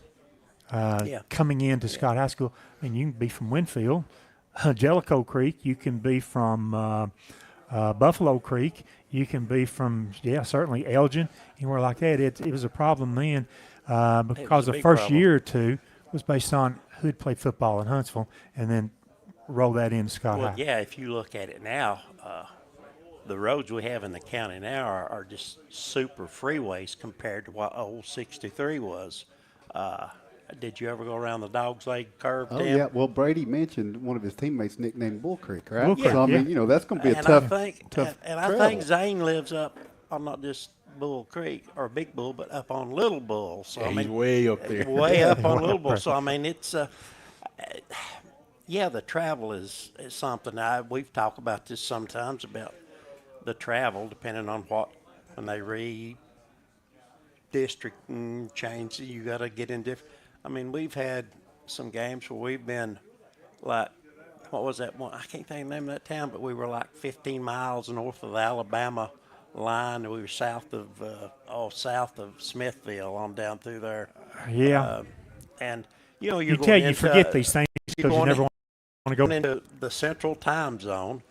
Coming into Scott High School, I mean, you can be from Winfield, Jellicoe Creek, you can be from Buffalo Creek, you can be from, certainly Elgin, anywhere like that. It was a problem then because the first year or two was based on who had played football in Huntsville, and then roll that into Scott High. Yeah, if you look at it now, the roads we have in the county now are just super freeways compared to what old 63 was. Did you ever go around the Dog's Leg curve? Oh, Tim? yeah. Well, Brady mentioned one of his teammates nicknamed Bull Creek, right? Bull Creek, so, I mean, that's going to be a tough I think Zane lives up on not just Bull Creek or Big Bull, but up on Little Bull. So I mean, he's way up there. Way up on Little Bull. So, I mean, it's the travel is something. We've talked about this sometimes about the travel, depending on when they district and change, you got to get in different. I mean, we've had some games where we've been like, what was that one? I can't think of the name of that town, but we were like 15 miles north of the Alabama line. We were south of Smithville on down through there. Yeah. And you're you going forget these things because you never want to go into the central time zone,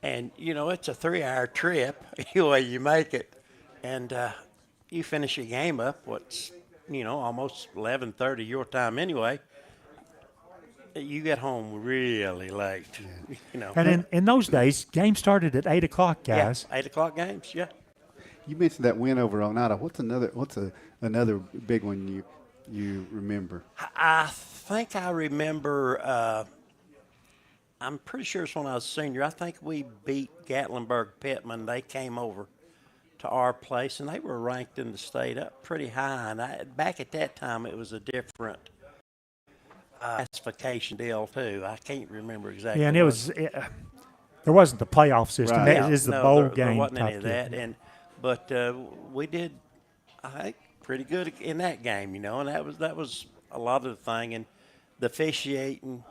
and it's a 3-hour trip. Anyway, you make it, and you finish your game up. Almost 11:30 your time anyway. You get home really late. And in those days, games started at 8 o'clock, guys. Yeah, 8 o'clock games. Yeah. You mentioned that win over Oneida. What's another big one you remember? I think I remember. I'm pretty sure it's when I was a senior. I think we beat Gatlinburg Pittman. They came over to our place, and they were ranked in the state up pretty high. And back at that time, it was a different classification deal too. I can't remember exactly. Yeah, and there wasn't the playoff system. Right. It is the bowl game. There wasn't any of deal. that. But we did, I think, pretty good in that game. And that was a lot of the thing. And the officiating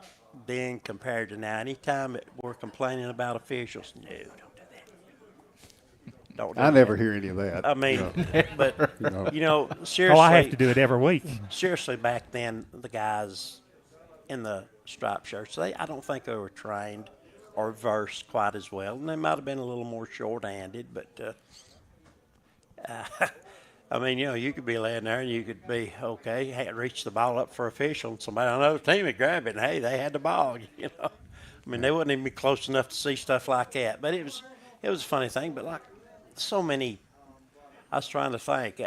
then compared to now, anytime we're complaining about officials, no, don't do that. Don't do I that. never hear any of that. I mean, but seriously. Oh, I have to do it every week. Seriously, back then, the guys in the striped shirts, I don't think they were trained or versed quite as well, and they might have been a little more short-handed. But I mean, you could be laying there and you could be had reached the ball up for official, and somebody on another team would grab it, and hey, they had the ball. I mean, they wouldn't even be close enough to see stuff like that. But it was a funny thing. But like so many, I was trying to think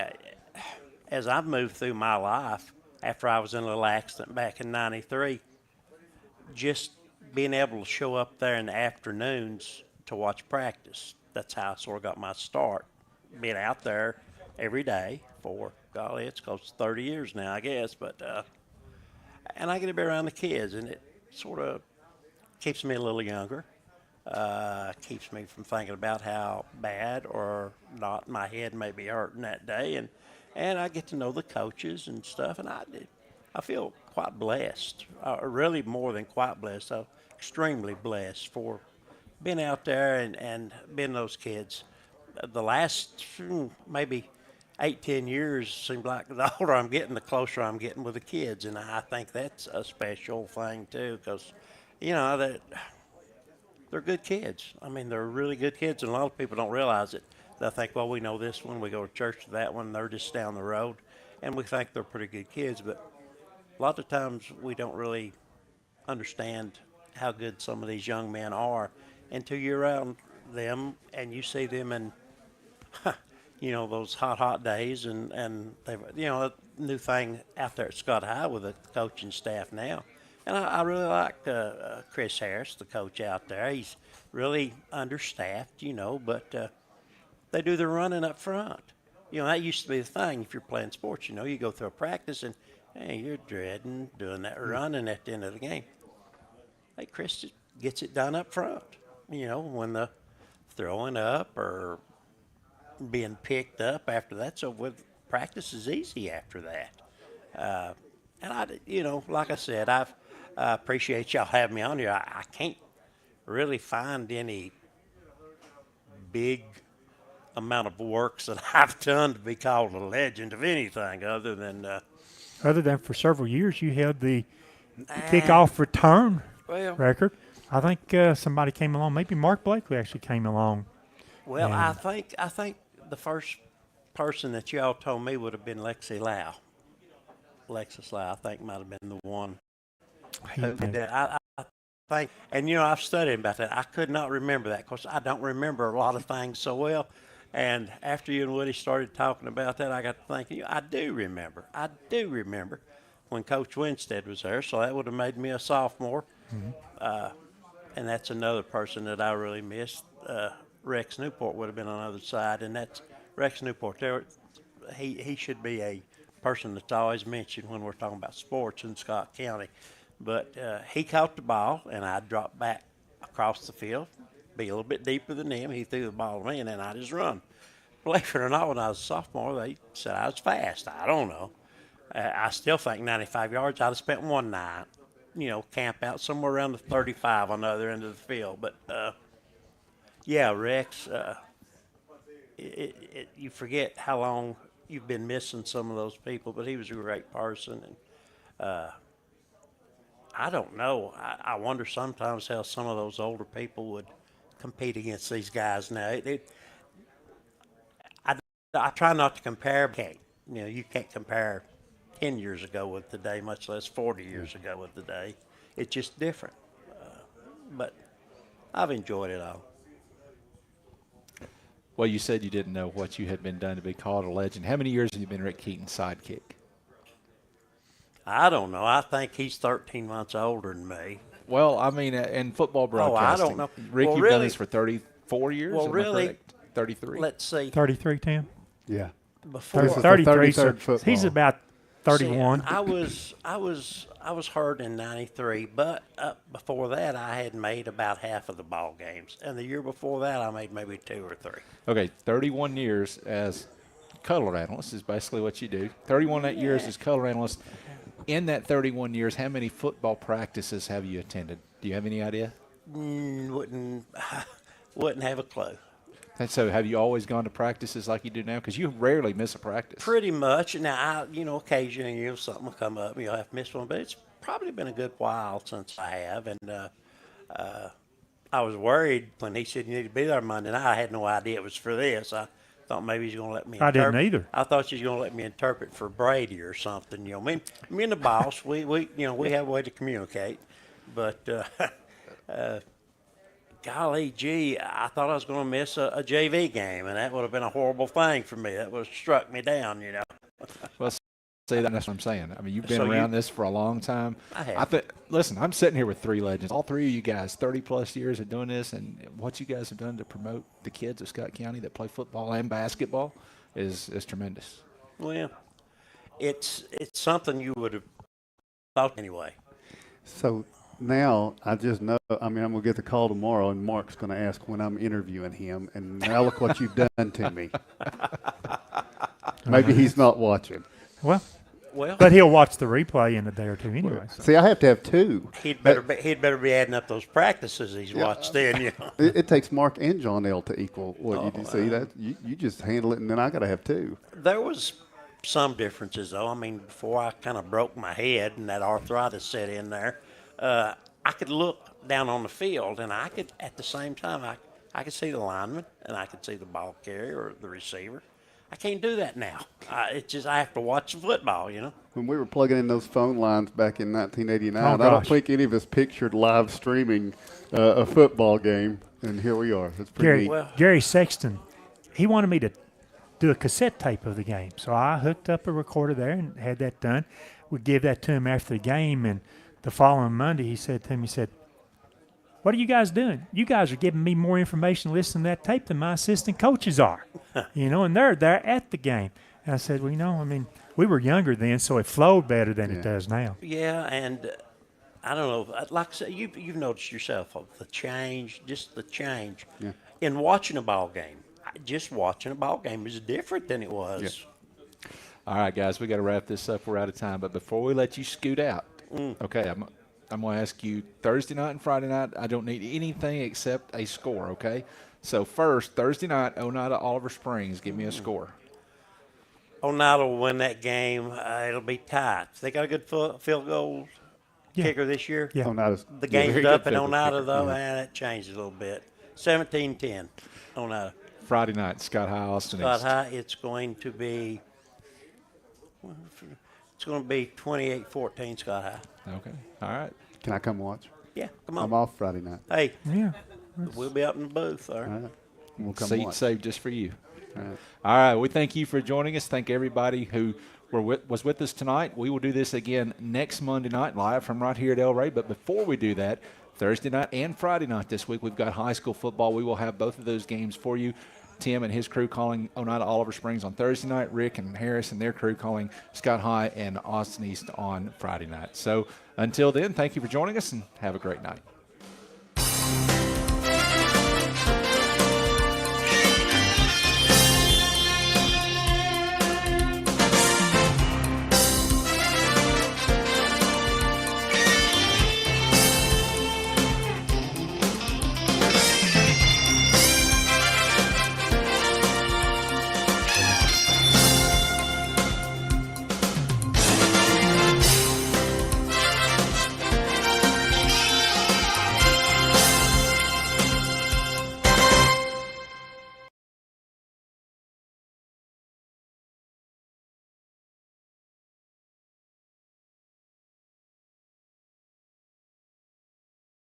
as I've moved through my life after I was in a little accident back in '93, just being able to show up there in the afternoons to watch practice. That's how I sort of got my start, being out there every day for, golly, it's close to 30 years now, I guess. But and I get to be around the kids, and it sort of keeps me a little younger, keeps me from thinking about how bad or not my head may be hurting that day, and I get to know the coaches and stuff, and I feel quite blessed, really more than quite blessed. So extremely blessed for being out there and being those kids. The last maybe 8-10 years seems like the older I'm getting, the closer I'm getting with the kids, and I think that's a special thing too, because they're good kids. I mean, they're really good kids, and a lot of people don't realize it. They think, well, we know this one, we go to church to that one, they're just down the road, and we think they're pretty good kids, but a lot of times we don't really understand how good some of these young men are until you're around them and you see them in those hot days, and they a new thing out there at Scott High with the coaching staff now. And I really like Chris Harris, the coach out there. He's really understaffed, but they do the running up front. That used to be the thing if you're playing sports. You go through a practice and, hey, you're dreading doing that running at the end of the game. Hey, Chris just gets it done up front, when the throwing up or being picked up after that. So with practice is easy after that. And I, like I said, I appreciate y'all having me on here. I can't really find any big amount of works that I've done to be called a legend of anything other than for several years you held the kickoff return record. I think somebody came along. Maybe Mark Blakely actually came along. Well, I think the first person that y'all told me would have been Lexi Lau. Alexis Lau, I think, might have been the one. I think, and I've studied about that. I could not remember that because I don't remember a lot of things so well. And after you and Woody started talking about that, I got to thinking, I do remember when Coach Winstead was there. So that would have made me a sophomore. Mm-hmm. And that's another person that I really missed. Rex Newport would have been on the other side, and that's Rex Newport. He should be a person that's always mentioned when we're talking about sports in Scott County. But he caught the ball, and I dropped back across the field, be a little bit deeper than him. He threw the ball to me, and then I just run. Believe it or not, when I was a sophomore, they said I was fast. I don't know. I still think 95 yards. I'd have spent one night, camp out somewhere around the 35 on the other end of the field. But, yeah, Rex, you forget how long you've been missing some of those people, but he was a great person. And I don't know. I wonder sometimes how some of those older people would compete against these guys now. I try not to compare. You can't compare 10 years ago with today, much less 40 years ago with today. It's just different. But I've enjoyed it all. Well, you said you didn't know what you had been done to be called a legend. How many years have you been Rick Keaton's sidekick? I don't know. I think he's 13 months older than me. Well, I mean, in football broadcasting. I don't know. Rick, well, you've really, done this for 34 years? Well, really, 33? Let's see. 33, Tim? Yeah. Before 33, so he's about 31. See, I was hurt in '93, but before that, I had made about half of the ball games, and the year before that, I made maybe 2 or 3. Okay, 31 years as color analyst is basically what you do. 31 years as color analyst. In that 31 years, how many football practices have you attended? Do you have any idea? Wouldn't have a clue. And so have you always gone to practices like you do now? Because you rarely miss a practice. Pretty much. Now, occasionally, something will come up, you'll have to miss one, but it's probably been a good while since I have. And I was worried when he said you need to be there Monday night. I had no idea it was for this. I thought maybe he's going to let me I didn't either. I thought she was going to let me interpret for Brady or something. Me and the boss, we have a way to communicate. But golly gee, I thought I was going to miss a JV game, and that would have been a horrible thing for me. That would have struck me down, Well, see, that's what I'm saying. I mean, you've been So around this for a long time. I have. Listen, I'm sitting here with 3 legends. All 3 of you guys, 30-plus years of doing this, and what you guys have done to promote the kids of Scott County that play football and basketball is tremendous. Well, it's something you would have thought anyway. So now I just know, I'm going to get the call tomorrow, and Mark's going to ask when I'm interviewing him, and now look what you've done to me. Maybe he's not watching. Well, but he'll watch the replay in a day or two anyway. So. See, I have to have 2. He'd better be adding up those practices he's watched then. It takes Mark and John L to equal what you do. See, that you just handle it, and then I got to have 2. There was some differences, though. I mean, before I kind of broke my head and that arthritis set in there, I could look down on the field, and I could, at the same time, I could see the lineman, and I could see the ball carrier or the receiver. I can't do that now. It's just I have to watch the football, When we were plugging in those phone lines back in 1989, I don't think any of us pictured live streaming a football game, and here we are. It's pretty neat. Gary Sexton, he wanted me to do a cassette tape of the game, so I hooked up a recorder there and had that done. We gave that to him after the game, and the following Monday he said to me, "What are you guys doing? You guys are giving me more information listening to that tape than my assistant coaches are, and they're at the game." And I said, well, we were younger then, so it flowed better than it does now. Yeah, and I don't know, like I said, you've noticed yourself the change in watching a ball game. Just watching a ball game is different than it was. Yeah. All right, guys, we got to wrap this up. We're out of time. But before we let you scoot out, okay, I'm going to ask you Thursday night and Friday night. I don't need anything except a score, okay? So first, Thursday night, Oneida Oliver Springs. Give me a score. Oneida will win that game. It'll be tight. They got a good field goal kicker this year. Yeah. Oneida's The game's very up good in field Oneida, kicker. though, Yeah. and it changed a little bit. 17-10, Oneida. Friday night, Scott High, Austin Scott East. High, it's going to be 28-14, Scott High. Okay. All right. Can I come watch? Yeah, come on. I'm off Friday night. Hey, Yeah. we'll be up in the booth, sir. All right. We'll come Seat watch. saved just for you. All right. All right. We thank you for joining us. Thank everybody who was with us tonight. We will do this again next Monday night live from right here at El Rey. But before we do that, Thursday night and Friday night this week, we've got high school football. We will have both of those games for you. Tim and his crew calling Oneida Oliver Springs on Thursday night. Rick and Harris and their crew calling Scott High and Austin East on Friday night. So until then, thank you for joining us and have a great night.